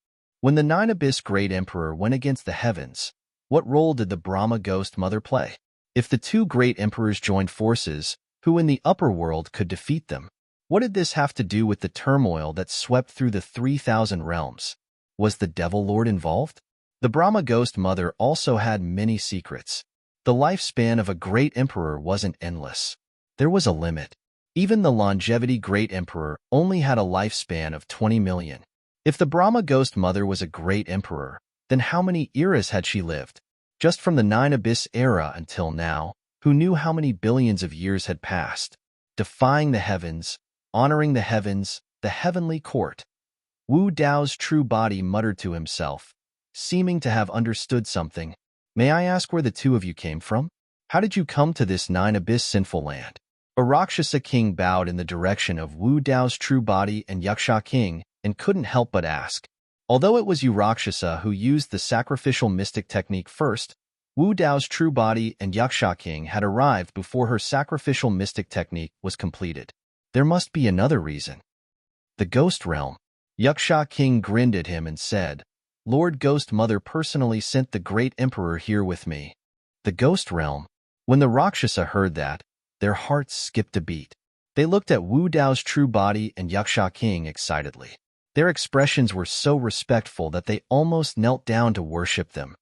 When the Nine Abyss great emperor went against the heavens, what role did the Brahma ghost mother play? If the two great emperors joined forces, who in the upper world could defeat them? What did this have to do with the turmoil that swept through the 3,000 realms? Was the Devil Lord involved? The Brahma ghost mother also had many secrets. The lifespan of a great emperor wasn't endless. There was a limit. Even the longevity great emperor only had a lifespan of 20 million. If the Brahma ghost mother was a great emperor, then how many eras had she lived? Just from the Nine Abyss era until now, who knew how many billions of years had passed? Defying the heavens, honoring the heavens, the heavenly court. Wu Dao's true body muttered to himself, seeming to have understood something. May I ask where the two of you came from? How did you come to this Nine Abyss sinful land? A Rakshasa king bowed in the direction of Wu Dao's true body and Yaksha king, and couldn't help but ask. Although it was Rakshasa who used the sacrificial mystic technique first, Wu Dao's true body and Yaksha king had arrived before her sacrificial mystic technique was completed. There must be another reason. The ghost realm. Yaksha king grinned at him and said, Lord Ghost Mother personally sent the great emperor here with me. The ghost realm. When the Rakshasa heard that, their hearts skipped a beat. They looked at Wu Dao's true body and Yaksha king excitedly. Their expressions were so respectful that they almost knelt down to worship them.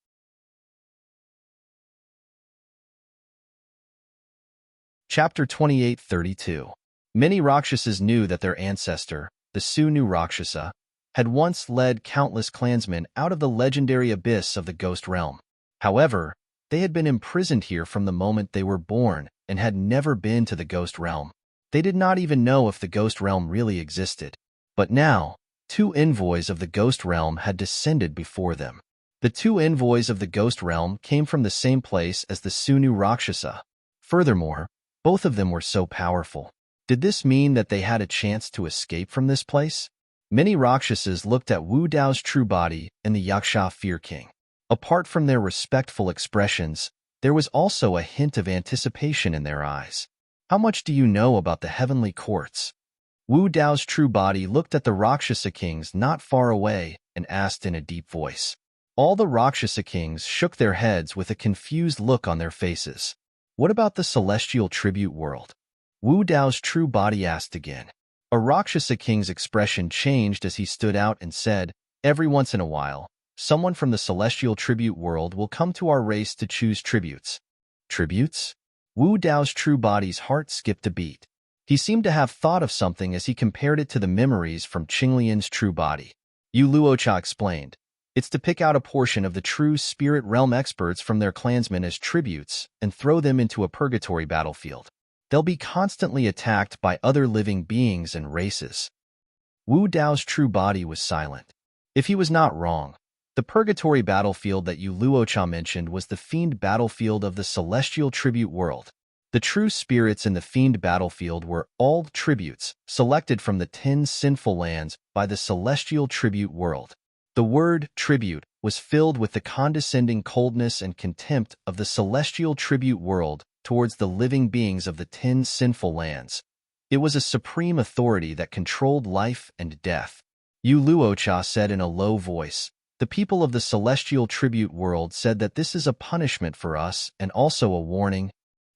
Chapter 28:32. Many Rakshasas knew that their ancestor, the Sunu Rakshasa, had once led countless clansmen out of the legendary abyss of the ghost realm. However, they had been imprisoned here from the moment they were born and had never been to the ghost realm. They did not even know if the ghost realm really existed. But now, two envoys of the ghost realm had descended before them. The two envoys of the ghost realm came from the same place as the Sunu Rakshasa. Furthermore, both of them were so powerful. Did this mean that they had a chance to escape from this place? Many Rakshasas looked at Wu Dao's true body and the Yaksha Fear King. Apart from their respectful expressions, there was also a hint of anticipation in their eyes. How much do you know about the heavenly courts? Wu Dao's true body looked at the Rakshasa kings not far away and asked in a deep voice. All the Rakshasa kings shook their heads with a confused look on their faces. What about the celestial tribute world? Wu Dao's true body asked again. A Rakshasa king's expression changed as he stood out and said, Every once in a while, someone from the celestial tribute world will come to our race to choose tributes. Tributes? Wu Dao's true body's heart skipped a beat. He seemed to have thought of something as he compared it to the memories from Qinglian's true body. Yu Luocha explained, It's to pick out a portion of the true spirit realm experts from their clansmen as tributes and throw them into a purgatory battlefield. They'll be constantly attacked by other living beings and races. Wu Dao's true body was silent. If he was not wrong, the purgatory battlefield that Yu Luocha mentioned was the fiend battlefield of the celestial tribute world. The true spirits in the fiend battlefield were all tributes, selected from the 10 sinful lands by the celestial tribute world. The word tribute was filled with the condescending coldness and contempt of the celestial tribute world towards the living beings of the 10 sinful lands. It was a supreme authority that controlled life and death. Yu Luocha said in a low voice, "The people of the celestial tribute world said that this is a punishment for us and also a warning.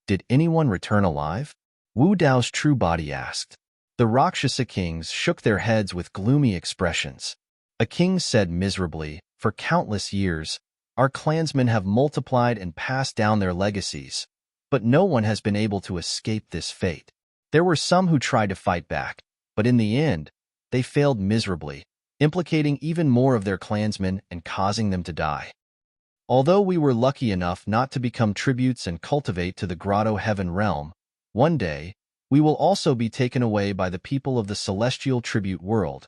Did anyone return alive?" Wu Dao's true body asked. The Rakshasa kings shook their heads with gloomy expressions. A king said miserably, "For countless years, our clansmen have multiplied and passed down their legacies, but no one has been able to escape this fate. There were some who tried to fight back, but in the end, they failed miserably, implicating even more of their clansmen and causing them to die. Although we were lucky enough not to become tributes and cultivate to the Grotto Heaven realm, one day, we will also be taken away by the people of the celestial tribute world.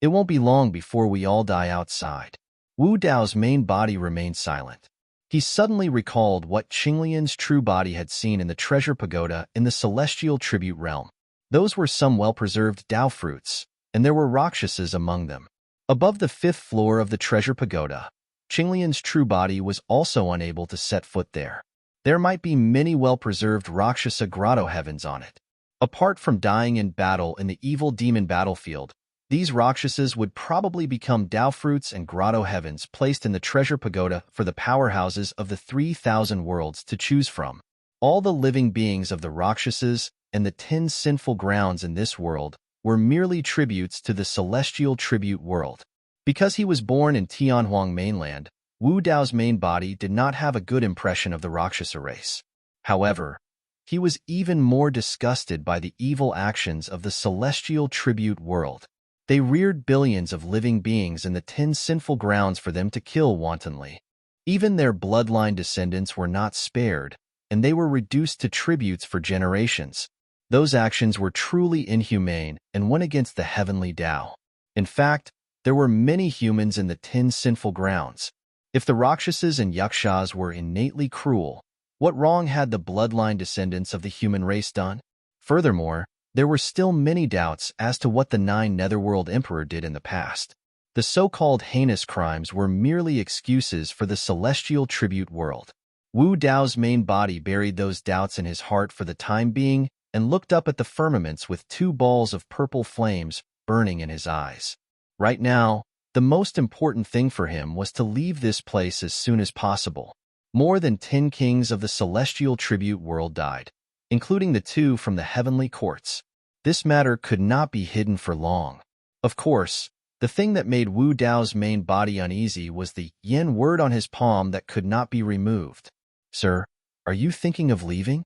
It won't be long before we all die outside." Wu Dao's main body remained silent. He suddenly recalled what Qinglian's true body had seen in the treasure pagoda in the celestial tribute realm. Those were some well-preserved Dao fruits, and there were Rakshasas among them. Above the 5th floor of the treasure pagoda, Qinglian's true body was also unable to set foot there. There might be many well-preserved Rakshasa grotto heavens on it. Apart from dying in battle in the evil demon battlefield, these Rakshasas would probably become Dao fruits and grotto heavens placed in the treasure pagoda for the powerhouses of the 3,000 worlds to choose from. All the living beings of the Rakshasas and the 10 sinful grounds in this world were merely tributes to the celestial tribute world. Because he was born in Tianhuang mainland, Wu Dao's main body did not have a good impression of the Rakshasa race. However, he was even more disgusted by the evil actions of the celestial tribute world. They reared billions of living beings in the 10 sinful grounds for them to kill wantonly. Even their bloodline descendants were not spared, and they were reduced to tributes for generations. Those actions were truly inhumane and went against the heavenly Tao. In fact, there were many humans in the 10 sinful grounds. If the Rakshasas and Yakshas were innately cruel, what wrong had the bloodline descendants of the human race done? Furthermore, there were still many doubts as to what the 9 Netherworld Emperor did in the past. The so-called heinous crimes were merely excuses for the celestial tribute world. Wu Dao's main body buried those doubts in his heart for the time being and looked up at the firmaments with 2 balls of purple flames burning in his eyes. Right now, the most important thing for him was to leave this place as soon as possible. More than 10 kings of the celestial tribute world died, including the 2 from the heavenly courts. This matter could not be hidden for long. Of course, the thing that made Wu Dao's main body uneasy was the yen word on his palm that could not be removed. "Sir, are you thinking of leaving?"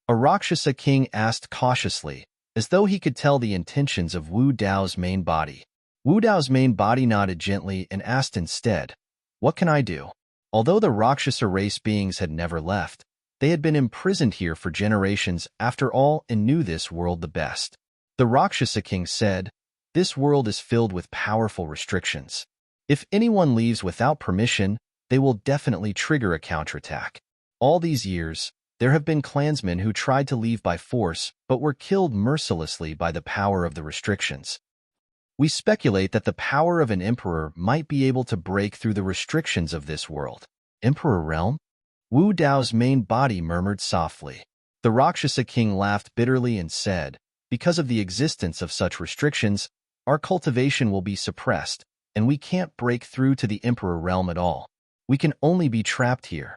A Rakshasa king asked cautiously, as though he could tell the intentions of Wu Dao's main body. Wu Dao's main body nodded gently and asked instead, "What can I do?" Although the Rakshasa race beings had never left, they had been imprisoned here for generations after all and knew this world the best. The Rakshasa king said, "This world is filled with powerful restrictions. If anyone leaves without permission, they will definitely trigger a counterattack. All these years, there have been clansmen who tried to leave by force but were killed mercilessly by the power of the restrictions. We speculate that the power of an emperor might be able to break through the restrictions of this world." "Emperor realm?" Wu Dao's main body murmured softly. The Rakshasa king laughed bitterly and said, "Because of the existence of such restrictions, our cultivation will be suppressed, and we can't break through to the emperor realm at all. We can only be trapped here."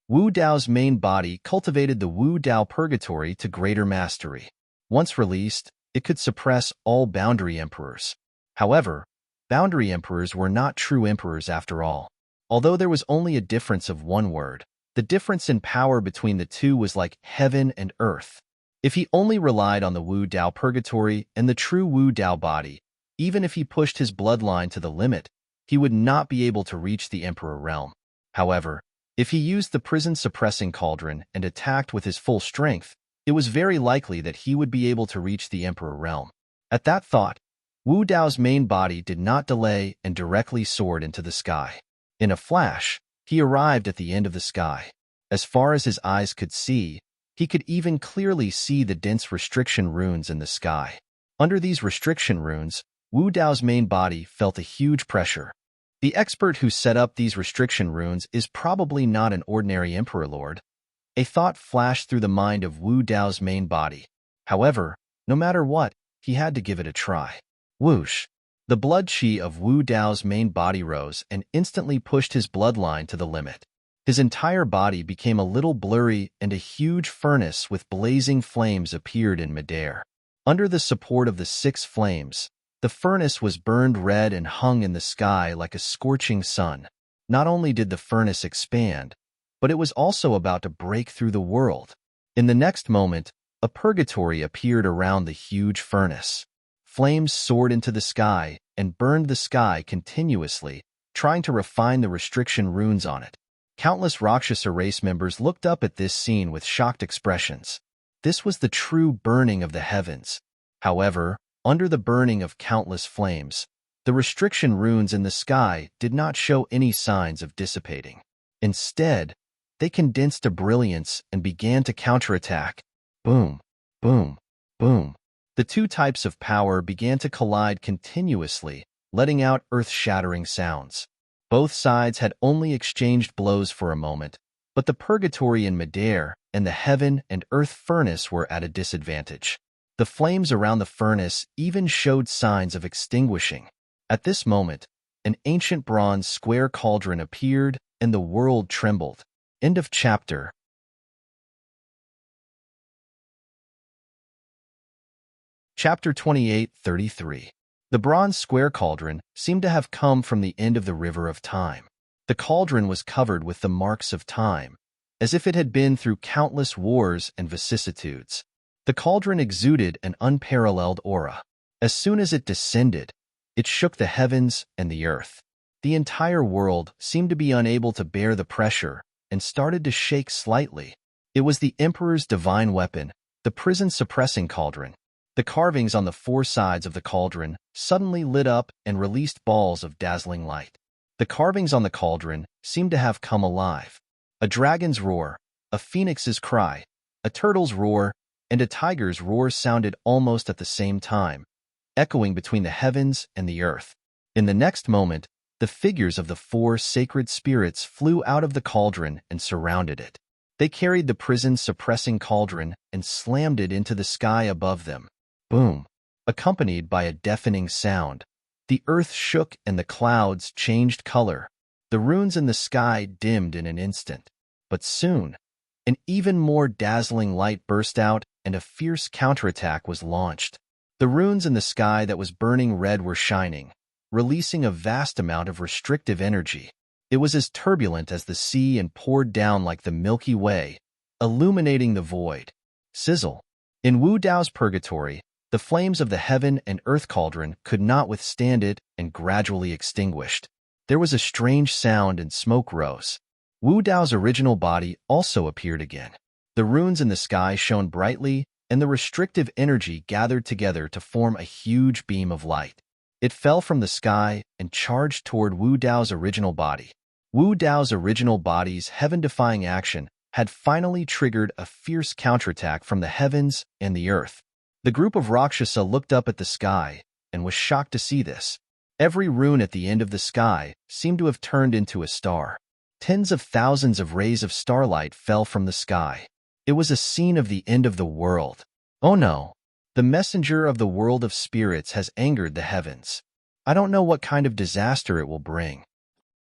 Wu Dao's main body cultivated the Wu Dao Purgatory to greater mastery. Once released, it could suppress all boundary emperors. However, boundary emperors were not true emperors after all. Although there was only a difference of one word, the difference in power between the two was like heaven and earth. If he only relied on the Wu Dao Purgatory and the true Wu Dao body, even if he pushed his bloodline to the limit, he would not be able to reach the Emperor realm. However, if he used the prison-suppressing cauldron and attacked with his full strength, it was very likely that he would be able to reach the Emperor realm. At that thought, Wu Dao's main body did not delay and directly soared into the sky. In a flash, he arrived at the end of the sky. As far as his eyes could see, he could even clearly see the dense restriction runes in the sky. Under these restriction runes, Wu Dao's main body felt a huge pressure. The expert who set up these restriction runes is probably not an ordinary Emperor Lord. A thought flashed through the mind of Wu Dao's main body. However, no matter what, he had to give it a try. Whoosh! The blood chi of Wu Dao's main body rose and instantly pushed his bloodline to the limit. His entire body became a little blurry and a huge furnace with blazing flames appeared in midair. Under the support of the 6 flames, the furnace was burned red and hung in the sky like a scorching sun. Not only did the furnace expand, but it was also about to break through the world. In the next moment, a purgatory appeared around the huge furnace. Flames soared into the sky and burned the sky continuously, trying to refine the restriction runes on it. Countless Rakshasa race members looked up at this scene with shocked expressions. This was the true burning of the heavens. However, under the burning of countless flames, the restriction runes in the sky did not show any signs of dissipating. Instead, they condensed to brilliance and began to counterattack. Boom, boom, boom. The 2 types of power began to collide continuously, letting out earth-shattering sounds. Both sides had only exchanged blows for a moment, but the purgatory in midair and the heaven and earth furnace were at a disadvantage. The flames around the furnace even showed signs of extinguishing. At this moment, an ancient bronze square cauldron appeared and the world trembled. End of chapter. Chapter 28:33. The bronze square cauldron seemed to have come from the end of the river of time. The cauldron was covered with the marks of time, as if it had been through countless wars and vicissitudes. The cauldron exuded an unparalleled aura. As soon as it descended, it shook the heavens and the earth. The entire world seemed to be unable to bear the pressure and started to shake slightly. It was the Emperor's divine weapon, the prison-suppressing cauldron. The carvings on the 4 sides of the cauldron suddenly lit up and released balls of dazzling light. The carvings on the cauldron seemed to have come alive. A dragon's roar, a phoenix's cry, a turtle's roar, and a tiger's roar sounded almost at the same time, echoing between the heavens and the earth. In the next moment, the figures of the 4 sacred spirits flew out of the cauldron and surrounded it. They carried the prison-suppressing cauldron and slammed it into the sky above them. Boom! Accompanied by a deafening sound, the earth shook and the clouds changed color. The runes in the sky dimmed in an instant. But soon, an even more dazzling light burst out and a fierce counterattack was launched. The runes in the sky that was burning red were shining, releasing a vast amount of restrictive energy. It was as turbulent as the sea and poured down like the Milky Way, illuminating the void. Sizzle! In Wu Dao's purgatory, the flames of the heaven and earth cauldron could not withstand it and gradually extinguished. There was a strange sound and smoke rose. Wu Dao's original body also appeared again. The runes in the sky shone brightly, and the restrictive energy gathered together to form a huge beam of light. It fell from the sky and charged toward Wu Dao's original body. Wu Dao's original body's heaven-defying action had finally triggered a fierce counterattack from the heavens and the earth. The group of Rakshasa looked up at the sky and was shocked to see this. Every rune at the end of the sky seemed to have turned into a star. Tens of thousands of rays of starlight fell from the sky. It was a scene of the end of the world. Oh no! The messenger of the world of spirits has angered the heavens. I don't know what kind of disaster it will bring.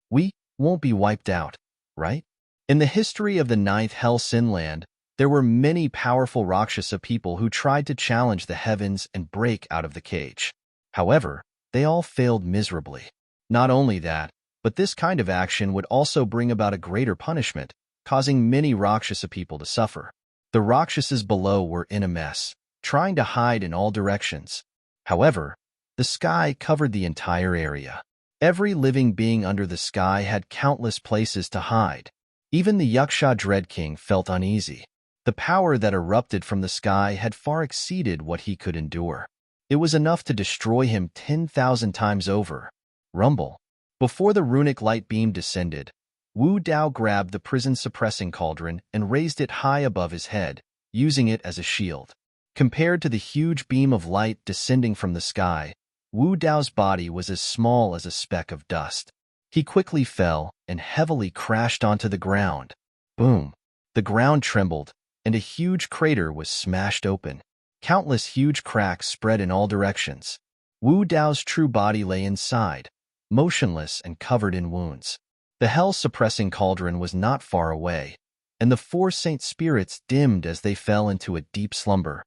We won't be wiped out, right? In the history of the 9th Hell Sin Land, there were many powerful Rakshasa people who tried to challenge the heavens and break out of the cage. However, they all failed miserably. Not only that, but this kind of action would also bring about a greater punishment, causing many Rakshasa people to suffer. The Rakshasas below were in a mess, trying to hide in all directions. However, the sky covered the entire area. Every living being under the sky had countless places to hide. Even the Yaksha Dread King felt uneasy. The power that erupted from the sky had far exceeded what he could endure. It was enough to destroy him 10,000 times over. Rumble. Before the runic light beam descended, Wu Dao grabbed the prison-suppressing cauldron and raised it high above his head, using it as a shield. Compared to the huge beam of light descending from the sky, Wu Dao's body was as small as a speck of dust. He quickly fell and heavily crashed onto the ground. Boom! The ground trembled, and a huge crater was smashed open. Countless huge cracks spread in all directions. Wu Dao's true body lay inside, motionless and covered in wounds. The hell-suppressing cauldron was not far away, and the four saint spirits dimmed as they fell into a deep slumber.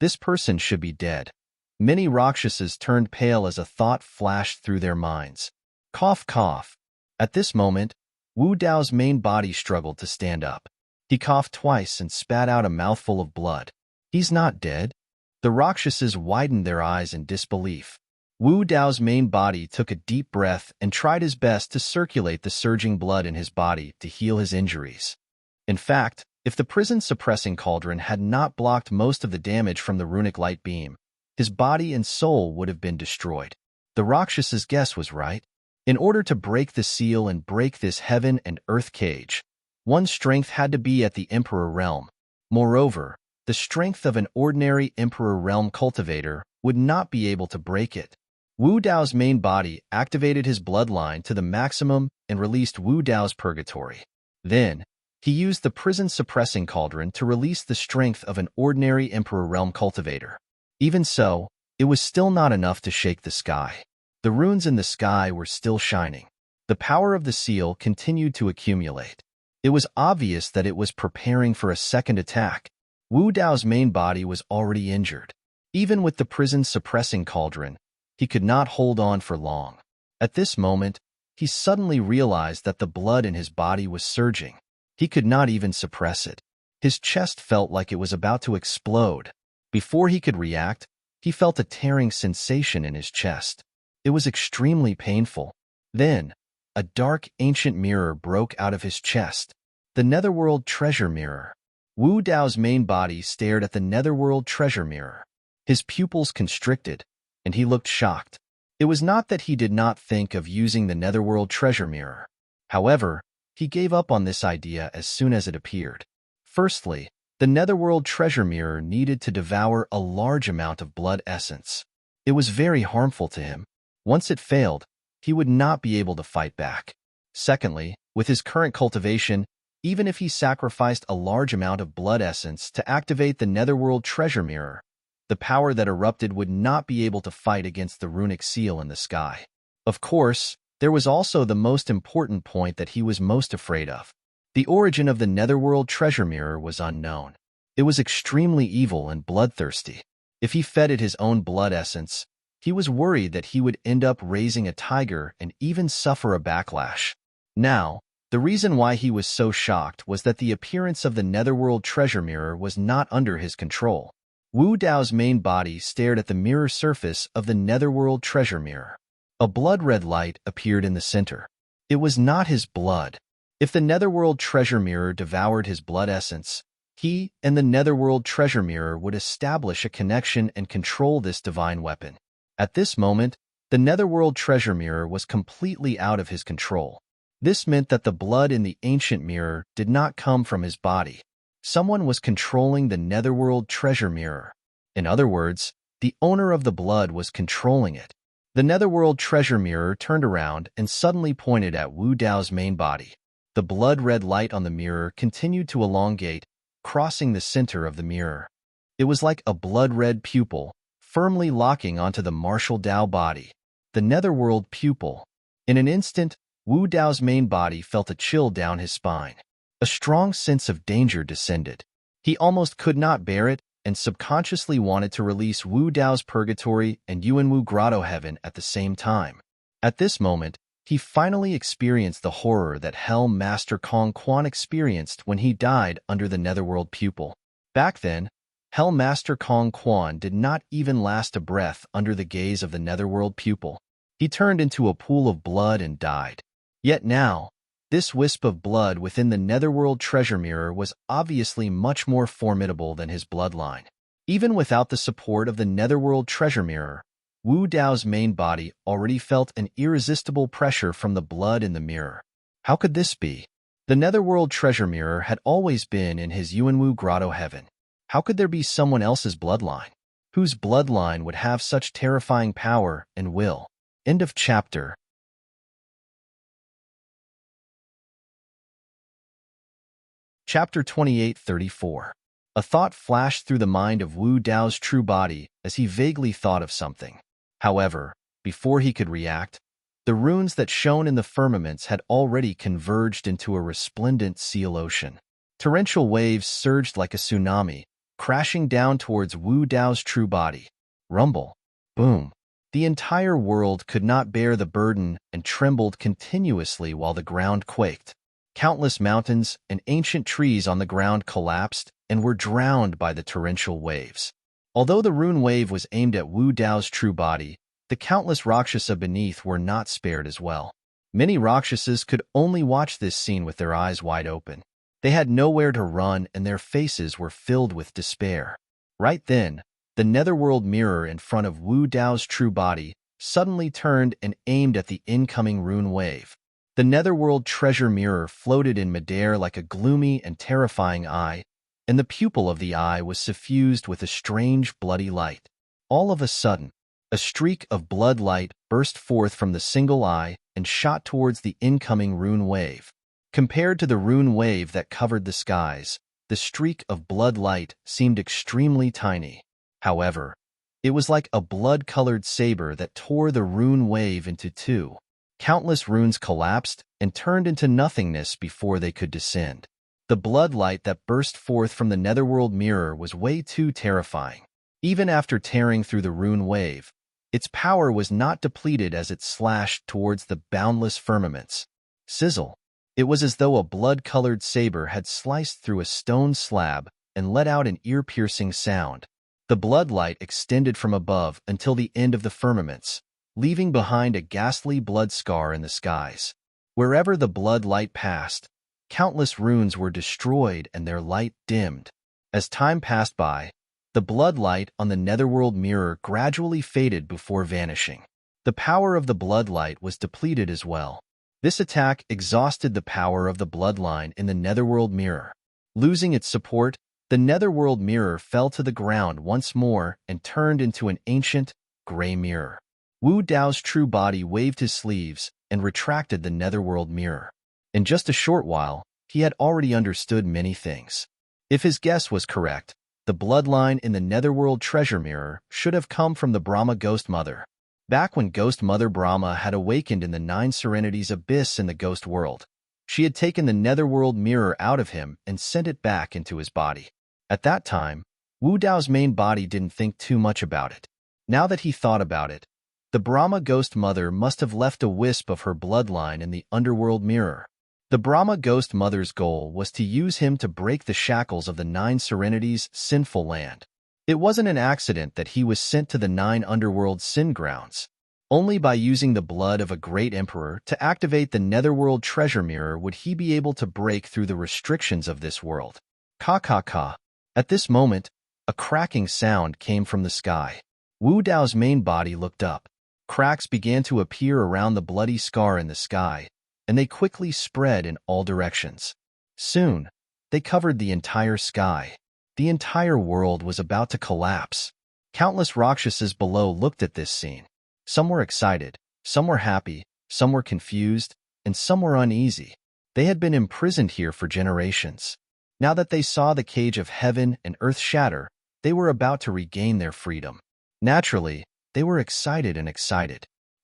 This person should be dead. Many Rakshasas turned pale as a thought flashed through their minds. Cough, cough. At this moment, Wu Dao's main body struggled to stand up. He coughed twice and spat out a mouthful of blood. He's not dead. The Rakshasas widened their eyes in disbelief. Wu Dao's main body took a deep breath and tried his best to circulate the surging blood in his body to heal his injuries. In fact, if the prison-suppressing cauldron had not blocked most of the damage from the runic light beam, his body and soul would have been destroyed. The Rakshas's guess was right. In order to break the seal and break this heaven and earth cage, one's strength had to be at the Emperor realm. Moreover, the strength of an ordinary Emperor realm cultivator would not be able to break it. Wu Dao's main body activated his bloodline to the maximum and released Wu Dao's purgatory. Then, he used the prison-suppressing cauldron to release the strength of an ordinary Emperor realm cultivator. Even so, it was still not enough to shake the sky. The runes in the sky were still shining. The power of the seal continued to accumulate. It was obvious that it was preparing for a second attack. Wu Dao's main body was already injured. Even with the prison-suppressing cauldron, he could not hold on for long. At this moment, he suddenly realized that the blood in his body was surging. He could not even suppress it. His chest felt like it was about to explode. Before he could react, he felt a tearing sensation in his chest. It was extremely painful. Then, a dark, ancient mirror broke out of his chest. The Netherworld Treasure Mirror. Wu Dao's main body stared at the Netherworld Treasure Mirror. His pupils constricted, and he looked shocked. It was not that he did not think of using the Netherworld Treasure Mirror. However, he gave up on this idea as soon as it appeared. Firstly, the Netherworld Treasure Mirror needed to devour a large amount of blood essence. It was very harmful to him. Once it failed, he would not be able to fight back. Secondly, with his current cultivation, even if he sacrificed a large amount of blood essence to activate the Netherworld Treasure Mirror, the power that erupted would not be able to fight against the runic seal in the sky. Of course, there was also the most important point that he was most afraid of. The origin of the Netherworld Treasure Mirror was unknown. It was extremely evil and bloodthirsty. If he fed it his own blood essence, he was worried that he would end up raising a tiger and even suffer a backlash. Now, the reason why he was so shocked was that the appearance of the Netherworld Treasure Mirror was not under his control. Wu Dao's main body stared at the mirror surface of the Netherworld Treasure Mirror. A blood-red light appeared in the center. It was not his blood. If the Netherworld Treasure Mirror devoured his blood essence, he and the Netherworld Treasure Mirror would establish a connection and control this divine weapon. At this moment, the Netherworld Treasure Mirror was completely out of his control. This meant that the blood in the ancient mirror did not come from his body. Someone was controlling the Netherworld Treasure Mirror. In other words, the owner of the blood was controlling it. The Netherworld Treasure Mirror turned around and suddenly pointed at Wu Dao's main body. The blood-red light on the mirror continued to elongate, crossing the center of the mirror. It was like a blood-red pupil, firmly locking onto the martial Dao body. The Netherworld pupil. In an instant, Wu Dao's main body felt a chill down his spine. A strong sense of danger descended. He almost could not bear it and subconsciously wanted to release Wu Dao's purgatory and Yuanwu Grotto heaven at the same time. At this moment, he finally experienced the horror that Hell Master Kong Quan experienced when he died under the Netherworld pupil. Back then, Hell Master Kong Quan did not even last a breath under the gaze of the Netherworld pupil. He turned into a pool of blood and died. Yet now, this wisp of blood within the netherworld treasure mirror was obviously much more formidable than his bloodline. Even without the support of the netherworld treasure mirror, Wu Dao's main body already felt an irresistible pressure from the blood in the mirror. How could this be? The netherworld treasure mirror had always been in his Yuanwu grotto heaven. How could there be someone else's bloodline? Whose bloodline would have such terrifying power and will? End of chapter. Chapter 28:34. A thought flashed through the mind of Wu Dao's true body as he vaguely thought of something. However, before he could react, the runes that shone in the firmaments had already converged into a resplendent seal ocean. Torrential waves surged like a tsunami, crashing down towards Wu Dao's true body. Rumble. Boom. The entire world could not bear the burden and trembled continuously while the ground quaked. Countless mountains and ancient trees on the ground collapsed and were drowned by the torrential waves. Although the rune wave was aimed at Wu Dao's true body, the countless Rakshasa beneath were not spared as well. Many Rakshasas could only watch this scene with their eyes wide open. They had nowhere to run and their faces were filled with despair. Right then, the netherworld mirror in front of Wu Dao's true body suddenly turned and aimed at the incoming rune wave. The netherworld treasure mirror floated in midair like a gloomy and terrifying eye, and the pupil of the eye was suffused with a strange bloody light. All of a sudden, a streak of blood light burst forth from the single eye and shot towards the incoming rune wave. Compared to the rune wave that covered the skies, the streak of blood light seemed extremely tiny. However, it was like a blood-colored saber that tore the rune wave into two. Countless runes collapsed and turned into nothingness before they could descend. The blood light that burst forth from the netherworld mirror was way too terrifying. Even after tearing through the rune wave, its power was not depleted as it slashed towards the boundless firmaments. Sizzle. It was as though a blood-colored saber had sliced through a stone slab and let out an ear-piercing sound. The blood light extended from above until the end of the firmaments, leaving behind a ghastly blood scar in the skies. Wherever the blood light passed, countless runes were destroyed and their light dimmed. As time passed by, the blood light on the netherworld mirror gradually faded before vanishing. The power of the blood light was depleted as well. This attack exhausted the power of the bloodline in the netherworld mirror. Losing its support, the netherworld mirror fell to the ground once more and turned into an ancient, gray mirror. Wu Dao's true body waved his sleeves and retracted the netherworld mirror. In just a short while, he had already understood many things. If his guess was correct, the bloodline in the netherworld treasure mirror should have come from the Brahma ghost mother. Back when Ghost Mother Brahma had awakened in the Nine Serenities abyss in the ghost world, she had taken the netherworld mirror out of him and sent it back into his body. At that time, Wu Dao's main body didn't think too much about it. Now that he thought about it, the Brahma ghost mother must have left a wisp of her bloodline in the underworld mirror. The Brahma ghost mother's goal was to use him to break the shackles of the Nine Serenities' sinful land. It wasn't an accident that he was sent to the Nine Underworld sin grounds. Only by using the blood of a great emperor to activate the netherworld treasure mirror would he be able to break through the restrictions of this world. Ka ka ka. At this moment, a cracking sound came from the sky. Wu Dao's main body looked up. Cracks began to appear around the bloody scar in the sky, and they quickly spread in all directions. Soon, they covered the entire sky. The entire world was about to collapse. Countless Rakshasas below looked at this scene. Some were excited, some were happy, some were confused, and some were uneasy. They had been imprisoned here for generations. Now that they saw the cage of heaven and earth shatter, they were about to regain their freedom. Naturally, they were excited.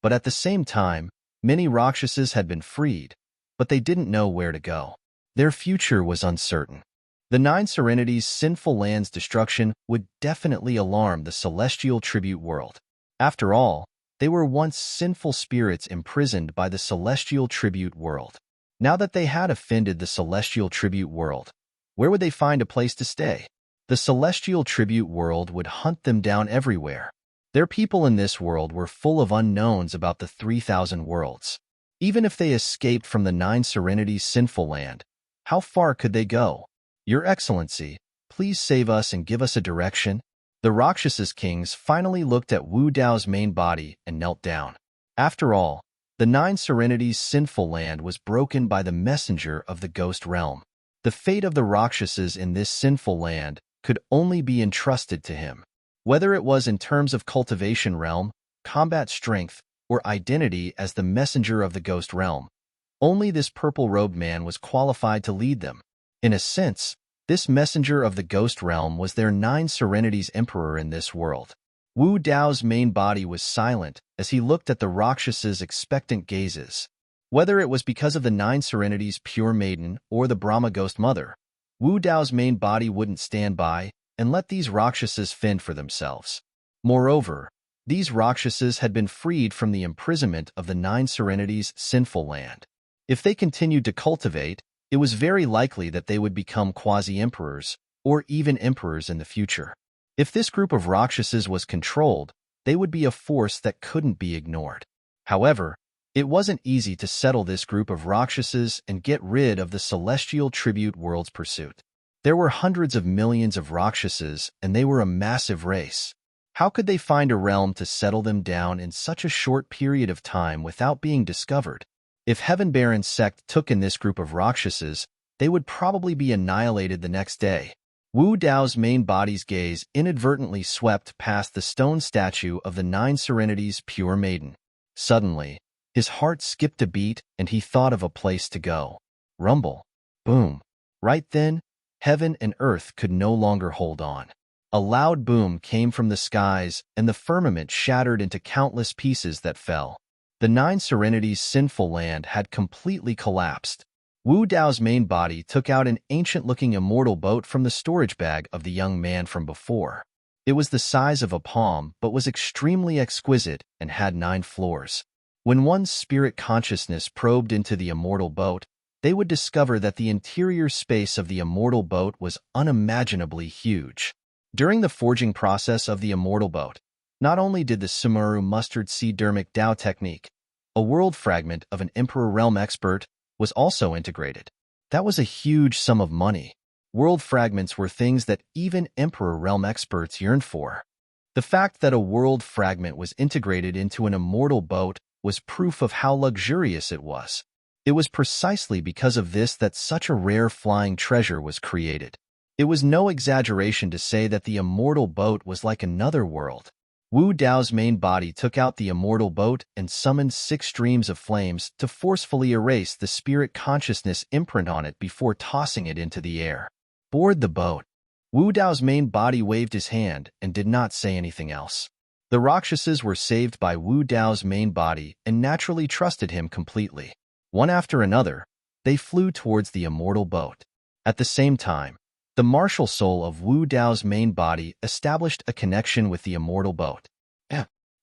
But at the same time, many Rakshasas had been freed, but they didn't know where to go. Their future was uncertain. The Nine Serenities' sinful land's destruction would definitely alarm the celestial tribute world. After all, they were once sinful spirits imprisoned by the celestial tribute world. Now that they had offended the celestial tribute world, where would they find a place to stay? The celestial tribute world would hunt them down everywhere. Their people in this world were full of unknowns about the 3,000 worlds. Even if they escaped from the 9 Serenities' sinful land, how far could they go? Your Excellency, please save us and give us a direction. The Rakshasas' kings finally looked at Wu Dao's main body and knelt down. After all, the 9 Serenities' sinful land was broken by the messenger of the ghost realm. The fate of the Rakshasas in this sinful land could only be entrusted to him. Whether it was in terms of cultivation realm, combat strength, or identity as the messenger of the ghost realm, only this purple-robed man was qualified to lead them. In a sense, this messenger of the ghost realm was their 9 Serenities' emperor in this world. Wu Dao's main body was silent as he looked at the Rakshasas' expectant gazes. Whether it was because of the 9 Serenities' pure maiden or the Brahma ghost mother, Wu Dao's main body wouldn't stand by and let these Rakshasas fend for themselves. Moreover, these Rakshasas had been freed from the imprisonment of the 9 Serenities' sinful land. If they continued to cultivate, it was very likely that they would become quasi-emperors or even emperors in the future. If this group of Rakshasas was controlled, they would be a force that couldn't be ignored. However, it wasn't easy to settle this group of Rakshasas and get rid of the celestial tribute world's pursuit. There were hundreds of millions of Rakshasas, and they were a massive race. How could they find a realm to settle them down in such a short period of time without being discovered? If Heaven Baron's sect took in this group of Rakshasas, they would probably be annihilated the next day. Wu Dao's main body's gaze inadvertently swept past the stone statue of the 9 Serenities' pure maiden. Suddenly, his heart skipped a beat and he thought of a place to go. Rumble. Boom. Right then, heaven and earth could no longer hold on. A loud boom came from the skies and the firmament shattered into countless pieces that fell. The 9 Serenities' sinful land had completely collapsed. Wu Dao's main body took out an ancient-looking immortal boat from the storage bag of the young man from before. It was the size of a palm but was extremely exquisite and had 9 floors. When one's spirit consciousness probed into the immortal boat, they would discover that the interior space of the immortal boat was unimaginably huge. During the forging process of the immortal boat, not only did the Sumeru mustard seed dermic Dao technique, a world fragment of an Emperor Realm expert, was also integrated. That was a huge sum of money. World fragments were things that even Emperor Realm experts yearned for. The fact that a world fragment was integrated into an immortal boat was proof of how luxurious it was. It was precisely because of this that such a rare flying treasure was created. It was no exaggeration to say that the immortal boat was like another world. Wu Dao's main body took out the immortal boat and summoned 6 streams of flames to forcefully erase the spirit consciousness imprint on it before tossing it into the air. Board the boat. Wu Dao's main body waved his hand and did not say anything else. The Rakshasas were saved by Wu Dao's main body and naturally trusted him completely. One after another, they flew towards the immortal boat. At the same time, the martial soul of Wu Dao's main body established a connection with the immortal boat.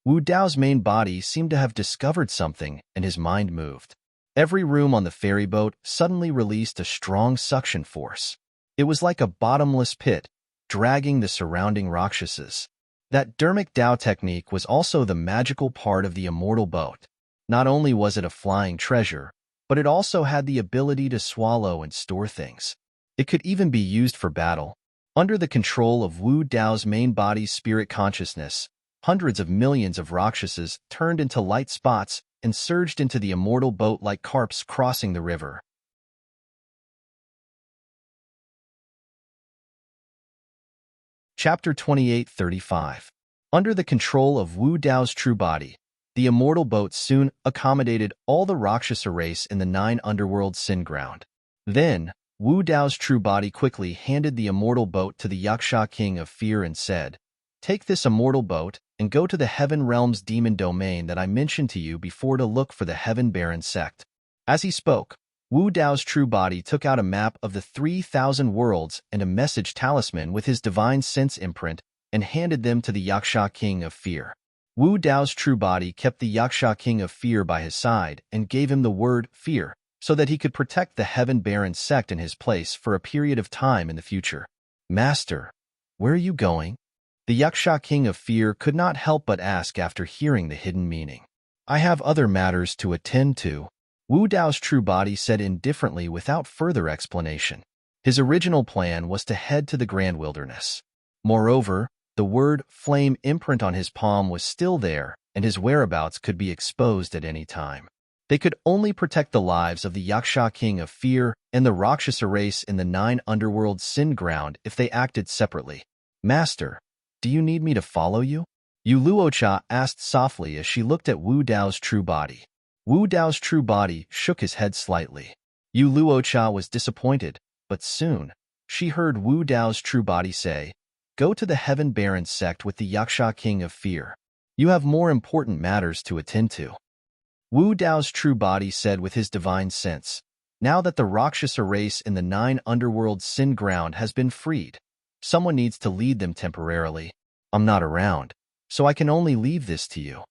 Wu Dao's main body seemed to have discovered something, and his mind moved. Every room on the ferry boat suddenly released a strong suction force. It was like a bottomless pit, dragging the surrounding Rakshasas. That dermic Dao technique was also the magical part of the immortal boat. Not only was it a flying treasure, but it also had the ability to swallow and store things. It could even be used for battle. Under the control of Wu Dao's main body's spirit consciousness, hundreds of millions of Rakshasas turned into light spots and surged into the immortal boat like carps crossing the river. Chapter 28:35. Under the control of Wu Dao's true body, the immortal boat soon accommodated all the Rakshasa race in the 9 underworld sin ground. Then, Wu Dao's true body quickly handed the immortal boat to the Yaksha king of fear and said, "Take this immortal boat and go to the Heaven Realm's demon domain that I mentioned to you before to look for the Heaven Baron sect." As he spoke, Wu Dao's true body took out a map of the 3,000 worlds and a message talisman with his divine sense imprint and handed them to the Yaksha king of fear. Wu Dao's true body kept the Yaksha king of fear by his side and gave him the word fear, so that he could protect the Heaven Baron sect in his place for a period of time in the future. "Master, where are you going?" The Yaksha king of fear could not help but ask after hearing the hidden meaning. I have other matters to attend to, Wu Dao's true body said indifferently without further explanation. His original plan was to head to the Grand Wilderness. Moreover, the word flame imprint on his palm was still there, and his whereabouts could be exposed at any time. They could only protect the lives of the Yaksha king of fear and the Rakshasa race in the 9 underworld sin ground if they acted separately. Master, do you need me to follow you? Yu Luocha asked softly as she looked at Wu Dao's true body. Wu Dao's true body shook his head slightly. Yu Luocha was disappointed, but soon, she heard Wu Dao's true body say, "Go to the Heaven Baron sect with the Yaksha king of fear. You have more important matters to attend to." Wu Dao's true body said with his divine sense, "Now that the Rakshasa race in the 9 underworld sin ground has been freed, someone needs to lead them temporarily. I'm not around, so I can only leave this to you."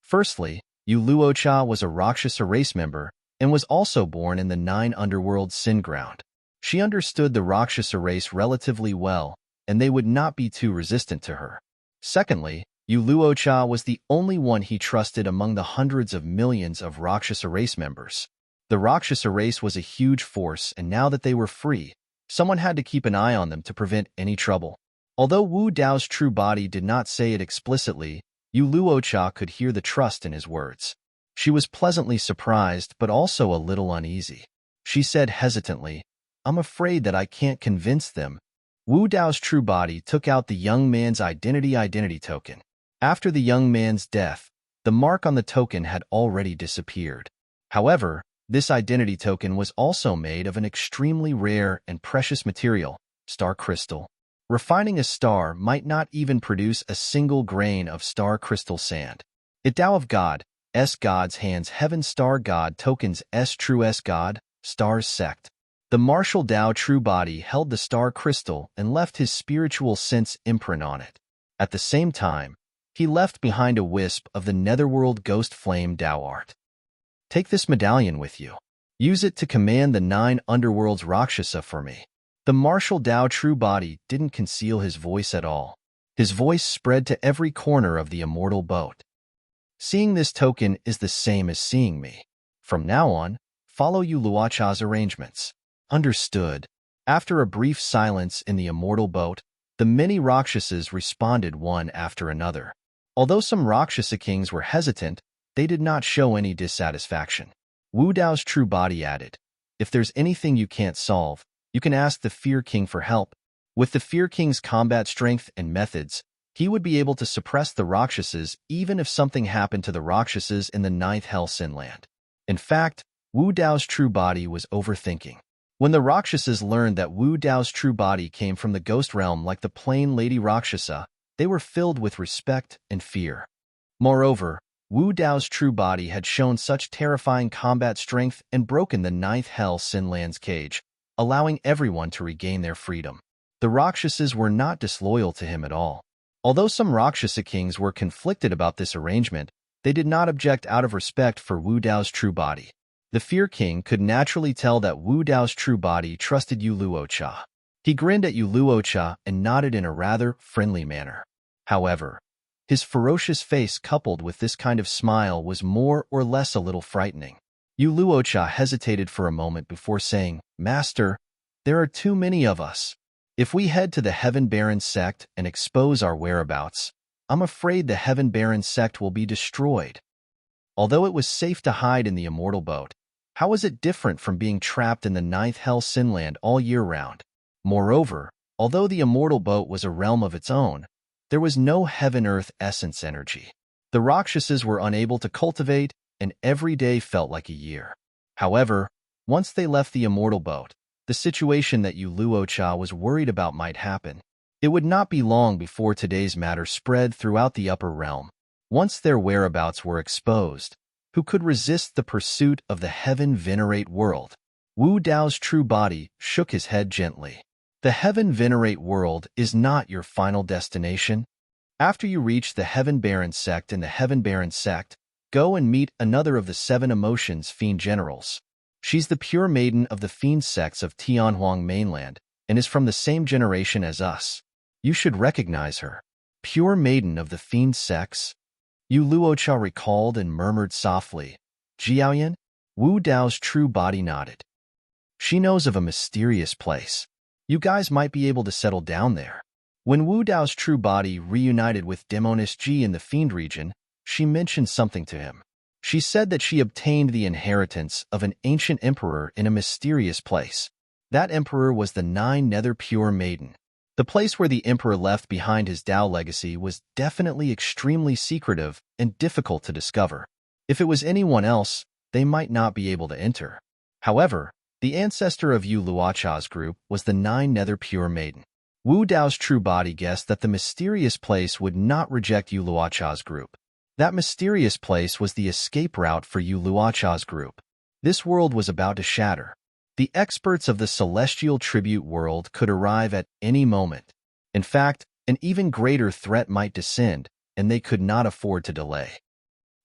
Firstly, Yu Luocha was a Rakshasa race member and was also born in the 9 underworld sin ground. She understood the Rakshasa race relatively well, and they would not be too resistant to her. Secondly, Yu Luocha was the only one he trusted among the hundreds of millions of Rakshasa race members. The Rakshasa race was a huge force, and now that they were free, someone had to keep an eye on them to prevent any trouble. Although Wu Dao's true body did not say it explicitly, Yu Luocha could hear the trust in his words. She was pleasantly surprised, but also a little uneasy. She said hesitantly, "I'm afraid that I can't convince them." Wu Dao's true body took out the young man's identity token. After the young man's death, the mark on the token had already disappeared. However, this identity token was also made of an extremely rare and precious material, star crystal. Refining a star might not even produce a single grain of star crystal sand. It Tao of God, S God's hands heaven star God tokens S true S God, stars sect. The martial Tao true body held the star crystal and left his spiritual sense imprint on it. At the same time, he left behind a wisp of the netherworld ghost flame Tao art. Take this medallion with you. Use it to command the 9 underworlds Rakshasa for me. The martial Tao true body didn't conceal his voice at all. His voice spread to every corner of the immortal boat. Seeing this token is the same as seeing me. From now on, follow Yu Luocha's arrangements. Understood. After a brief silence in the immortal boat, the many Rakshasas responded one after another. Although some Rakshasa kings were hesitant, they did not show any dissatisfaction. Wu Dao's true body added, "If there's anything you can't solve, you can ask the Fear King for help. With the Fear King's combat strength and methods, he would be able to suppress the Rakshasas even if something happened to the Rakshasas in the 9th Hell Sinland." In fact, Wu Dao's true body was overthinking. When the Rakshasas learned that Wu Dao's true body came from the ghost realm like the plain Lady Rakshasa, they were filled with respect and fear. Moreover, Wu Dao's true body had shown such terrifying combat strength and broken the 9th Hell Sinland's cage, allowing everyone to regain their freedom. The Rakshasas were not disloyal to him at all. Although some Rakshasa kings were conflicted about this arrangement, they did not object out of respect for Wu Dao's true body. The Fear King could naturally tell that Wu Dao's true body trusted Yu Luocha. He grinned at Yu Luocha and nodded in a rather friendly manner. However, his ferocious face coupled with this kind of smile was more or less a little frightening. Yu Luocha hesitated for a moment before saying, "Master, there are too many of us. If we head to the Heaven Baron sect and expose our whereabouts, I'm afraid the Heaven Baron sect will be destroyed." Although it was safe to hide in the immortal boat, how was it different from being trapped in the 9th Hell Sinland all year round? Moreover, although the immortal boat was a realm of its own, there was no heaven-earth essence energy. The Rakshasas were unable to cultivate, and every day felt like a year. However, once they left the immortal boat, the situation that Yu Luocha was worried about might happen. It would not be long before today's matter spread throughout the upper realm. Once their whereabouts were exposed, who could resist the pursuit of the heaven venerate world? Wu Dao's true body shook his head gently. The heaven venerate world is not your final destination. After you reach the Heaven Baron sect and the Heaven Baron sect, go and meet another of the 7 emotions fiend generals. She's the pure maiden of the fiend sects of Tianhuang mainland and is from the same generation as us. You should recognize her. Pure maiden of the fiend sex? Yu Luocha recalled and murmured softly. Jiaoyan? Wu Dao's true body nodded. She knows of a mysterious place. You guys might be able to settle down there. When Wu Dao's true body reunited with Demoness Ji in the fiend region, she mentioned something to him. She said that she obtained the inheritance of an ancient emperor in a mysterious place. That emperor was the Nine Nether Pure Maiden. The place where the emperor left behind his Dao legacy was definitely extremely secretive and difficult to discover. If it was anyone else, they might not be able to enter. However, the ancestor of Yu Luocha's group was the Nine Nether Pure Maiden. Wu Dao's true body guessed that the mysterious place would not reject Yu Luocha's group. That mysterious place was the escape route for Yu Luocha's group. This world was about to shatter. The experts of the celestial tribute world could arrive at any moment. In fact, an even greater threat might descend, and they could not afford to delay.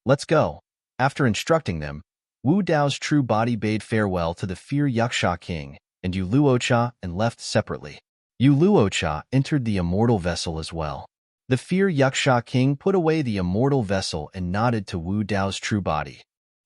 Let's go. After instructing them, Wu Dao's true body bade farewell to the Fear Yaksha King and Yu Luocha and left separately. Yu Luocha entered the immortal vessel as well. The Fear Yaksha King put away the immortal vessel and nodded to Wu Dao's true body.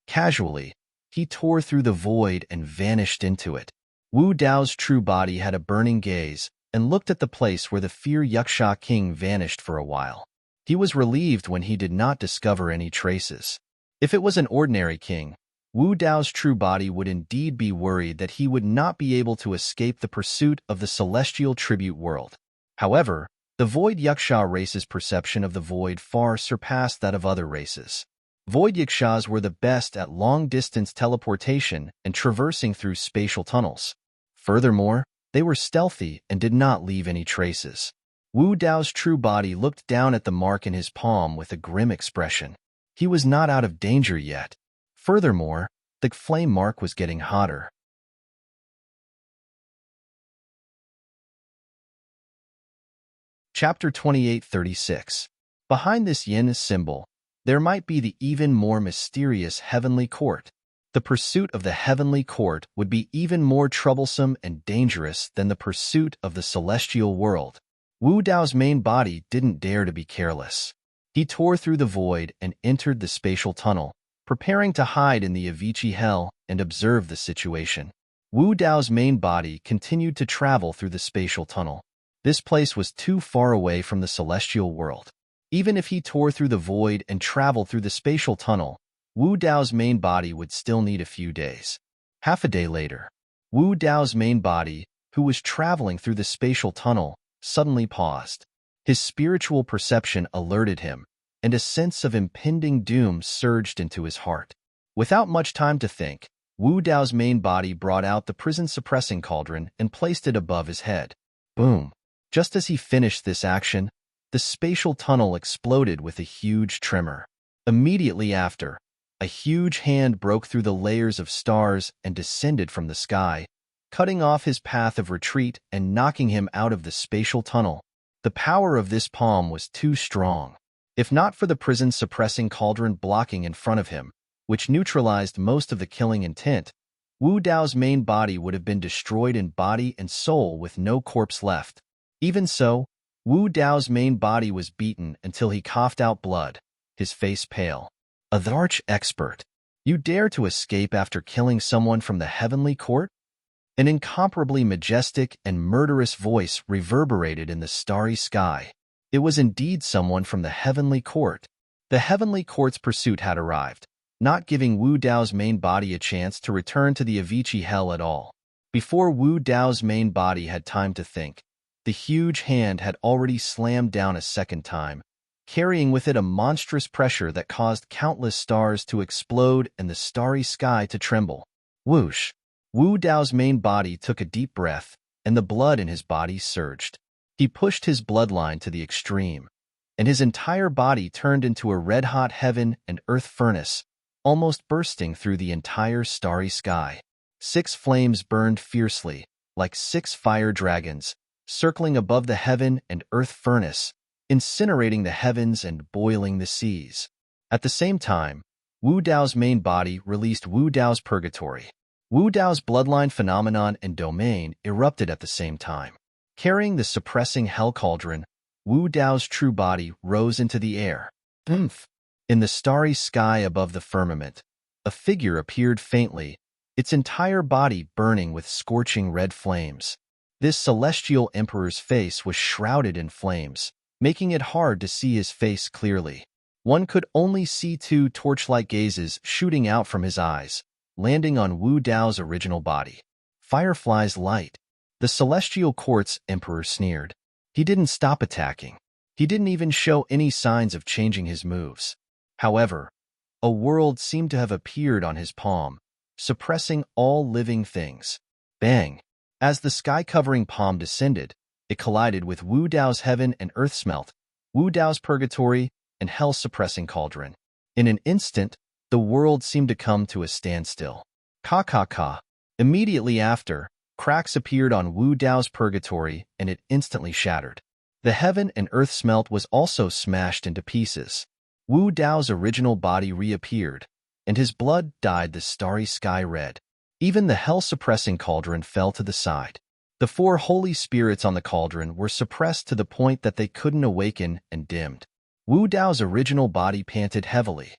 Casually, he tore through the void and vanished into it. Wu Dao's true body had a burning gaze and looked at the place where the Fear Yaksha King vanished for a while. He was relieved when he did not discover any traces. If it was an ordinary king, Wu Dao's true body would indeed be worried that he would not be able to escape the pursuit of the celestial tribute world. However, the Void Yaksha race's perception of the void far surpassed that of other races. Void Yakshas were the best at long-distance teleportation and traversing through spatial tunnels. Furthermore, they were stealthy and did not leave any traces. Wu Dao's true body looked down at the mark in his palm with a grim expression. He was not out of danger yet. Furthermore, the flame mark was getting hotter. Chapter 28:36. Behind this yin symbol, there might be the even more mysterious heavenly court. The pursuit of the heavenly court would be even more troublesome and dangerous than the pursuit of the celestial world. Wu Dao's main body didn't dare to be careless. He tore through the void and entered the spatial tunnel, preparing to hide in the Avicii hell and observe the situation. Wu Dao's main body continued to travel through the spatial tunnel. This place was too far away from the celestial world. Even if he tore through the void and traveled through the spatial tunnel, Wu Dao's main body would still need a few days. Half a day later, Wu Dao's main body, who was traveling through the spatial tunnel, suddenly paused. His spiritual perception alerted him, and a sense of impending doom surged into his heart. Without much time to think, Wu Dao's main body brought out the prison-suppressing cauldron and placed it above his head. Boom! Just as he finished this action, the spatial tunnel exploded with a huge tremor. Immediately after, a huge hand broke through the layers of stars and descended from the sky, cutting off his path of retreat and knocking him out of the spatial tunnel. The power of this palm was too strong. If not for the prison-suppressing cauldron blocking in front of him, which neutralized most of the killing intent, Wu Dao's main body would have been destroyed in body and soul with no corpse left. Even so, Wu Dao's main body was beaten until he coughed out blood, his face pale. A arch expert. You dare to escape after killing someone from the heavenly court? An incomparably majestic and murderous voice reverberated in the starry sky. It was indeed someone from the heavenly court. The heavenly court's pursuit had arrived, not giving Wu Dao's main body a chance to return to the Avicii hell at all. Before Wu Dao's main body had time to think, the huge hand had already slammed down a second time, carrying with it a monstrous pressure that caused countless stars to explode and the starry sky to tremble. Whoosh! Wu Dao's main body took a deep breath, and the blood in his body surged. He pushed his bloodline to the extreme, and his entire body turned into a red-hot heaven and earth furnace, almost bursting through the entire starry sky. 6 flames burned fiercely, like 6 fire dragons, circling above the heaven and earth furnace, incinerating the heavens and boiling the seas. At the same time, Wu Dao's main body released Wu Dao's purgatory. Wu Dao's bloodline phenomenon and domain erupted at the same time. Carrying the suppressing hell cauldron, Wu Dao's true body rose into the air. Oomph! In the starry sky above the firmament, a figure appeared faintly, its entire body burning with scorching red flames. This celestial emperor's face was shrouded in flames, making it hard to see his face clearly. One could only see two torchlight gazes shooting out from his eyes, landing on Wu Dao's original body. Firefly's light. The celestial quartz emperor sneered. He didn't stop attacking. He didn't even show any signs of changing his moves. However, a world seemed to have appeared on his palm, suppressing all living things. Bang! As the sky-covering palm descended, it collided with Wu Dao's heaven and earth smelt, Wu Dao's purgatory, and hell-suppressing cauldron. In an instant, the world seemed to come to a standstill. Ka. Immediately after, cracks appeared on Wu Dao's purgatory, and it instantly shattered. The heaven and earth smelt was also smashed into pieces. Wu Dao's original body reappeared, and his blood dyed the starry sky red. Even the hell-suppressing cauldron fell to the side. The four holy spirits on the cauldron were suppressed to the point that they couldn't awaken and dimmed. Wu Dao's original body panted heavily.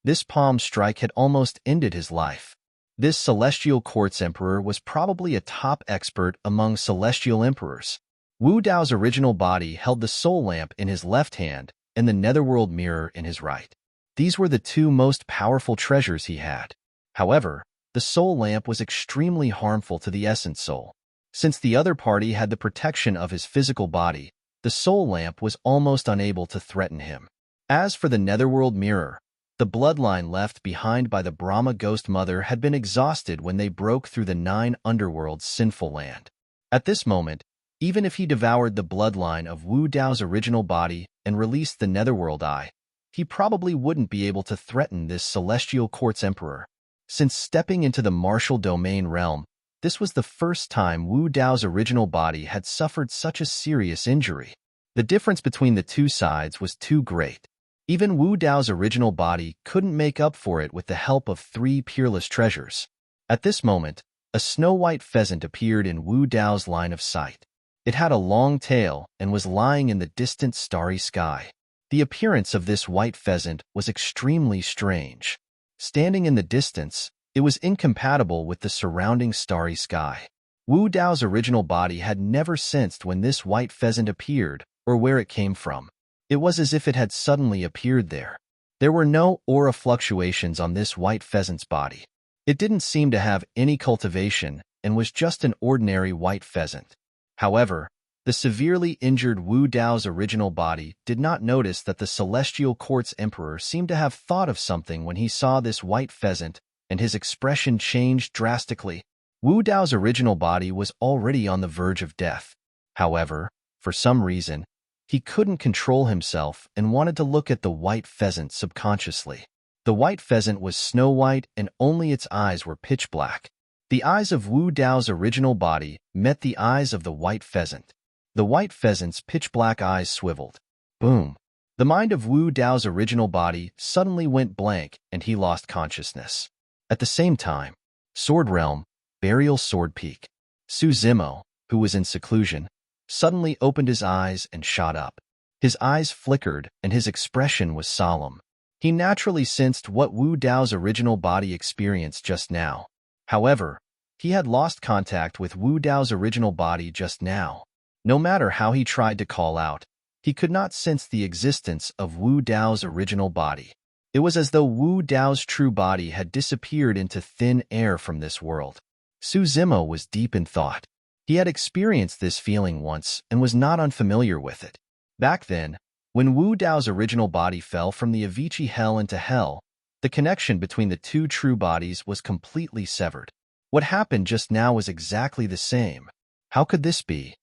This palm strike had almost ended his life. This celestial quartz emperor was probably a top expert among celestial emperors. Wu Dao's original body held the soul lamp in his left hand and the netherworld mirror in his right. These were the two most powerful treasures he had. However, the soul lamp was extremely harmful to the essence soul. Since the other party had the protection of his physical body, the soul lamp was almost unable to threaten him. As for the netherworld mirror, the bloodline left behind by the Brahma ghost mother had been exhausted when they broke through the 9 underworld's sinful land. At this moment, even if he devoured the bloodline of Wu Dao's original body and released the netherworld eye, he probably wouldn't be able to threaten this celestial quartz emperor. Since stepping into the martial domain realm, this was the first time Wu Dao's original body had suffered such a serious injury. The difference between the two sides was too great. Even Wu Dao's original body couldn't make up for it with the help of 3 peerless treasures. At this moment, a snow-white pheasant appeared in Wu Dao's line of sight. It had a long tail and was lying in the distant starry sky. The appearance of this white pheasant was extremely strange. Standing in the distance, it was incompatible with the surrounding starry sky. Wu Dao's original body had never sensed when this white pheasant appeared or where it came from. It was as if it had suddenly appeared there. There were no aura fluctuations on this white pheasant's body. It didn't seem to have any cultivation and was just an ordinary white pheasant. However, the severely injured Wu Dao's original body did not notice that the celestial quartz emperor seemed to have thought of something when he saw this white pheasant, and his expression changed drastically. Wu Dao's original body was already on the verge of death. However, for some reason, he couldn't control himself and wanted to look at the white pheasant subconsciously. The white pheasant was snow-white and only its eyes were pitch black. The eyes of Wu Dao's original body met the eyes of the white pheasant. The white pheasant's pitch-black eyes swiveled. Boom! The mind of Wu Dao's original body suddenly went blank and he lost consciousness. At the same time, Sword Realm, Burial Sword Peak. Su Zimo, who was in seclusion, suddenly opened his eyes and shot up. His eyes flickered and his expression was solemn. He naturally sensed what Wu Dao's original body experienced just now. However, he had lost contact with Wu Dao's original body just now. No matter how he tried to call out, he could not sense the existence of Wu Dao's original body. It was as though Wu Dao's true body had disappeared into thin air from this world. Su Zimo was deep in thought. He had experienced this feeling once and was not unfamiliar with it. Back then, when Wu Dao's original body fell from the Avicii hell into hell, the connection between the two true bodies was completely severed. What happened just now was exactly the same. How could this be?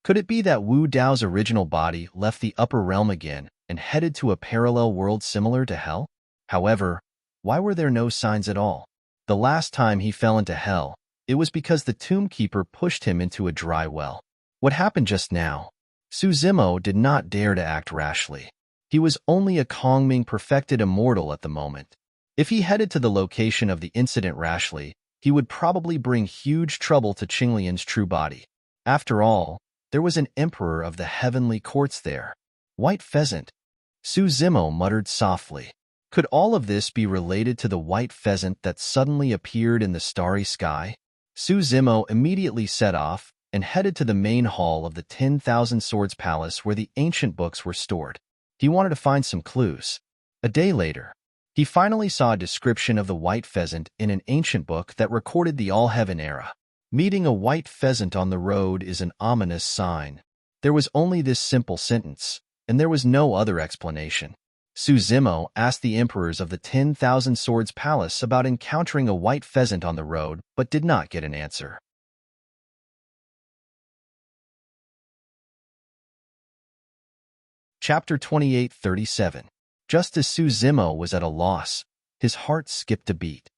Could it be that Wu Dao's original body left the upper realm again and headed to a parallel world similar to hell? However, why were there no signs at all? The last time he fell into hell, it was because the Tomb Keeper pushed him into a dry well. What happened just now? Su Zimo did not dare to act rashly. He was only a Kongming perfected immortal at the moment. If he headed to the location of the incident rashly, he would probably bring huge trouble to Qinglian's true body. After all, There was an emperor of the heavenly courts there. White pheasant. Suzimo muttered softly. Could all of this be related to the white pheasant that suddenly appeared in the starry sky? Suzimo immediately set off and headed to the main hall of the 10,000 Swords Palace where the ancient books were stored. He wanted to find some clues. A day later, he finally saw a description of the white pheasant in an ancient book that recorded the All-Heaven era. Meeting a white pheasant on the road is an ominous sign. There was only this simple sentence, and there was no other explanation. Suzimo asked the emperors of the 10,000 Swords Palace about encountering a white pheasant on the road, but did not get an answer. Chapter 28:37. Just as Suzimo was at a loss, his heart skipped a beat.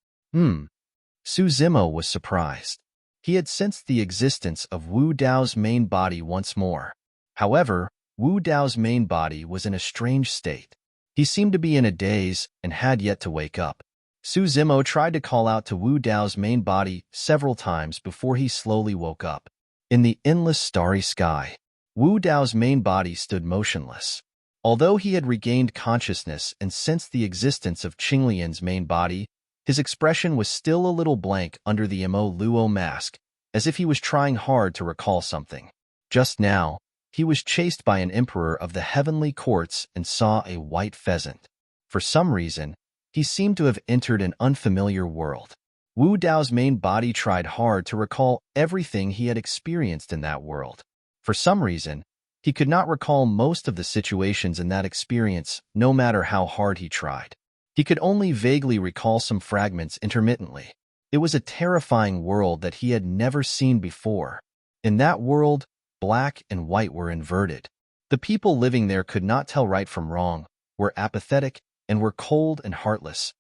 Suzimo was surprised. He had sensed the existence of Wu Dao's main body once more. However, Wu Dao's main body was in a strange state. He seemed to be in a daze and had yet to wake up. Suzimo tried to call out to Wu Dao's main body several times before he slowly woke up. In the endless starry sky, Wu Dao's main body stood motionless. Although he had regained consciousness and sensed the existence of Qinglian's main body, his expression was still a little blank under the Mo Luo mask, as if he was trying hard to recall something. Just now, he was chased by an emperor of the heavenly courts and saw a white pheasant. For some reason, he seemed to have entered an unfamiliar world. Wu Dao's main body tried hard to recall everything he had experienced in that world. For some reason, he could not recall most of the situations in that experience, no matter how hard he tried. He could only vaguely recall some fragments intermittently. It was a terrifying world that he had never seen before. In that world, black and white were inverted. The people living there could not tell right from wrong, were apathetic, and were cold and heartless.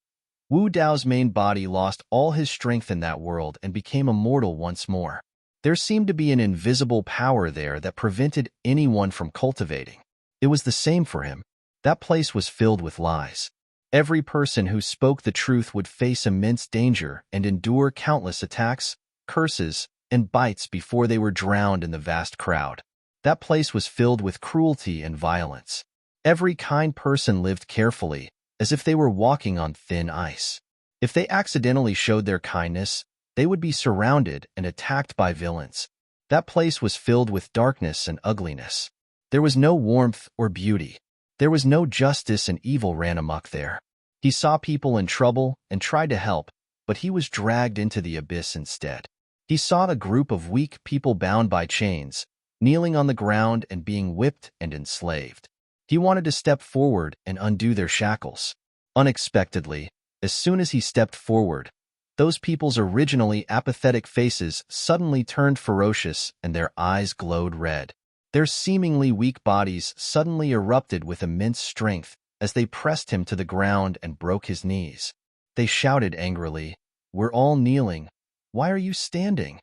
Wu Dao's main body lost all his strength in that world and became immortal once more. There seemed to be an invisible power there that prevented anyone from cultivating. It was the same for him. That place was filled with lies. Every person who spoke the truth would face immense danger and endure countless attacks, curses, and bites before they were drowned in the vast crowd. That place was filled with cruelty and violence. Every kind person lived carefully, as if they were walking on thin ice. If they accidentally showed their kindness, they would be surrounded and attacked by villains. That place was filled with darkness and ugliness. There was no warmth or beauty. There was no justice, and evil ran amok there. He saw people in trouble and tried to help, but he was dragged into the abyss instead. He saw a group of weak people bound by chains, kneeling on the ground and being whipped and enslaved. He wanted to step forward and undo their shackles. Unexpectedly, as soon as he stepped forward, those people's originally apathetic faces suddenly turned ferocious and their eyes glowed red. Their seemingly weak bodies suddenly erupted with immense strength as they pressed him to the ground and broke his knees. They shouted angrily, "We're all kneeling. Why are you standing?"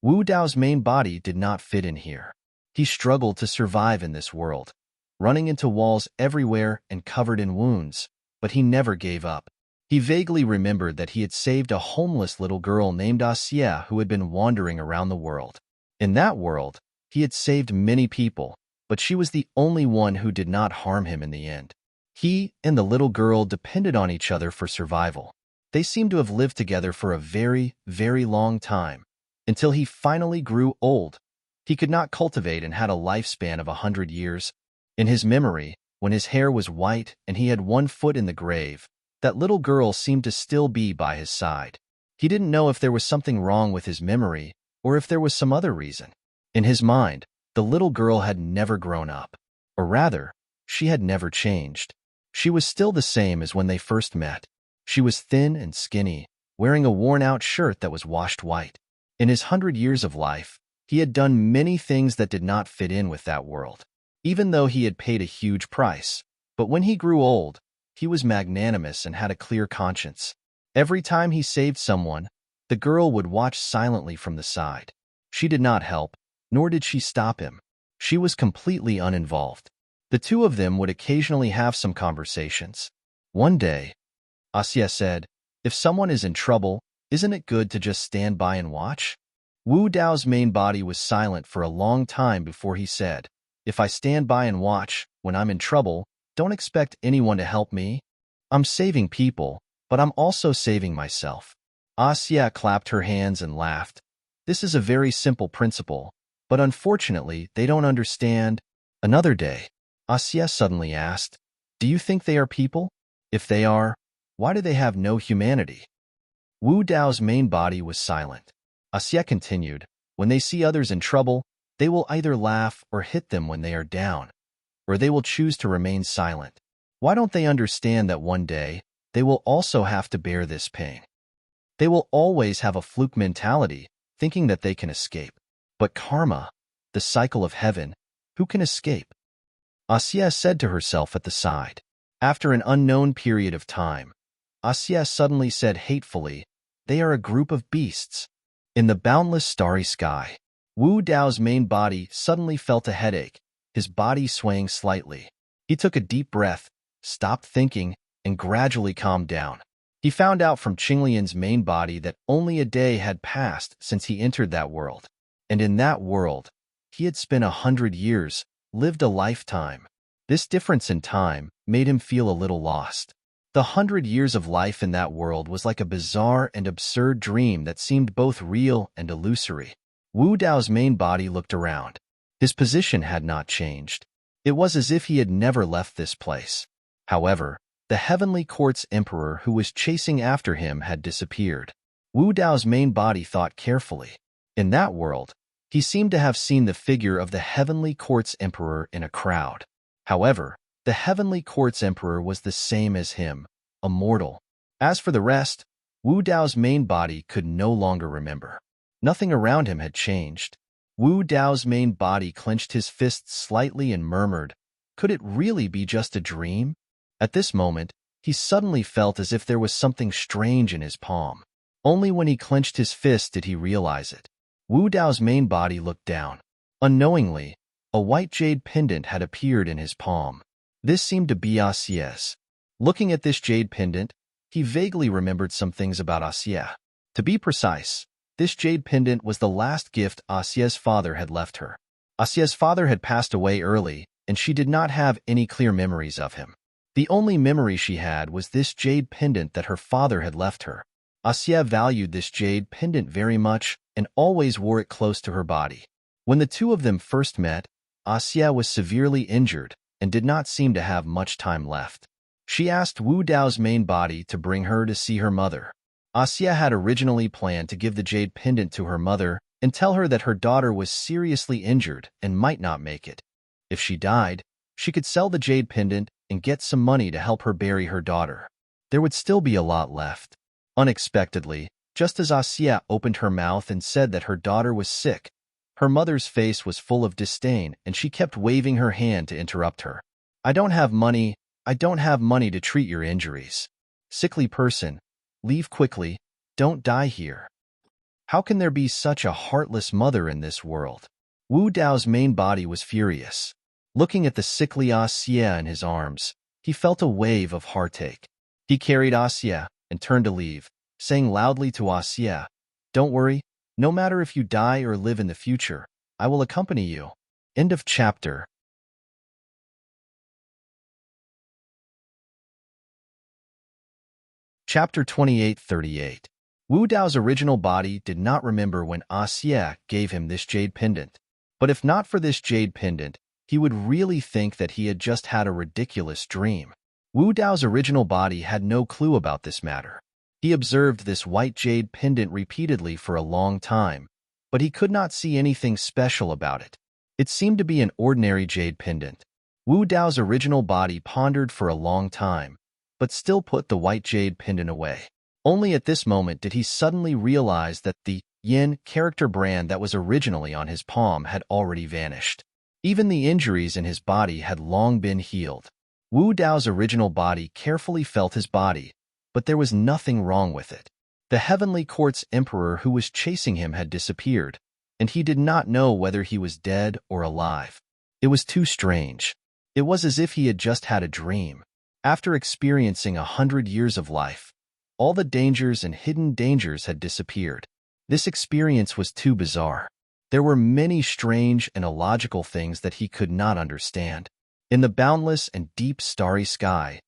Wu Dao's main body did not fit in here. He struggled to survive in this world, running into walls everywhere and covered in wounds, but he never gave up. He vaguely remembered that he had saved a homeless little girl named Asia who had been wandering around the world. In that world, he had saved many people, but she was the only one who did not harm him in the end. He and the little girl depended on each other for survival. They seemed to have lived together for a very, very long time, until he finally grew old. He could not cultivate and had a lifespan of 100 years. In his memory, when his hair was white and he had one foot in the grave, that little girl seemed to still be by his side. He didn't know if there was something wrong with his memory or if there was some other reason. In his mind, the little girl had never grown up. Or rather, she had never changed. She was still the same as when they first met. She was thin and skinny, wearing a worn-out shirt that was washed white. In his 100 years of life, he had done many things that did not fit in with that world, even though he had paid a huge price. But when he grew old, he was magnanimous and had a clear conscience. Every time he saved someone, the girl would watch silently from the side. She did not help, nor did she stop him. She was completely uninvolved. The two of them would occasionally have some conversations. One day, Asia said, "If someone is in trouble, isn't it good to just stand by and watch?" Wu Dao's main body was silent for a long time before he said, "If I stand by and watch, when I'm in trouble, don't expect anyone to help me. I'm saving people, but I'm also saving myself." Asya clapped her hands and laughed. "This is a very simple principle, but unfortunately they don't understand." Another day, Asya suddenly asked, "Do you think they are people? If they are, why do they have no humanity?" Wu Dao's main body was silent. Asya continued, "When they see others in trouble, they will either laugh or hit them when they are down, or they will choose to remain silent. Why don't they understand that one day they will also have to bear this pain? They will always have a fluke mentality, thinking that they can escape. But karma, the cycle of heaven, who can escape?" Asya said to herself at the side. After an unknown period of time, Asya suddenly said hatefully, "They are a group of beasts." In the boundless starry sky, Wu Dao's main body suddenly felt a headache, his body swaying slightly. He took a deep breath, stopped thinking, and gradually calmed down. He found out from Qinglian's main body that only a day had passed since he entered that world. And in that world, he had spent 100 years, lived a lifetime. This difference in time made him feel a little lost. The 100 years of life in that world was like a bizarre and absurd dream that seemed both real and illusory. Wu Dao's main body looked around. His position had not changed. It was as if he had never left this place. However, the Heavenly Court's Emperor who was chasing after him had disappeared. Wu Dao's main body thought carefully. In that world, he seemed to have seen the figure of the Heavenly Court's Emperor in a crowd. However, the Heavenly Court's Emperor was the same as him, a mortal. As for the rest, Wu Dao's main body could no longer remember. Nothing around him had changed. Wu Dao's main body clenched his fists slightly and murmured, "Could it really be just a dream?" At this moment, he suddenly felt as if there was something strange in his palm. Only when he clenched his fist did he realize it. Wu Dao's main body looked down. Unknowingly, a white jade pendant had appeared in his palm. This seemed to be Asya's. Looking at this jade pendant, he vaguely remembered some things about Asya. To be precise, this jade pendant was the last gift Asya's father had left her. Asya's father had passed away early, and she did not have any clear memories of him. The only memory she had was this jade pendant that her father had left her. Asya valued this jade pendant very much and always wore it close to her body. When the two of them first met, Asya was severely injured and did not seem to have much time left. She asked Wu Dao's main body to bring her to see her mother. Asya had originally planned to give the jade pendant to her mother and tell her that her daughter was seriously injured and might not make it. If she died, she could sell the jade pendant and get some money to help her bury her daughter. There would still be a lot left. Unexpectedly, just as Asya opened her mouth and said that her daughter was sick, her mother's face was full of disdain and she kept waving her hand to interrupt her. I don't have money to treat your injuries. Sickly person, leave quickly, don't die here." How can there be such a heartless mother in this world? Wu Dao's main body was furious. Looking at the sickly Asya in his arms, he felt a wave of heartache. He carried Asya and turned to leave, saying loudly to Asya, "Don't worry, no matter if you die or live in the future, I will accompany you." End of chapter. Chapter 28:38. Wu Dao's original body did not remember when Asya gave him this jade pendant. But if not for this jade pendant, he would really think that he had just had a ridiculous dream. Wu Dao's original body had no clue about this matter. He observed this white jade pendant repeatedly for a long time, but he could not see anything special about it. It seemed to be an ordinary jade pendant. Wu Dao's original body pondered for a long time, but still put the white jade pendant away. Only at this moment did he suddenly realize that the yin character brand that was originally on his palm had already vanished. Even the injuries in his body had long been healed. Wu Dao's original body carefully felt his body, but there was nothing wrong with it. The Heavenly Court's Emperor who was chasing him had disappeared, and he did not know whether he was dead or alive. It was too strange. It was as if he had just had a dream. After experiencing 100 years of life, all the dangers and hidden dangers had disappeared. This experience was too bizarre. There were many strange and illogical things that he could not understand. In the boundless and deep starry sky,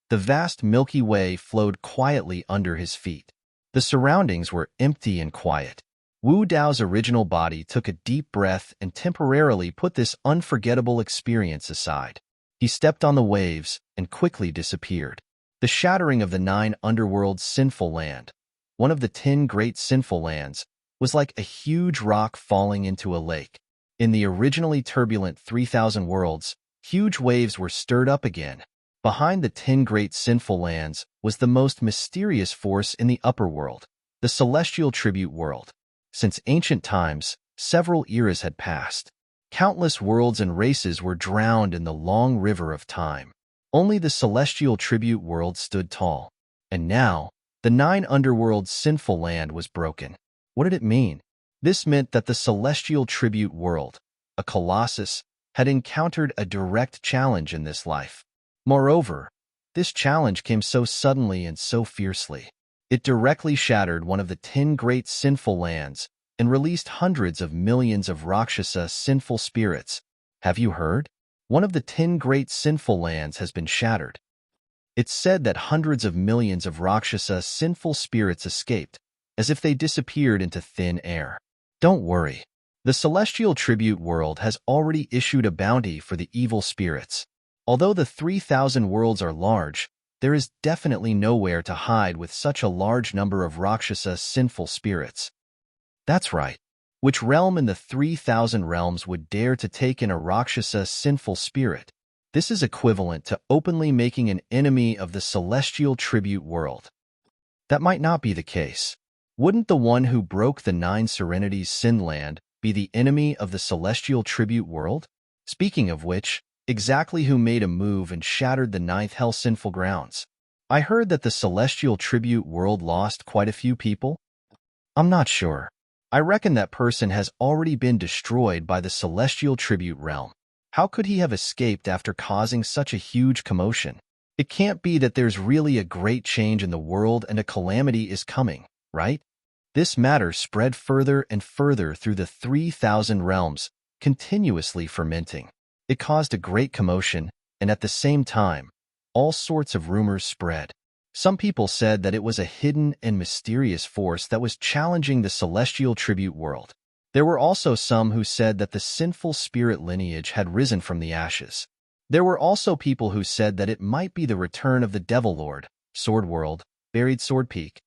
the vast Milky Way flowed quietly under his feet. The surroundings were empty and quiet. Wu Dao's original body took a deep breath and temporarily put this unforgettable experience aside. He stepped on the waves and quickly disappeared. The shattering of the 9 underworld's sinful land, one of the 10 great sinful lands, was like a huge rock falling into a lake. In the originally turbulent 3,000 worlds, huge waves were stirred up again. Behind the 10 great sinful lands was the most mysterious force in the upper world, the celestial tribute world. Since ancient times, several eras had passed. Countless worlds and races were drowned in the long river of time. Only the celestial tribute world stood tall. And now, the 9 underworld's sinful land was broken. What did it mean? This meant that the celestial tribute world, a colossus, had encountered a direct challenge in this life. Moreover, this challenge came so suddenly and so fiercely. It directly shattered one of the 10 great sinful lands and released hundreds of millions of Rakshasa sinful spirits. Have you heard? One of the 10 great sinful lands has been shattered. It's said that hundreds of millions of Rakshasa sinful spirits escaped, as if they disappeared into thin air. Don't worry. The celestial tribute world has already issued a bounty for the evil spirits. Although the 3,000 worlds are large, there is definitely nowhere to hide with such a large number of Rakshasa sinful spirits. That's right. Which realm in the 3,000 realms would dare to take in a Rakshasa sinful spirit? This is equivalent to openly making an enemy of the celestial tribute world. That might not be the case. Wouldn't the one who broke the 9 serenities sin land be the enemy of the celestial tribute world? Speaking of which, exactly who made a move and shattered the 9th hell sinful grounds? I heard that the celestial tribute world lost quite a few people. I'm not sure. I reckon that person has already been destroyed by the celestial tribute realm. How could he have escaped after causing such a huge commotion? It can't be that there's really a great change in the world and a calamity is coming, right? This matter spread further and further through the 3,000 realms, continuously fermenting. It caused a great commotion, and at the same time, all sorts of rumors spread. Some people said that it was a hidden and mysterious force that was challenging the celestial tribute world. There were also some who said that the sinful spirit lineage had risen from the ashes. There were also people who said that it might be the return of the Devil Lord, Sword World, buried Sword Peak.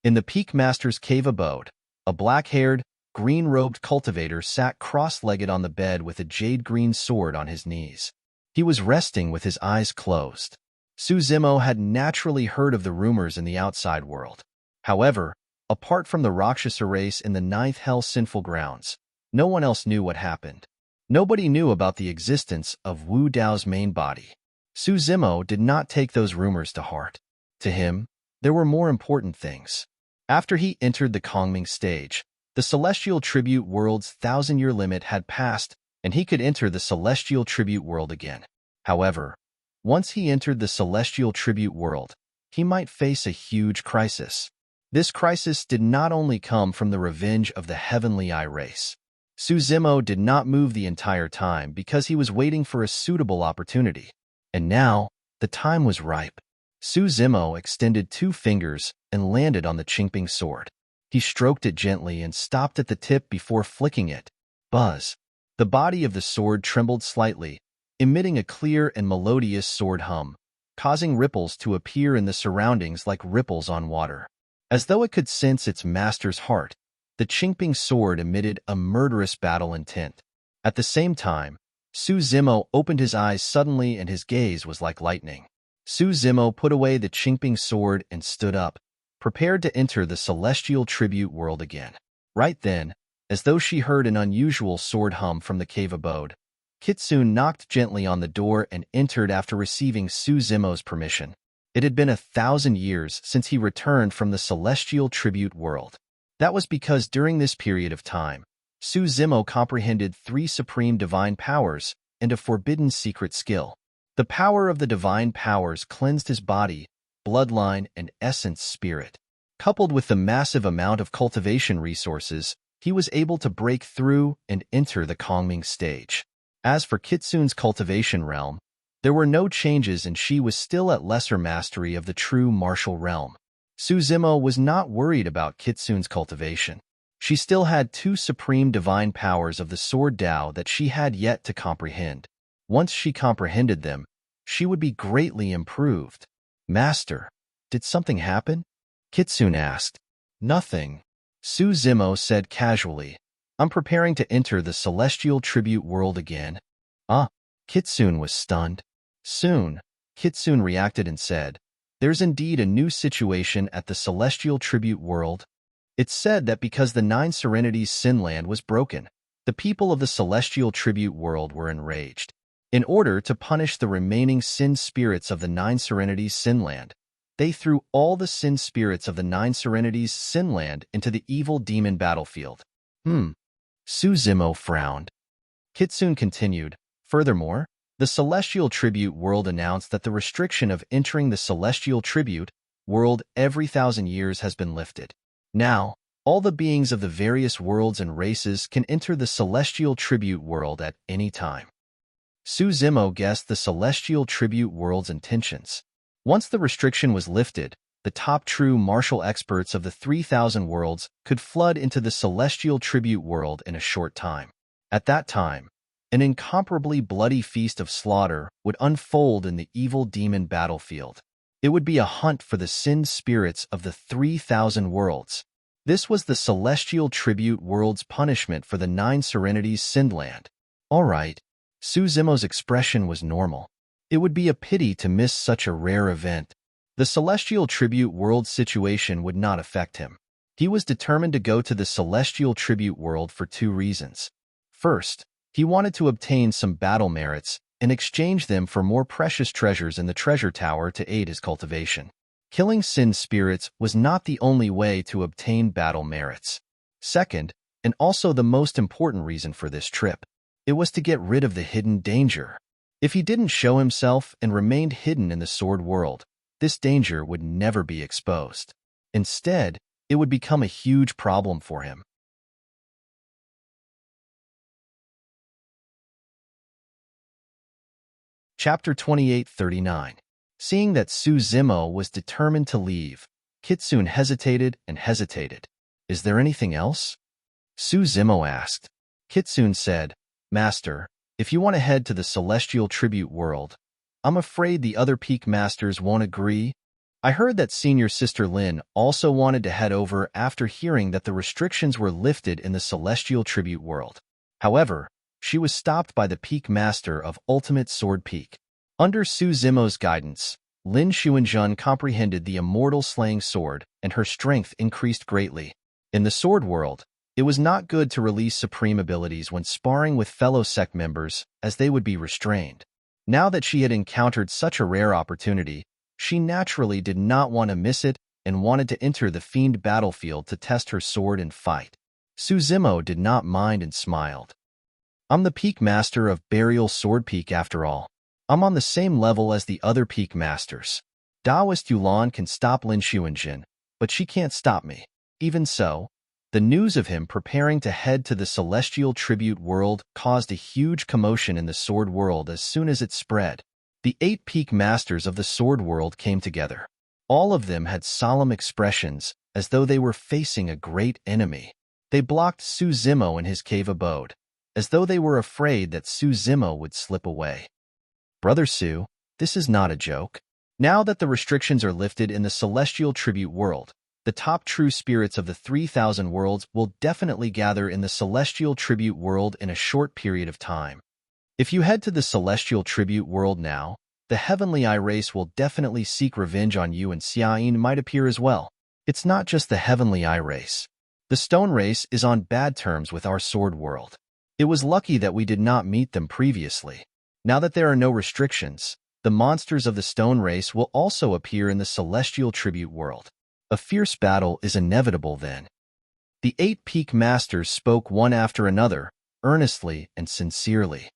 In the Peak Master's cave abode, a black-haired, green-robed cultivator sat cross-legged on the bed with a jade-green sword on his knees. He was resting with his eyes closed. Suzimo had naturally heard of the rumors in the outside world. However, apart from the Rakshasa race in the 9th hell sinful grounds, no one else knew what happened. Nobody knew about the existence of Wu Dao's main body. Suzimo did not take those rumors to heart. To him, there were more important things. After he entered the Kongming stage, the celestial tribute world's 1,000-year limit had passed, and he could enter the celestial tribute world again. However, once he entered the celestial tribute world, he might face a huge crisis. This crisis did not only come from the revenge of the Heavenly Eye race. Suzimo did not move the entire time because he was waiting for a suitable opportunity. And now, the time was ripe. Suzimo extended 2 fingers and landed on the Qingping sword. He stroked it gently and stopped at the tip before flicking it. Buzz. The body of the sword trembled slightly, emitting a clear and melodious sword hum, causing ripples to appear in the surroundings like ripples on water. As though it could sense its master's heart, the Qingping sword emitted a murderous battle intent. At the same time, Suzimo opened his eyes suddenly and his gaze was like lightning. Suzimo put away the Qingping sword and stood up, prepared to enter the celestial tribute world again. Right then, as though she heard an unusual sword hum from the cave abode, Kitsune knocked gently on the door and entered after receiving Suzimo's permission. It had been 1,000 years since he returned from the celestial tribute world. That was because during this period of time, Suzimo comprehended 3 supreme divine powers and a forbidden secret skill. The power of the divine powers cleansed his body, bloodline, and essence spirit. Coupled with the massive amount of cultivation resources, he was able to break through and enter the Kongming stage. As for Kitsune's cultivation realm, there were no changes and she was still at lesser mastery of the true martial realm. Suzumo was not worried about Kitsune's cultivation. She still had two supreme divine powers of the Sword Tao that she had yet to comprehend. Once she comprehended them, she would be greatly improved. Master, did something happen? Kitsune asked. Nothing. Suzumo said casually. I'm preparing to enter the celestial tribute world again. Kitsune was stunned. Soon, Kitsune reacted and said, there's indeed a new situation at the celestial tribute world. It's said that because the Nine Serenities Sinland was broken, the people of the celestial tribute world were enraged. In order to punish the remaining sin spirits of the Nine Serenities Sinland, they threw all the sin spirits of the Nine Serenities Sinland into the evil demon battlefield. Suzumo frowned. Kitsune continued, furthermore, the celestial tribute world announced that the restriction of entering the celestial tribute world every 1,000 years has been lifted. Now, all the beings of the various worlds and races can enter the celestial tribute world at any time. Suzumo guessed the celestial tribute world's intentions. Once the restriction was lifted, the top true martial experts of the 3,000 worlds could flood into the celestial tribute world in a short time. At that time, an incomparably bloody feast of slaughter would unfold in the evil demon battlefield. It would be a hunt for the sin spirits of the 3,000 worlds. This was the celestial tribute world's punishment for the Nine Serenities Sinland. All right. Suzumo's expression was normal. It would be a pity to miss such a rare event. The celestial tribute world situation would not affect him. He was determined to go to the celestial tribute world for two reasons. First, he wanted to obtain some battle merits and exchange them for more precious treasures in the treasure tower to aid his cultivation. Killing sin spirits was not the only way to obtain battle merits. Second, and also the most important reason for this trip, it was to get rid of the hidden danger. If he didn't show himself and remained hidden in the sword world, this danger would never be exposed. Instead, it would become a huge problem for him. Chapter 2839. Seeing that Suzumo was determined to leave, Kitsune hesitated and hesitated. Is there anything else? Suzumo asked. Kitsune said, Master, if you want to head to the celestial tribute world, I'm afraid the other peak masters won't agree. I heard that senior sister Lin also wanted to head over after hearing that the restrictions were lifted in the celestial tribute world. However, she was stopped by the peak master of Ultimate Sword Peak. Under Suzumo's guidance, Lin Xuanjun comprehended the immortal slaying sword, and her strength increased greatly. In the sword world, it was not good to release supreme abilities when sparring with fellow sect members, as they would be restrained. Now that she had encountered such a rare opportunity, she naturally did not want to miss it and wanted to enter the fiend battlefield to test her sword and fight. Suzumo did not mind and smiled. I'm the peak master of Burial Sword Peak after all. I'm on the same level as the other peak masters. Daoist Yulan can stop Lin Xuanjin, but she can't stop me. Even so, the news of him preparing to head to the celestial tribute world caused a huge commotion in the sword world as soon as it spread. The 8 peak masters of the sword world came together. All of them had solemn expressions, as though they were facing a great enemy. They blocked Suzumo in his cave abode, as though they were afraid that Suzumo would slip away. Brother Su, this is not a joke. Now that the restrictions are lifted in the celestial tribute world, the top true spirits of the 3,000 worlds will definitely gather in the celestial tribute world in a short period of time. If you head to the celestial tribute world now, the heavenly eye race will definitely seek revenge on you, and Sigh might appear as well. It's not just the heavenly eye race. The stone race is on bad terms with our sword world. It was lucky that we did not meet them previously. Now that there are no restrictions, the monsters of the stone race will also appear in the celestial tribute world. A fierce battle is inevitable then. The 8 peak masters spoke one after another, earnestly and sincerely.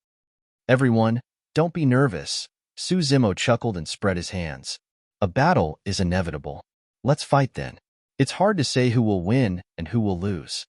Everyone, don't be nervous. Suzumo chuckled and spread his hands. A battle is inevitable. Let's fight then. It's hard to say who will win and who will lose.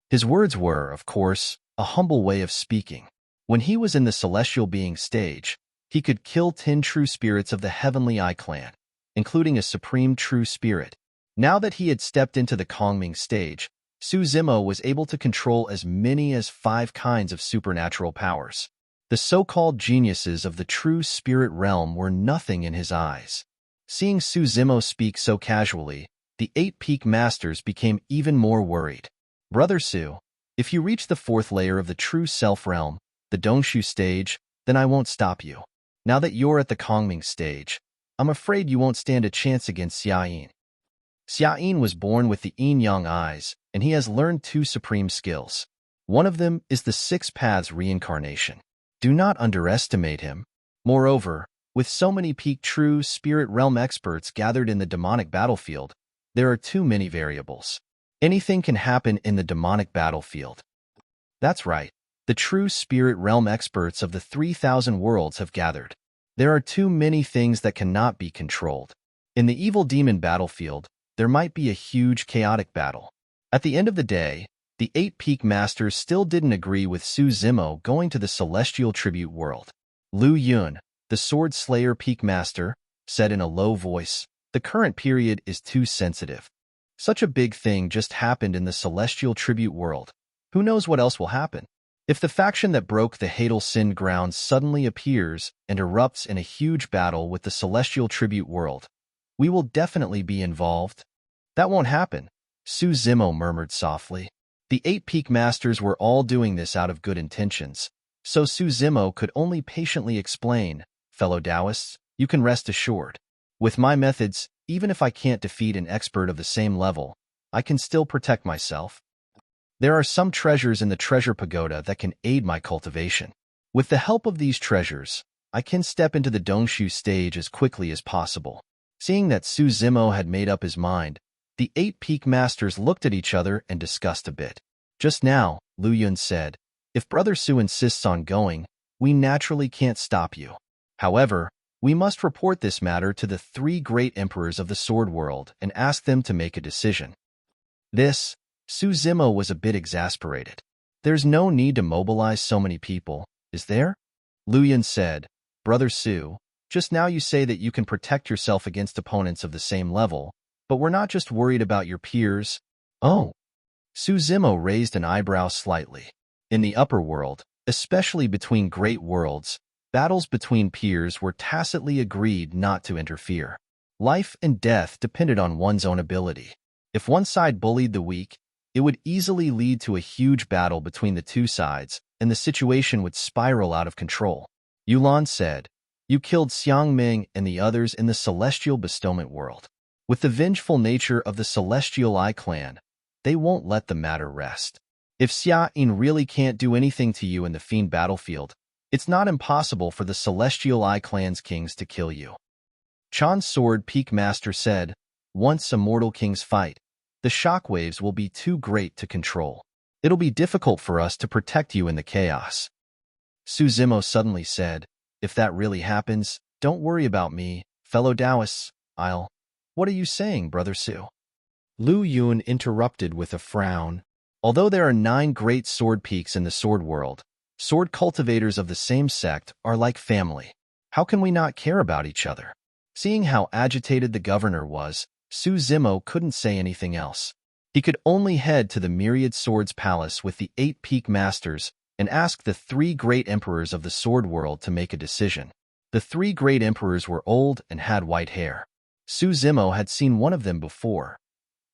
His words were, of course, a humble way of speaking. When he was in the celestial being stage, he could kill 10 true spirits of the Heavenly Eye clan, including a supreme true spirit. Now that he had stepped into the Kongming stage, Su Zimo was able to control as many as 5 kinds of supernatural powers. The so-called geniuses of the true spirit realm were nothing in his eyes. Seeing Su Zimo speak so casually, the 8 peak masters became even more worried. Brother Su, if you reach the 4th layer of the true self realm, the Dongshu stage, then I won't stop you. Now that you're at the Kongming stage, I'm afraid you won't stand a chance against Xia. Xia was born with the yin-yang eyes, and he has learned 2 supreme skills. One of them is the 6 paths reincarnation. Do not underestimate him. Moreover, with so many peak true spirit realm experts gathered in the demonic battlefield, there are too many variables. Anything can happen in the demonic battlefield. That's right. The true spirit realm experts of the 3,000 worlds have gathered. There are too many things that cannot be controlled. In the evil demon battlefield, there might be a huge chaotic battle. At the end of the day, the 8 peak masters still didn't agree with Su Zimo going to the celestial tribute world. Lu Yun, the sword slayer peak master, said in a low voice, "The current period is too sensitive. Such a big thing just happened in the celestial tribute world. Who knows what else will happen? If the faction that broke the Hadal Sin grounds suddenly appears and erupts in a huge battle with the celestial tribute world, we will definitely be involved." "That won't happen," Su Zimo murmured softly. The 8 peak masters were all doing this out of good intentions, so Su Zimo could only patiently explain, "Fellow Taoists, you can rest assured. With my methods, even if I can't defeat an expert of the same level, I can still protect myself. There are some treasures in the treasure pagoda that can aid my cultivation. With the help of these treasures, I can step into the Dongshu stage as quickly as possible." Seeing that Su Zimo had made up his mind, the 8 peak masters looked at each other and discussed a bit. Just now, Lu Yun said, "If Brother Su insists on going, we naturally can't stop you. However, we must report this matter to the 3 great emperors of the sword world and ask them to make a decision." Su Zimo was a bit exasperated. "There's no need to mobilize so many people, is there?" Lu Yun said, "Brother Su, just now you say that you can protect yourself against opponents of the same level, but we're not just worried about your peers." "Oh." Su Zimo raised an eyebrow slightly. In the upper world, especially between great worlds, battles between peers were tacitly agreed not to interfere. Life and death depended on one's own ability. If one side bullied the weak, it would easily lead to a huge battle between the 2 sides, and the situation would spiral out of control. Yulan said, "You killed Xiang Ming and the others in the celestial bestowment world. With the vengeful nature of the Celestial Eye clan, they won't let the matter rest. If Xia Yin really can't do anything to you in the fiend battlefield, it's not impossible for the Celestial Eye clan's kings to kill you." Chan's sword peak master said, "Once a mortal kings fight, the shockwaves will be too great to control. It'll be difficult for us to protect you in the chaos." Su Zimo suddenly said, "If that really happens, don't worry about me, fellow Taoists. What are you saying, Brother Su?" Lu Yun interrupted with a frown. "Although there are 9 great sword peaks in the sword world, sword cultivators of the same sect are like family. How can we not care about each other?" Seeing how agitated the governor was, Su Zimo couldn't say anything else. He could only head to the Myriad Swords Palace with the 8 peak masters and ask the 3 great emperors of the sword world to make a decision. The 3 great emperors were old and had white hair. Su Zimo had seen one of them before.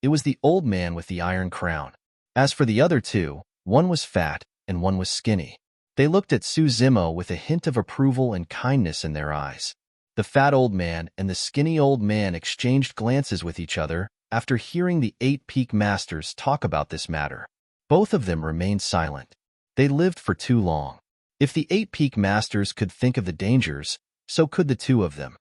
It was the old man with the iron crown. As for the other 2, one was fat and one was skinny. They looked at Su Zimo with a hint of approval and kindness in their eyes. The fat old man and the skinny old man exchanged glances with each other after hearing the 8 peak masters talk about this matter. Both of them remained silent. They lived for too long. If the 8 peak masters could think of the dangers, so could the 2 of them.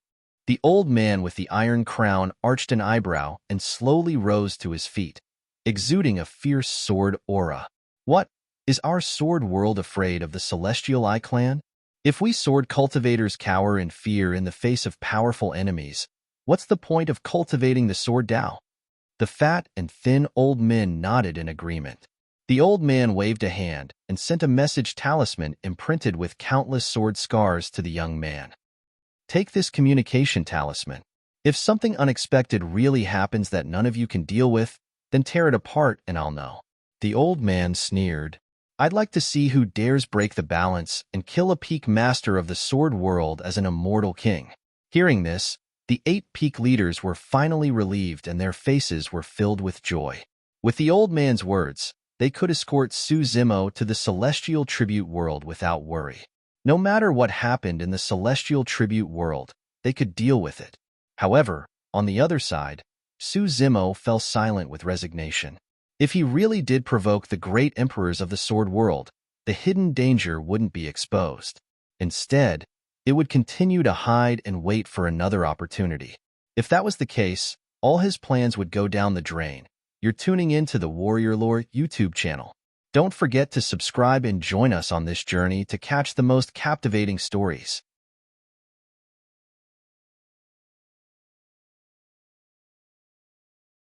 The old man with the iron crown arched an eyebrow and slowly rose to his feet, exuding a fierce sword aura. "What? Is our sword world afraid of the Celestial Eye clan? If we sword cultivators cower in fear in the face of powerful enemies, what's the point of cultivating the sword Tao?" The fat and thin old men nodded in agreement. The old man waved a hand and sent a message talisman imprinted with countless sword scars to the young man. Take this communication talisman. If something unexpected really happens that none of you can deal with, then tear it apart and I'll know. The old man sneered. I'd like to see who dares break the balance and kill a peak master of the sword world as an immortal king. Hearing this, the 8 peak leaders were finally relieved and their faces were filled with joy. With the old man's words, they could escort Zimo to the celestial tribute world without worry. No matter what happened in the celestial tribute world, they could deal with it. However, on the other side, Zimo fell silent with resignation. If he really did provoke the great emperors of the sword world, the hidden danger wouldn't be exposed. Instead, it would continue to hide and wait for another opportunity. If that was the case, all his plans would go down the drain. You're tuning into the Warrior Lore YouTube channel. Don't forget to subscribe and join us on this journey to catch the most captivating stories.